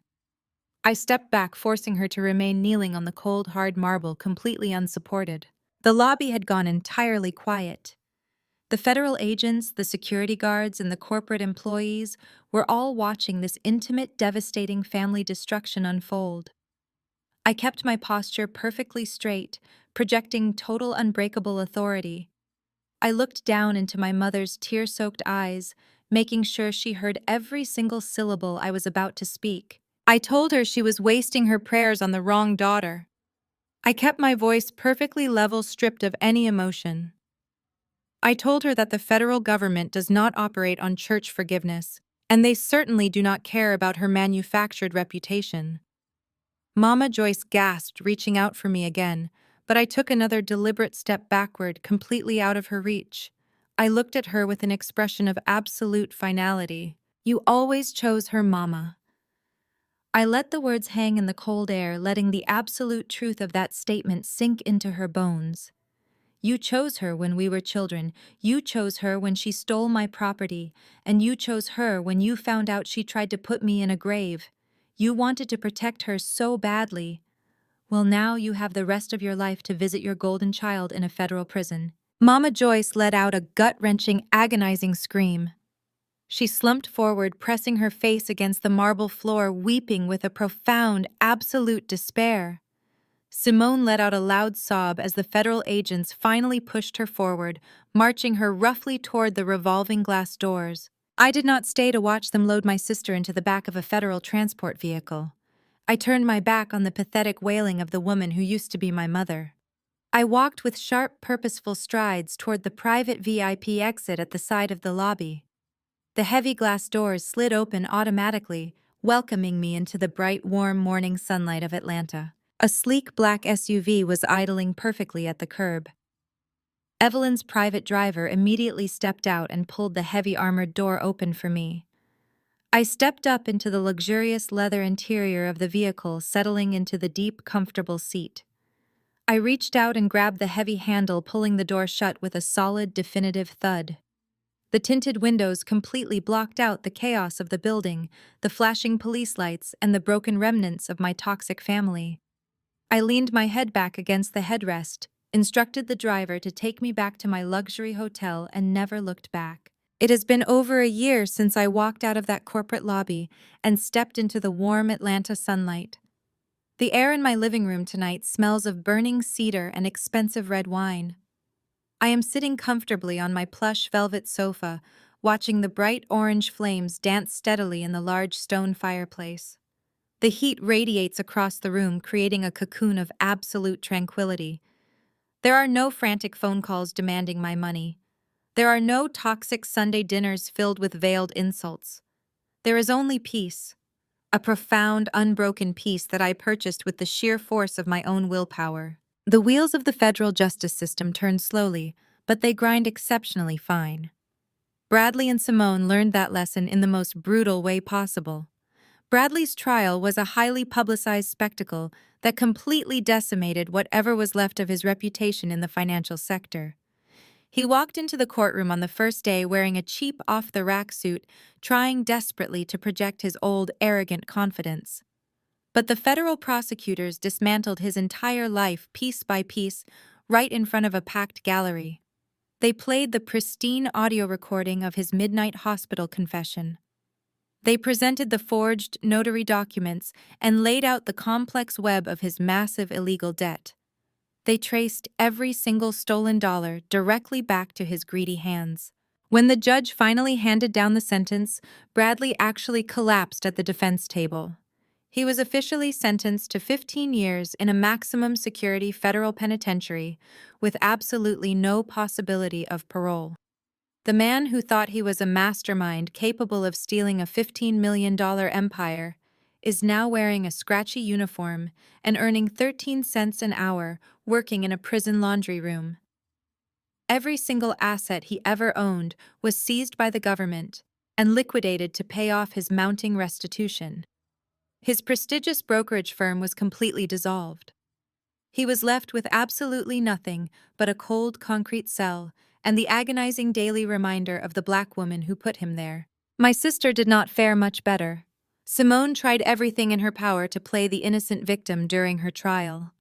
I stepped back, forcing her to remain kneeling on the cold, hard marble, completely unsupported. The lobby had gone entirely quiet. The federal agents, the security guards, and the corporate employees were all watching this intimate, devastating family destruction unfold. I kept my posture perfectly straight, projecting total unbreakable authority. I looked down into my mother's tear-soaked eyes, making sure she heard every single syllable I was about to speak. I told her she was wasting her prayers on the wrong daughter. I kept my voice perfectly level, stripped of any emotion. I told her that the federal government does not operate on church forgiveness, and they certainly do not care about her manufactured reputation. Mama Joyce gasped, reaching out for me again, but I took another deliberate step backward, completely out of her reach. I looked at her with an expression of absolute finality. "You always chose her, Mama." I let the words hang in the cold air, letting the absolute truth of that statement sink into her bones. You chose her when we were children, you chose her when she stole my property, and you chose her when you found out she tried to put me in a grave. You wanted to protect her so badly. Well, now you have the rest of your life to visit your golden child in a federal prison. Mama Joyce let out a gut-wrenching, agonizing scream. She slumped forward, pressing her face against the marble floor, weeping with a profound, absolute despair. Simone let out a loud sob as the federal agents finally pushed her forward, marching her roughly toward the revolving glass doors. I did not stay to watch them load my sister into the back of a federal transport vehicle. I turned my back on the pathetic wailing of the woman who used to be my mother. I walked with sharp, purposeful strides toward the private VIP exit at the side of the lobby. The heavy glass doors slid open automatically, welcoming me into the bright, warm morning sunlight of Atlanta. A sleek black SUV was idling perfectly at the curb. Evelyn's private driver immediately stepped out and pulled the heavy armored door open for me. I stepped up into the luxurious leather interior of the vehicle, settling into the deep, comfortable seat. I reached out and grabbed the heavy handle, pulling the door shut with a solid, definitive thud. The tinted windows completely blocked out the chaos of the building, the flashing police lights, and the broken remnants of my toxic family. I leaned my head back against the headrest, instructed the driver to take me back to my luxury hotel, and never looked back. It has been over a year since I walked out of that corporate lobby and stepped into the warm Atlanta sunlight. The air in my living room tonight smells of burning cedar and expensive red wine. I am sitting comfortably on my plush velvet sofa, watching the bright orange flames dance steadily in the large stone fireplace. The heat radiates across the room, creating a cocoon of absolute tranquility. There are no frantic phone calls demanding my money. There are no toxic Sunday dinners filled with veiled insults. There is only peace, a profound, unbroken peace that I purchased with the sheer force of my own willpower. The wheels of the federal justice system turn slowly, but they grind exceptionally fine. Bradley and Simone learned that lesson in the most brutal way possible. Bradley's trial was a highly publicized spectacle that completely decimated whatever was left of his reputation in the financial sector. He walked into the courtroom on the first day wearing a cheap off-the-rack suit, trying desperately to project his old, arrogant confidence. But the federal prosecutors dismantled his entire life piece by piece, right in front of a packed gallery. They played the pristine audio recording of his midnight hospital confession. They presented the forged notary documents and laid out the complex web of his massive illegal debt. They traced every single stolen dollar directly back to his greedy hands. When the judge finally handed down the sentence, Bradley actually collapsed at the defense table. He was officially sentenced to 15 years in a maximum security federal penitentiary with absolutely no possibility of parole. The man who thought he was a mastermind capable of stealing a $15 million empire is now wearing a scratchy uniform and earning 13 cents an hour working in a prison laundry room. Every single asset he ever owned was seized by the government and liquidated to pay off his mounting restitution. His prestigious brokerage firm was completely dissolved. He was left with absolutely nothing but a cold concrete cell and the agonizing daily reminder of the black woman who put him there. My sister did not fare much better. Simone tried everything in her power to play the innocent victim during her trial.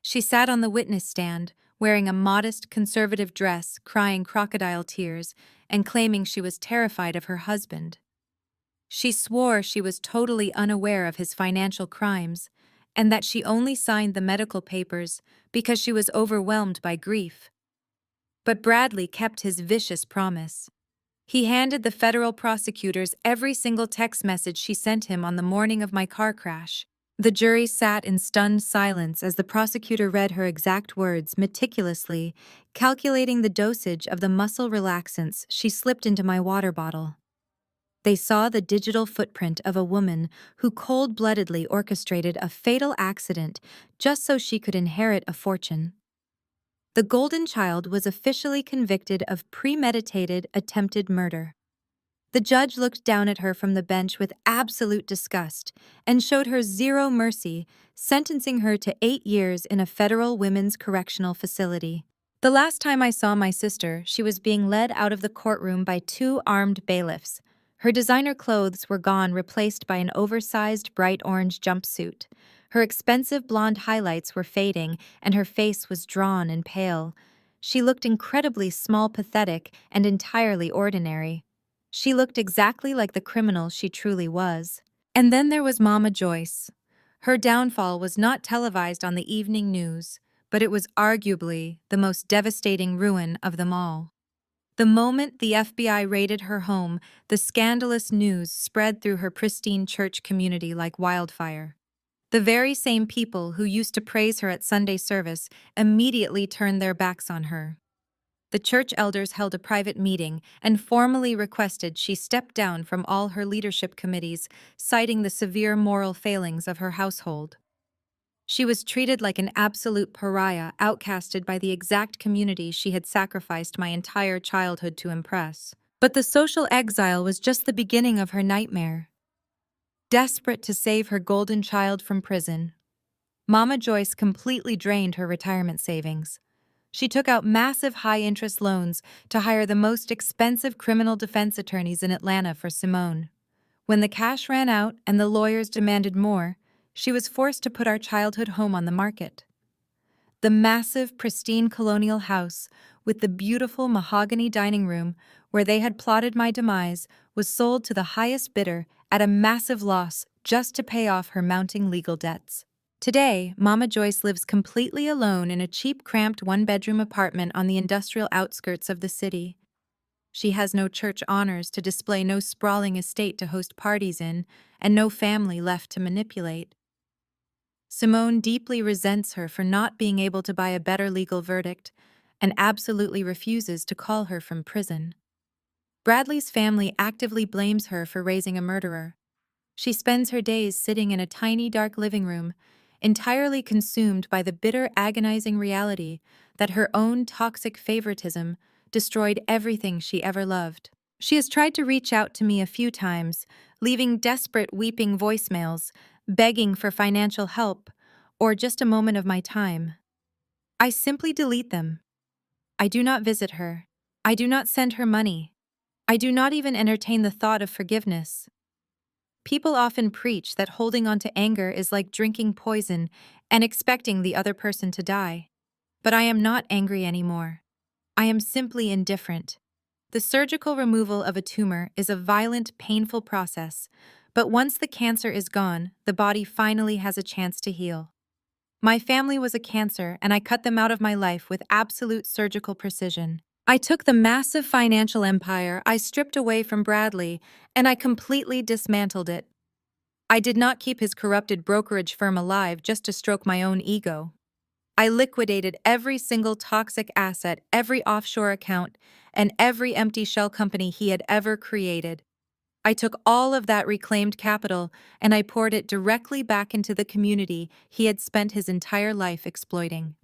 She sat on the witness stand, wearing a modest, conservative dress, crying crocodile tears, and claiming she was terrified of her husband. She swore she was totally unaware of his financial crimes, and that she only signed the medical papers because she was overwhelmed by grief. But Bradley kept his vicious promise. He handed the federal prosecutors every single text message she sent him on the morning of my car crash. The jury sat in stunned silence as the prosecutor read her exact words meticulously, calculating the dosage of the muscle relaxants she slipped into my water bottle. They saw the digital footprint of a woman who cold-bloodedly orchestrated a fatal accident just so she could inherit a fortune. The golden child was officially convicted of premeditated attempted murder. The judge looked down at her from the bench with absolute disgust and showed her zero mercy, sentencing her to 8 years in a federal women's correctional facility. The last time I saw my sister, she was being led out of the courtroom by 2 armed bailiffs. Her designer clothes were gone, replaced by an oversized bright orange jumpsuit. Her expensive blonde highlights were fading, and her face was drawn and pale. She looked incredibly small, pathetic, and entirely ordinary. She looked exactly like the criminal she truly was. And then there was Mama Joyce. Her downfall was not televised on the evening news, but it was arguably the most devastating ruin of them all. The moment the FBI raided her home, the scandalous news spread through her pristine church community like wildfire. The very same people who used to praise her at Sunday service immediately turned their backs on her. The church elders held a private meeting and formally requested she step down from all her leadership committees, citing the severe moral failings of her household. She was treated like an absolute pariah, outcasted by the exact community she had sacrificed my entire childhood to impress. But the social exile was just the beginning of her nightmare. Desperate to save her golden child from prison, Mama Joyce completely drained her retirement savings. She took out massive high-interest loans to hire the most expensive criminal defense attorneys in Atlanta for Simone. When the cash ran out and the lawyers demanded more, she was forced to put our childhood home on the market. The massive, pristine colonial house, with the beautiful mahogany dining room where they had plotted my demise, was sold to the highest bidder at a massive loss just to pay off her mounting legal debts. Today, Mama Joyce lives completely alone in a cheap, cramped one-bedroom apartment on the industrial outskirts of the city. She has no church honors to display, no sprawling estate to host parties in, and no family left to manipulate. Simone deeply resents her for not being able to buy a better legal verdict and absolutely refuses to call her from prison. Bradley's family actively blames her for raising a murderer. She spends her days sitting in a tiny, dark living room, entirely consumed by the bitter, agonizing reality that her own toxic favoritism destroyed everything she ever loved. She has tried to reach out to me a few times, leaving desperate, weeping voicemails, begging for financial help or just a moment of my time. I simply delete them. I do not visit her. I do not send her money. I do not even entertain the thought of forgiveness. People often preach that holding on to anger is like drinking poison and expecting the other person to die. But I am not angry anymore. I am simply indifferent. The surgical removal of a tumor is a violent, painful process, but once the cancer is gone, the body finally has a chance to heal. My family was a cancer, and I cut them out of my life with absolute surgical precision. I took the massive financial empire I stripped away from Bradley, and I completely dismantled it. I did not keep his corrupted brokerage firm alive just to stroke my own ego. I liquidated every single toxic asset, every offshore account, and every empty shell company he had ever created. I took all of that reclaimed capital and I poured it directly back into the community he had spent his entire life exploiting.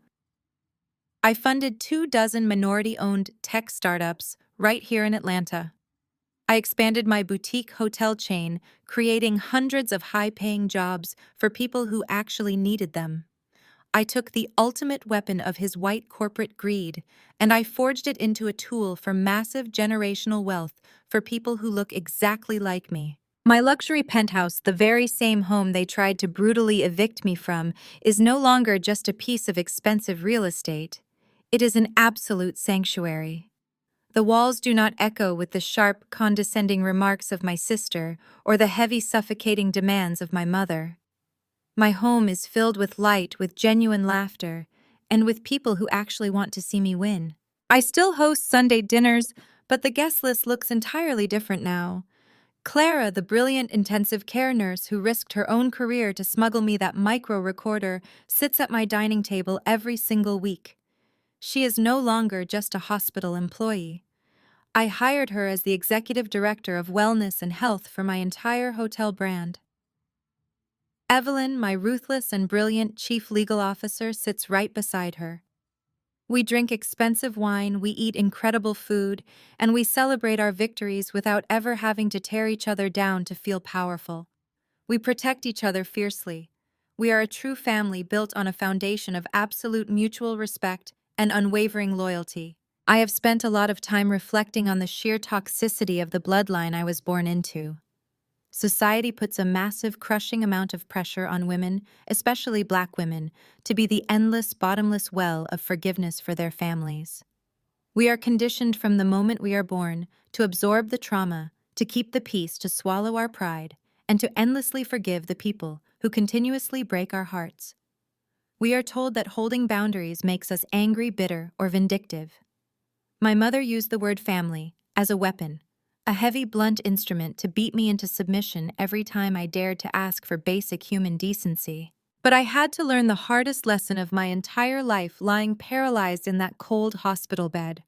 I funded 24 minority-owned tech startups right here in Atlanta. I expanded my boutique hotel chain, creating hundreds of high-paying jobs for people who actually needed them. I took the ultimate weapon of his white corporate greed, and I forged it into a tool for massive generational wealth for people who look exactly like me. My luxury penthouse, the very same home they tried to brutally evict me from, is no longer just a piece of expensive real estate. It is an absolute sanctuary. The walls do not echo with the sharp, condescending remarks of my sister or the heavy, suffocating demands of my mother. My home is filled with light, with genuine laughter, and with people who actually want to see me win. I still host Sunday dinners, but the guest list looks entirely different now. Clara, the brilliant intensive care nurse who risked her own career to smuggle me that micro recorder, sits at my dining table every single week. She is no longer just a hospital employee. I hired her as the executive director of wellness and health for my entire hotel brand. Evelyn, my ruthless and brilliant chief legal officer, sits right beside her. We drink expensive wine, we eat incredible food, and we celebrate our victories without ever having to tear each other down to feel powerful. We protect each other fiercely. We are a true family built on a foundation of absolute mutual respect and unwavering loyalty. I have spent a lot of time reflecting on the sheer toxicity of the bloodline I was born into. Society puts a massive, crushing amount of pressure on women, especially Black women, to be the endless, bottomless well of forgiveness for their families. We are conditioned from the moment we are born to absorb the trauma, to keep the peace, to swallow our pride, and to endlessly forgive the people who continuously break our hearts. We are told that holding boundaries makes us angry, bitter, or vindictive. My mother used the word family as a weapon, a heavy, blunt instrument to beat me into submission every time I dared to ask for basic human decency. But I had to learn the hardest lesson of my entire life lying paralyzed in that cold hospital bed.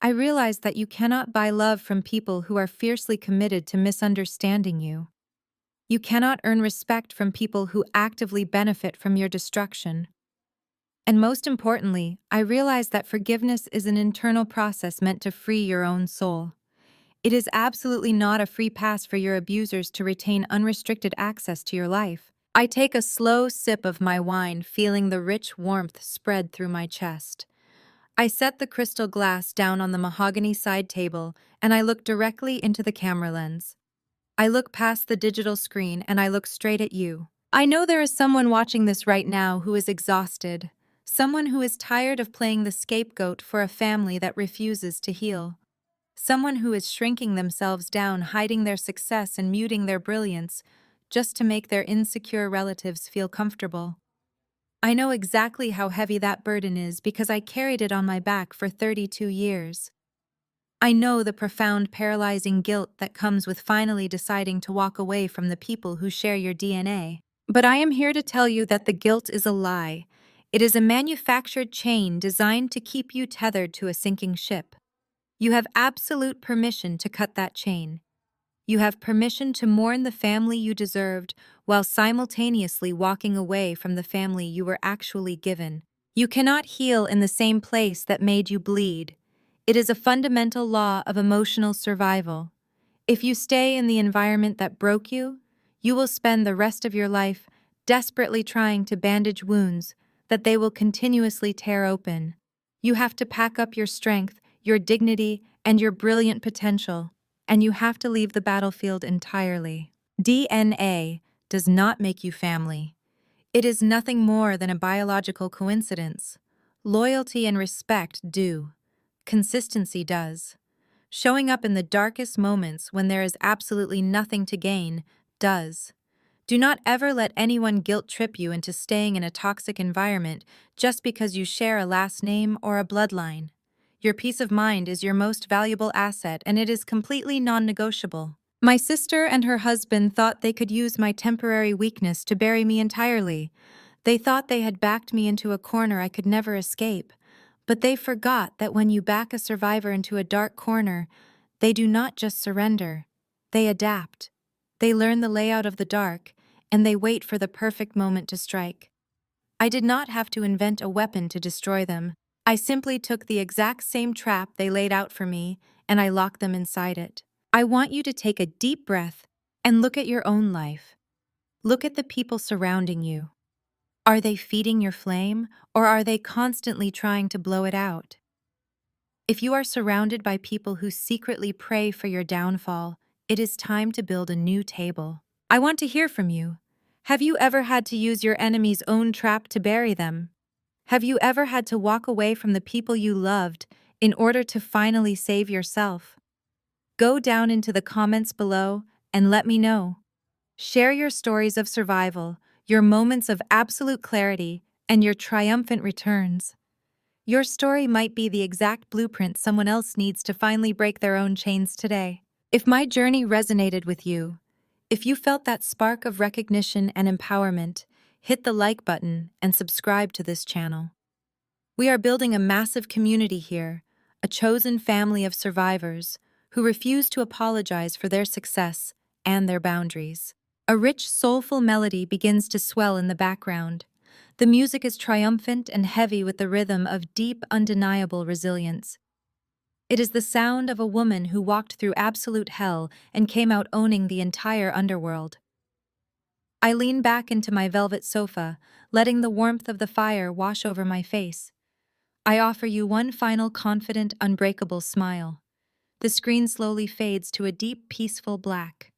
I realized that you cannot buy love from people who are fiercely committed to misunderstanding you. You cannot earn respect from people who actively benefit from your destruction. And most importantly, I realized that forgiveness is an internal process meant to free your own soul. It is absolutely not a free pass for your abusers to retain unrestricted access to your life. I take a slow sip of my wine, feeling the rich warmth spread through my chest. I set the crystal glass down on the mahogany side table, and I look directly into the camera lens. I look past the digital screen, and I look straight at you. I know there is someone watching this right now who is exhausted, Someone who is tired of playing the scapegoat for a family that refuses to heal. Someone who is shrinking themselves down, hiding their success and muting their brilliance, just to make their insecure relatives feel comfortable. I know exactly how heavy that burden is because I carried it on my back for 32 years. I know the profound, paralyzing guilt that comes with finally deciding to walk away from the people who share your DNA. But I am here to tell you that the guilt is a lie. It is a manufactured chain designed to keep you tethered to a sinking ship. You have absolute permission to cut that chain. You have permission to mourn the family you deserved while simultaneously walking away from the family you were actually given. You cannot heal in the same place that made you bleed. It is a fundamental law of emotional survival. If you stay in the environment that broke you, you will spend the rest of your life desperately trying to bandage wounds that they will continuously tear open. You have to pack up your strength, your dignity, and your brilliant potential, and you have to leave the battlefield entirely. DNA does not make you family. It is nothing more than a biological coincidence. Loyalty and respect do. Consistency does. Showing up in the darkest moments when there is absolutely nothing to gain does. Do not ever let anyone guilt trip you into staying in a toxic environment just because you share a last name or a bloodline. Your peace of mind is your most valuable asset, and it is completely non-negotiable. My sister and her husband thought they could use my temporary weakness to bury me entirely. They thought they had backed me into a corner I could never escape. But they forgot that when you back a survivor into a dark corner, they do not just surrender. They adapt. They learn the layout of the dark, and they wait for the perfect moment to strike. I did not have to invent a weapon to destroy them. I simply took the exact same trap they laid out for me, and I locked them inside it. I want you to take a deep breath and look at your own life. Look at the people surrounding you. Are they feeding your flame, or are they constantly trying to blow it out? If you are surrounded by people who secretly pray for your downfall, it is time to build a new table. I want to hear from you. Have you ever had to use your enemy's own trap to bury them? Have you ever had to walk away from the people you loved in order to finally save yourself? Go down into the comments below and let me know. Share your stories of survival, your moments of absolute clarity, and your triumphant returns. Your story might be the exact blueprint someone else needs to finally break their own chains today. If my journey resonated with you, if you felt that spark of recognition and empowerment, hit the like button and subscribe to this channel. We are building a massive community here, a chosen family of survivors who refuse to apologize for their success and their boundaries. A rich, soulful melody begins to swell in the background. The music is triumphant and heavy with the rhythm of deep, undeniable resilience. It is the sound of a woman who walked through absolute hell and came out owning the entire underworld. I lean back into my velvet sofa, letting the warmth of the fire wash over my face. I offer you one final confident, unbreakable smile. The screen slowly fades to a deep, peaceful black.